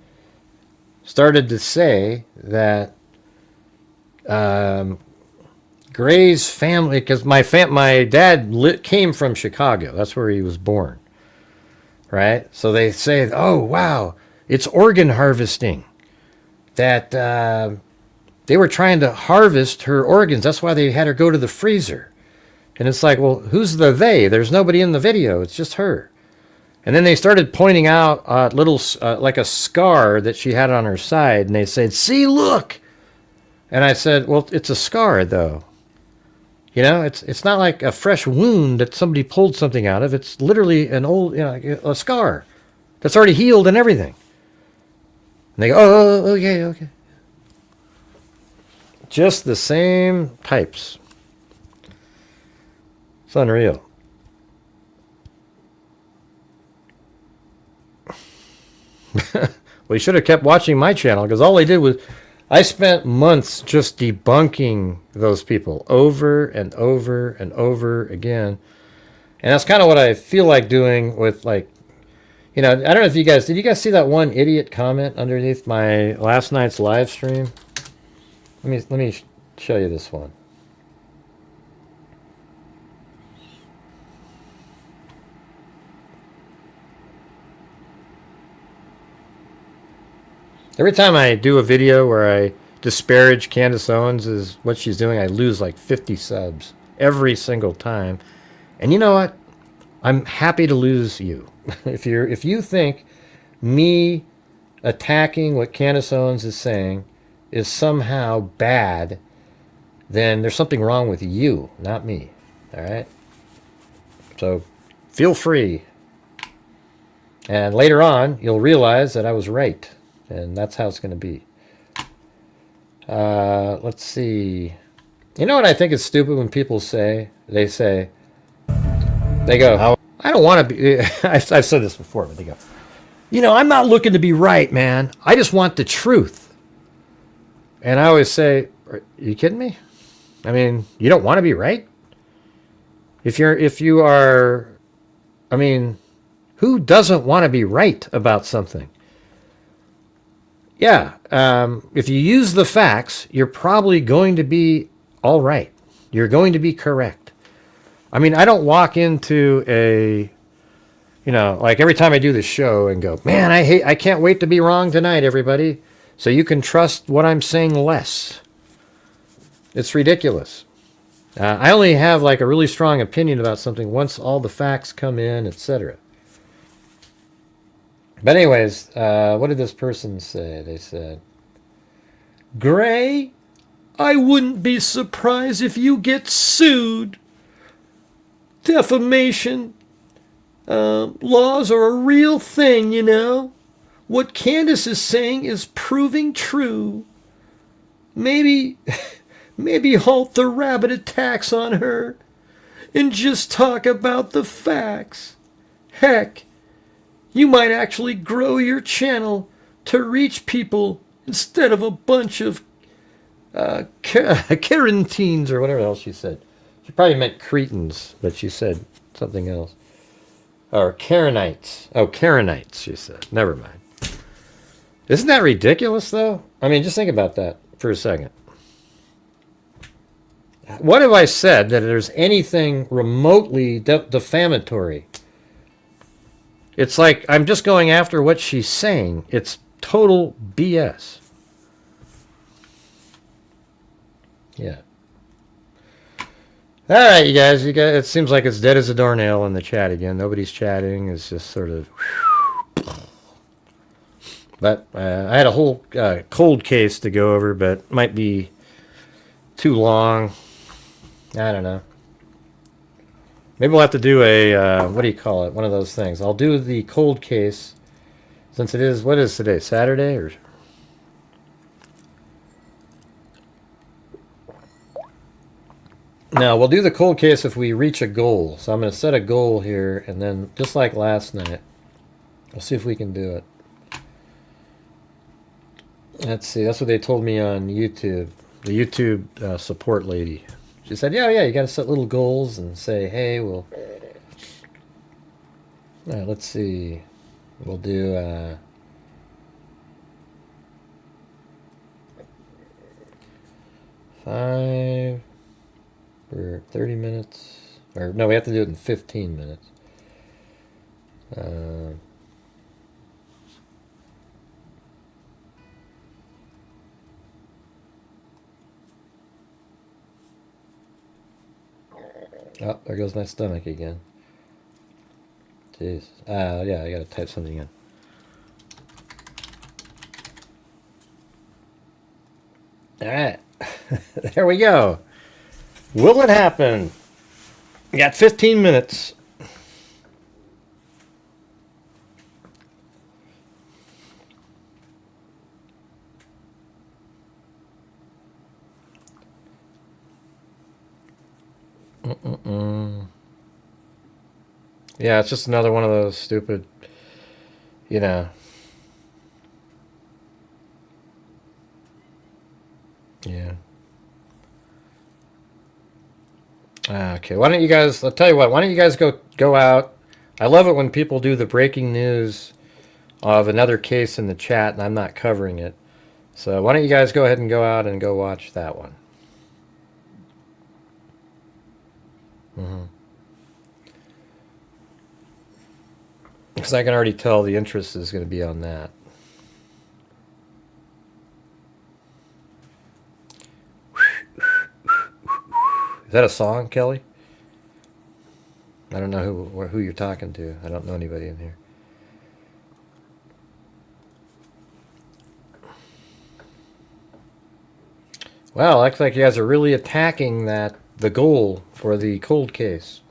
started to say that Gray's family, because my dad came from Chicago. That's where he was born. Right? So they say, oh, wow, it's organ harvesting. That they were trying to harvest her organs. That's why they had her go to the freezer. And it's like, well, who's the they? There's nobody in the video. It's just her. And then they started pointing out like a scar that she had on her side. And they said, see, look. And I said, well, it's a scar, though. It's not like a fresh wound that somebody pulled something out of. It's literally an old, a scar that's already healed and everything. And they go, oh, okay. Just the same types. It's unreal. Well, you should have kept watching my channel, because all I did was I spent months just debunking those people over and over and over again. And that's kind of what I feel like doing with, like, I don't know if did you guys see that one idiot comment underneath my last night's live stream? Let me show you this one. Every time I do a video where I disparage Candace Owens is what she's doing, I lose like 50 subs every single time. And you know what? I'm happy to lose you. If you think me attacking what Candace Owens is saying is somehow bad, then there's something wrong with you, not me. All right? So feel free. And later on, you'll realize that I was right. And that's how it's going to be. Let's see. You know what I think is stupid when people say? They go, I don't want to be... I've said this before, but they go, I'm not looking to be right, man. I just want the truth. And I always say, are you kidding me? I mean, you don't want to be right? If you are... I mean, who doesn't want to be right about something? Yeah, if you use the facts, you're probably going to be all right. You're going to be correct. I mean, I don't walk into like every time I do this show and go, man, I can't wait to be wrong tonight, everybody. So you can trust what I'm saying less. It's ridiculous. I only have like a really strong opinion about something once all the facts come in, etc. But anyways, what did this person say? They said, Gray, I wouldn't be surprised if you get sued. Defamation laws are a real thing, What Candace is saying is proving true. Maybe halt the rabbit attacks on her and just talk about the facts. Heck, you might actually grow your channel to reach people instead of a bunch of Karantines or whatever else she said. She probably meant cretins, but she said something else. Or Karenites. Oh, Karenites, she said. Never mind. Isn't that ridiculous, though? I mean, just think about that for a second. What have I said that there's anything remotely defamatory? It's like I'm just going after what she's saying. It's total BS. Yeah. All right, you guys. It seems like it's dead as a doornail in the chat again. Nobody's chatting. It's just sort of... But I had a whole cold case to go over, but it might be too long. I don't know. Maybe we'll have to do a, what do you call it? One of those things. I'll do the cold case since it is, what is today? Saturday? Or now, we'll do the cold case if we reach a goal. So I'm going to set a goal here, and then just like last night, we'll see if we can do it. Let's see. That's what they told me on YouTube. The YouTube support lady. She said, yeah, you got to set little goals and say, hey, we'll... let's see. We'll do... 5 for 30 minutes. Or, no, we have to do it in 15 minutes. Oh, there goes my stomach again. Jeez. Yeah, I gotta type something in. Alright. There we go. Will it happen? We got 15 minutes. Yeah, it's just another one of those stupid, Yeah. Okay, why don't you guys, I'll tell you what, why don't you guys go out. I love it when people do the breaking news of another case in the chat and I'm not covering it. So why don't you guys go ahead and go out and go watch that one. Because I can already tell the interest is going to be on that. Is that a song, Kelly? I don't know who you're talking to. I don't know anybody in here. Wow, looks like you guys are really attacking the goal for the cold case.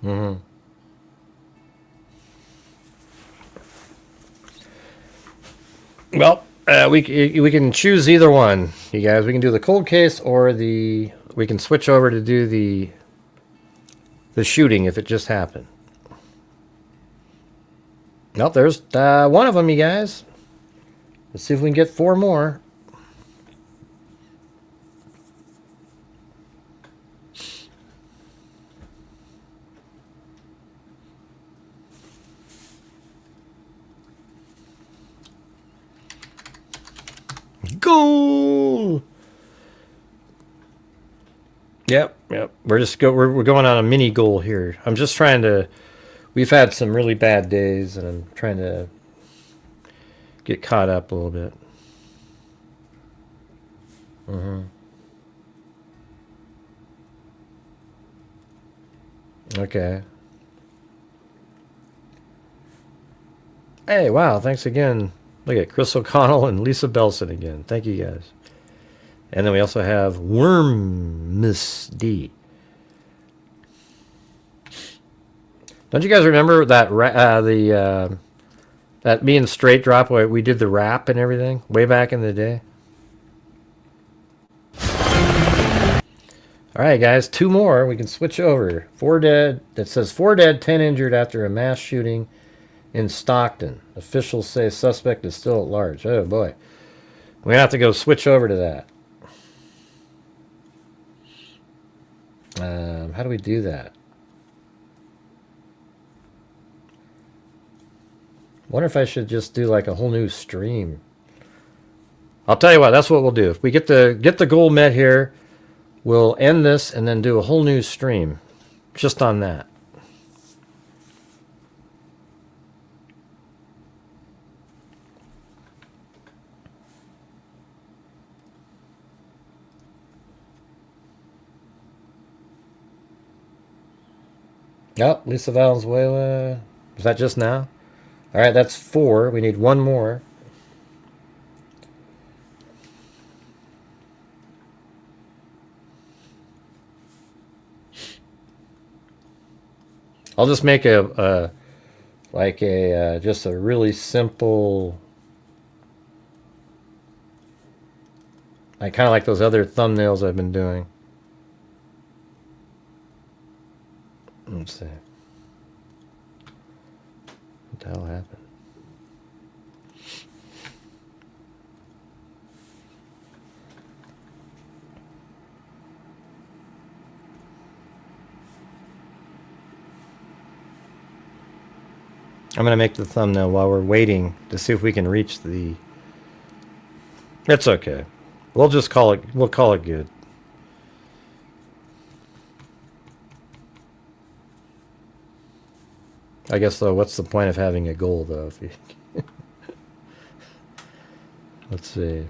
Mm-hmm. Well, we can choose either one, you guys. We can do the cold case or we can switch over to do the shooting if it just happened. Nope, there's one of them, you guys. Let's see if we can get 4 more. Goal! Yep. We're going on a mini goal here. I'm just trying to. We've had some really bad days, and I'm trying to get caught up a little bit. Okay. Hey, wow! Thanks again. Look at Chris O'Connell and Lisa Belson again. Thank you guys. And then we also have Worm-Miss D. Don't you guys remember that that me and Straight Drop where we did the rap and everything way back in the day? All right, guys, 2 more. We can switch over. 4 dead. That says 4 dead, 10 injured after a mass shooting in Stockton. Officials say suspect is still at large. Oh boy, we're gonna have to go switch over to that. How do we do that? Wonder if I should just do like a whole new stream. I'll tell you what, that's what we'll do. If we get the goal met here, we'll end this and then do a whole new stream just on that. Oh, Lisa Valenzuela. Is that just now? All right, that's 4. We need 1 more. I'll just make just a really simple, kind of like those other thumbnails I've been doing. Let's see. What the hell happened? I'm going to make the thumbnail while we're waiting to see if we can reach the... It's okay. We'll just call it... We'll call it good. I guess, though, what's the point of having a goal, though? If you Let's see.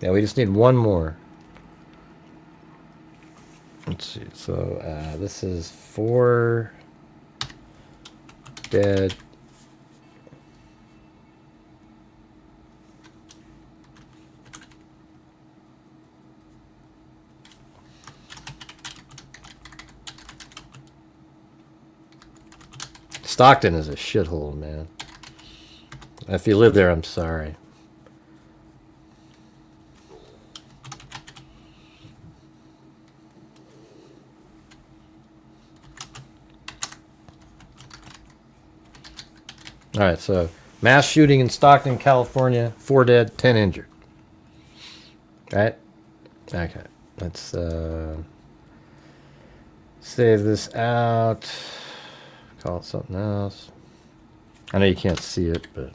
Yeah, we just need 1 more. Let's see. So, this is 4 dead. Stockton is a shithole, man. If you live there, I'm sorry. All right, so mass shooting in Stockton, California, 4 dead, 10 injured. All right? Okay. Let's save this out. Call it something else. I know you can't see it, but...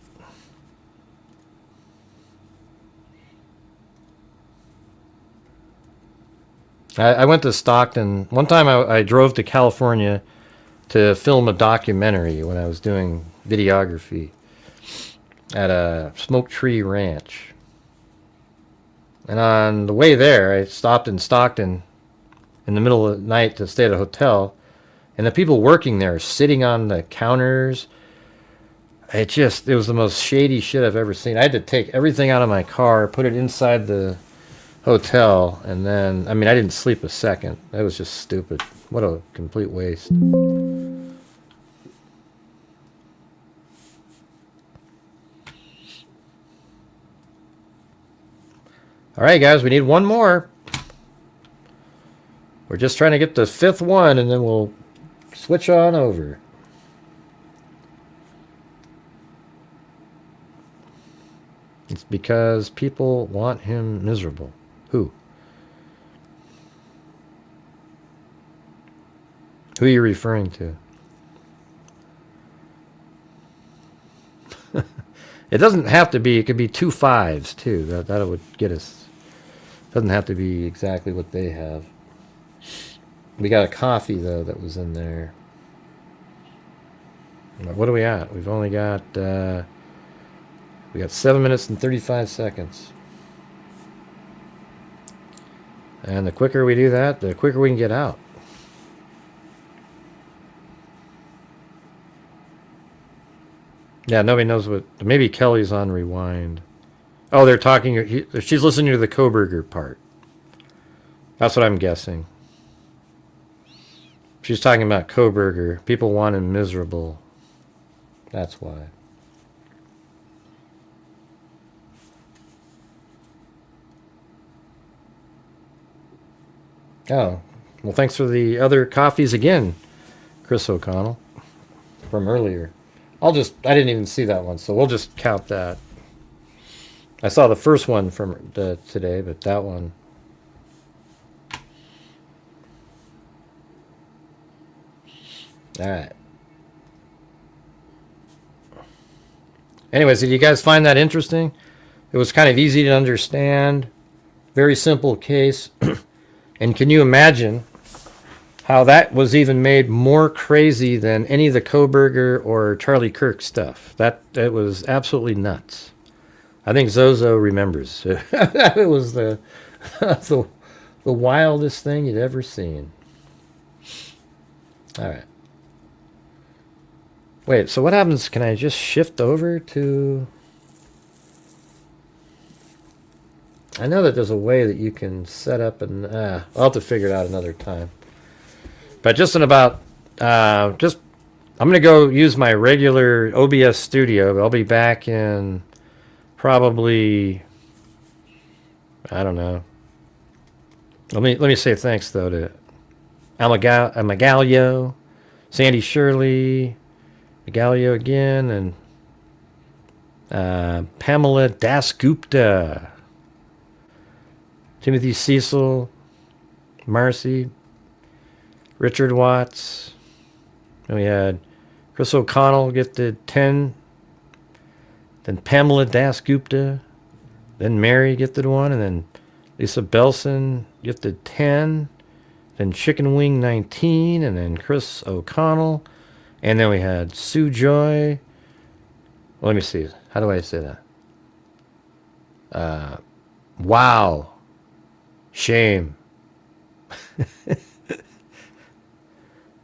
I went to Stockton. One time I drove to California to film a documentary when I was doing videography at a Smoke Tree Ranch. And on the way there, I stopped in Stockton in the middle of the night to stay at a hotel. And the people working there sitting on the counters. It was the most shady shit I've ever seen. I had to take everything out of my car, put it inside the hotel, and then, I mean, I didn't sleep a second. That was just stupid. What a complete waste. All right, guys, we need one more. We're just trying to get the 5th one, and then we'll switch on over. It's because people want him miserable. Who? Who are you referring to? It doesn't have to be. It could be 2 5s too. That would get us. Doesn't have to be exactly what they have. We got a coffee though that was in there. What are we at? We've only got. We got 7 minutes and 35 seconds. And the quicker we do that, the quicker we can get out. Yeah, nobody knows what... Maybe Kelly's on rewind. Oh, they're talking... She's listening to the Kohberger part. That's what I'm guessing. She's talking about Kohberger. People want him miserable. That's why. Oh, well, thanks for the other coffees again, Chris O'Connell, from earlier. I didn't even see that one, so we'll just count that. I saw the first one from today, but that one. All right. Anyways, did you guys find that interesting? It was kind of easy to understand. Very simple case. And can you imagine how that was even made more crazy than any of the Kohberger or Charlie Kirk stuff? It was absolutely nuts. I think Zozo remembers. It was the wildest thing you'd ever seen. All right. Wait, so what happens? Can I just shift over to... I know that there's a way that you can set up and I'll have to figure it out another time. But just in about I'm gonna go use my regular OBS studio. I'll be back in probably, I don't know. Let me say thanks though to Magalio, Sandy Shirley, Magalio again, and Pamela Dasgupta. Timothy Cecil, Marcy, Richard Watts. And we had Chris O'Connell gifted 10. Then Pamela Dasgupta. Then Mary gifted 1. And then Lisa Belson gifted 10. Then Chicken Wing 19. And then Chris O'Connell. And then we had Sue Joy. Well, let me see. How do I say that? Wow. Shame.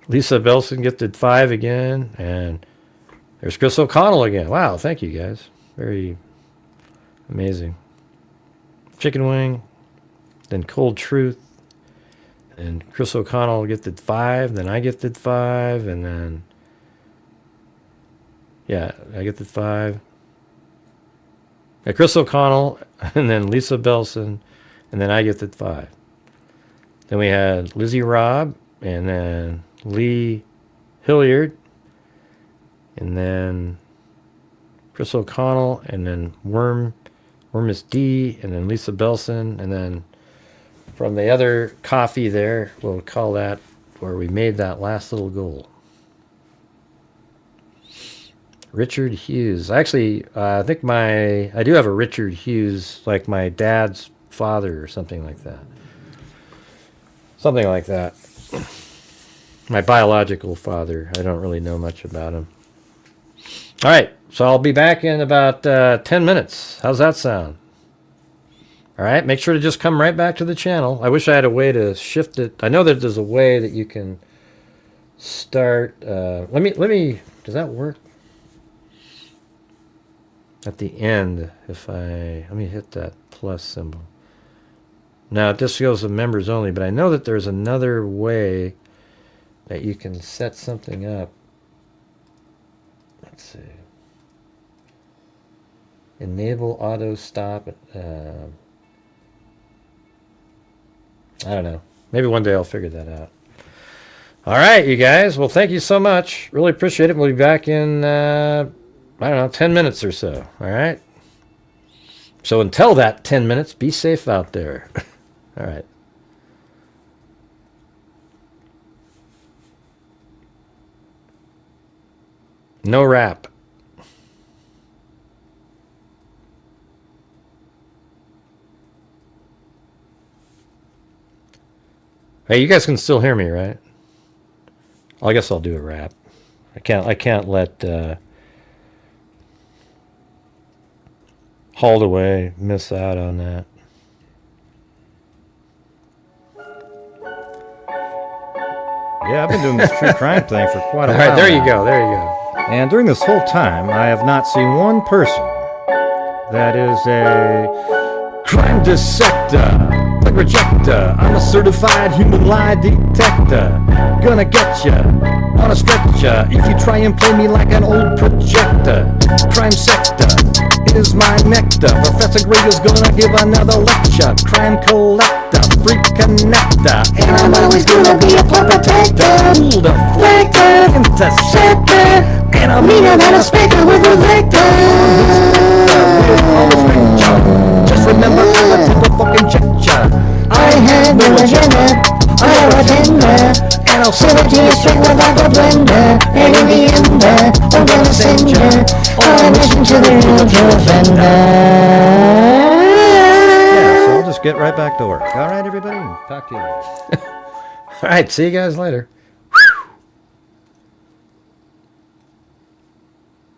Lisa Belson gifted 5 again, and there's Chris O'Connell again. Wow, thank you guys. Very amazing. Chicken Wing, then Cold Truth, and Chris O'Connell gifted 5, then I gifted 5, and then yeah, I gifted 5. Yeah, Chris O'Connell, and then Lisa Belson, and then I gifted 5. Then we had Lizzie Robb, and then Lee Hilliard, and then Chris O'Connell, and then Wormus D, and then Lisa Belson, and then from the other coffee there, we'll call that where we made that last little goal. Richard Hughes. Actually, I think I do have a Richard Hughes, like my dad's father or something like that. Something like that. My biological father. I don't really know much about him. All right, so I'll be back in about 10 minutes. How's that sound? All right, make sure to just come right back to the channel. I wish I had a way to shift it. I know that there's a way that you can start. Let me. Does that work? At the end, let me hit that plus symbol. Now, it just goes to members only, but I know that there's another way that you can set something up. Let's see. Enable auto stop. I don't know. Maybe one day I'll figure that out. All right, you guys. Well, thank you so much. Really appreciate it. We'll be back in, I don't know, 10 minutes or so. All right? So until that 10 minutes, be safe out there. All right. No rap. Hey, you guys can still hear me, right? I guess I'll do a rap. I can't let Hauled Away miss out on that. Yeah, I've been doing this true crime thing for quite a while. All right, there you now. go. There you go. And during this whole time, I have not seen one person that is a crime dissector, like rejector. I'm a certified human lie detector. Gonna get ya on a stretcher if you try and play me like an old projector. Crime sector is my nectar. Professor Gray is gonna give another lecture. Crime collector, freak connector, and I'm always gonna be a paw protector. Fool the flaker, interceptor, and I'm meaner than a specker with a vector. Just remember I'm a type of fucking checker. I had no agenda, I have a tender, and I'll serve it to you straight without a blender. And in the end, I'm gonna send you on a mission to the real offender. Yeah, so I'll just get right back to work. All right, everybody, talk to you later. All right, see you guys later.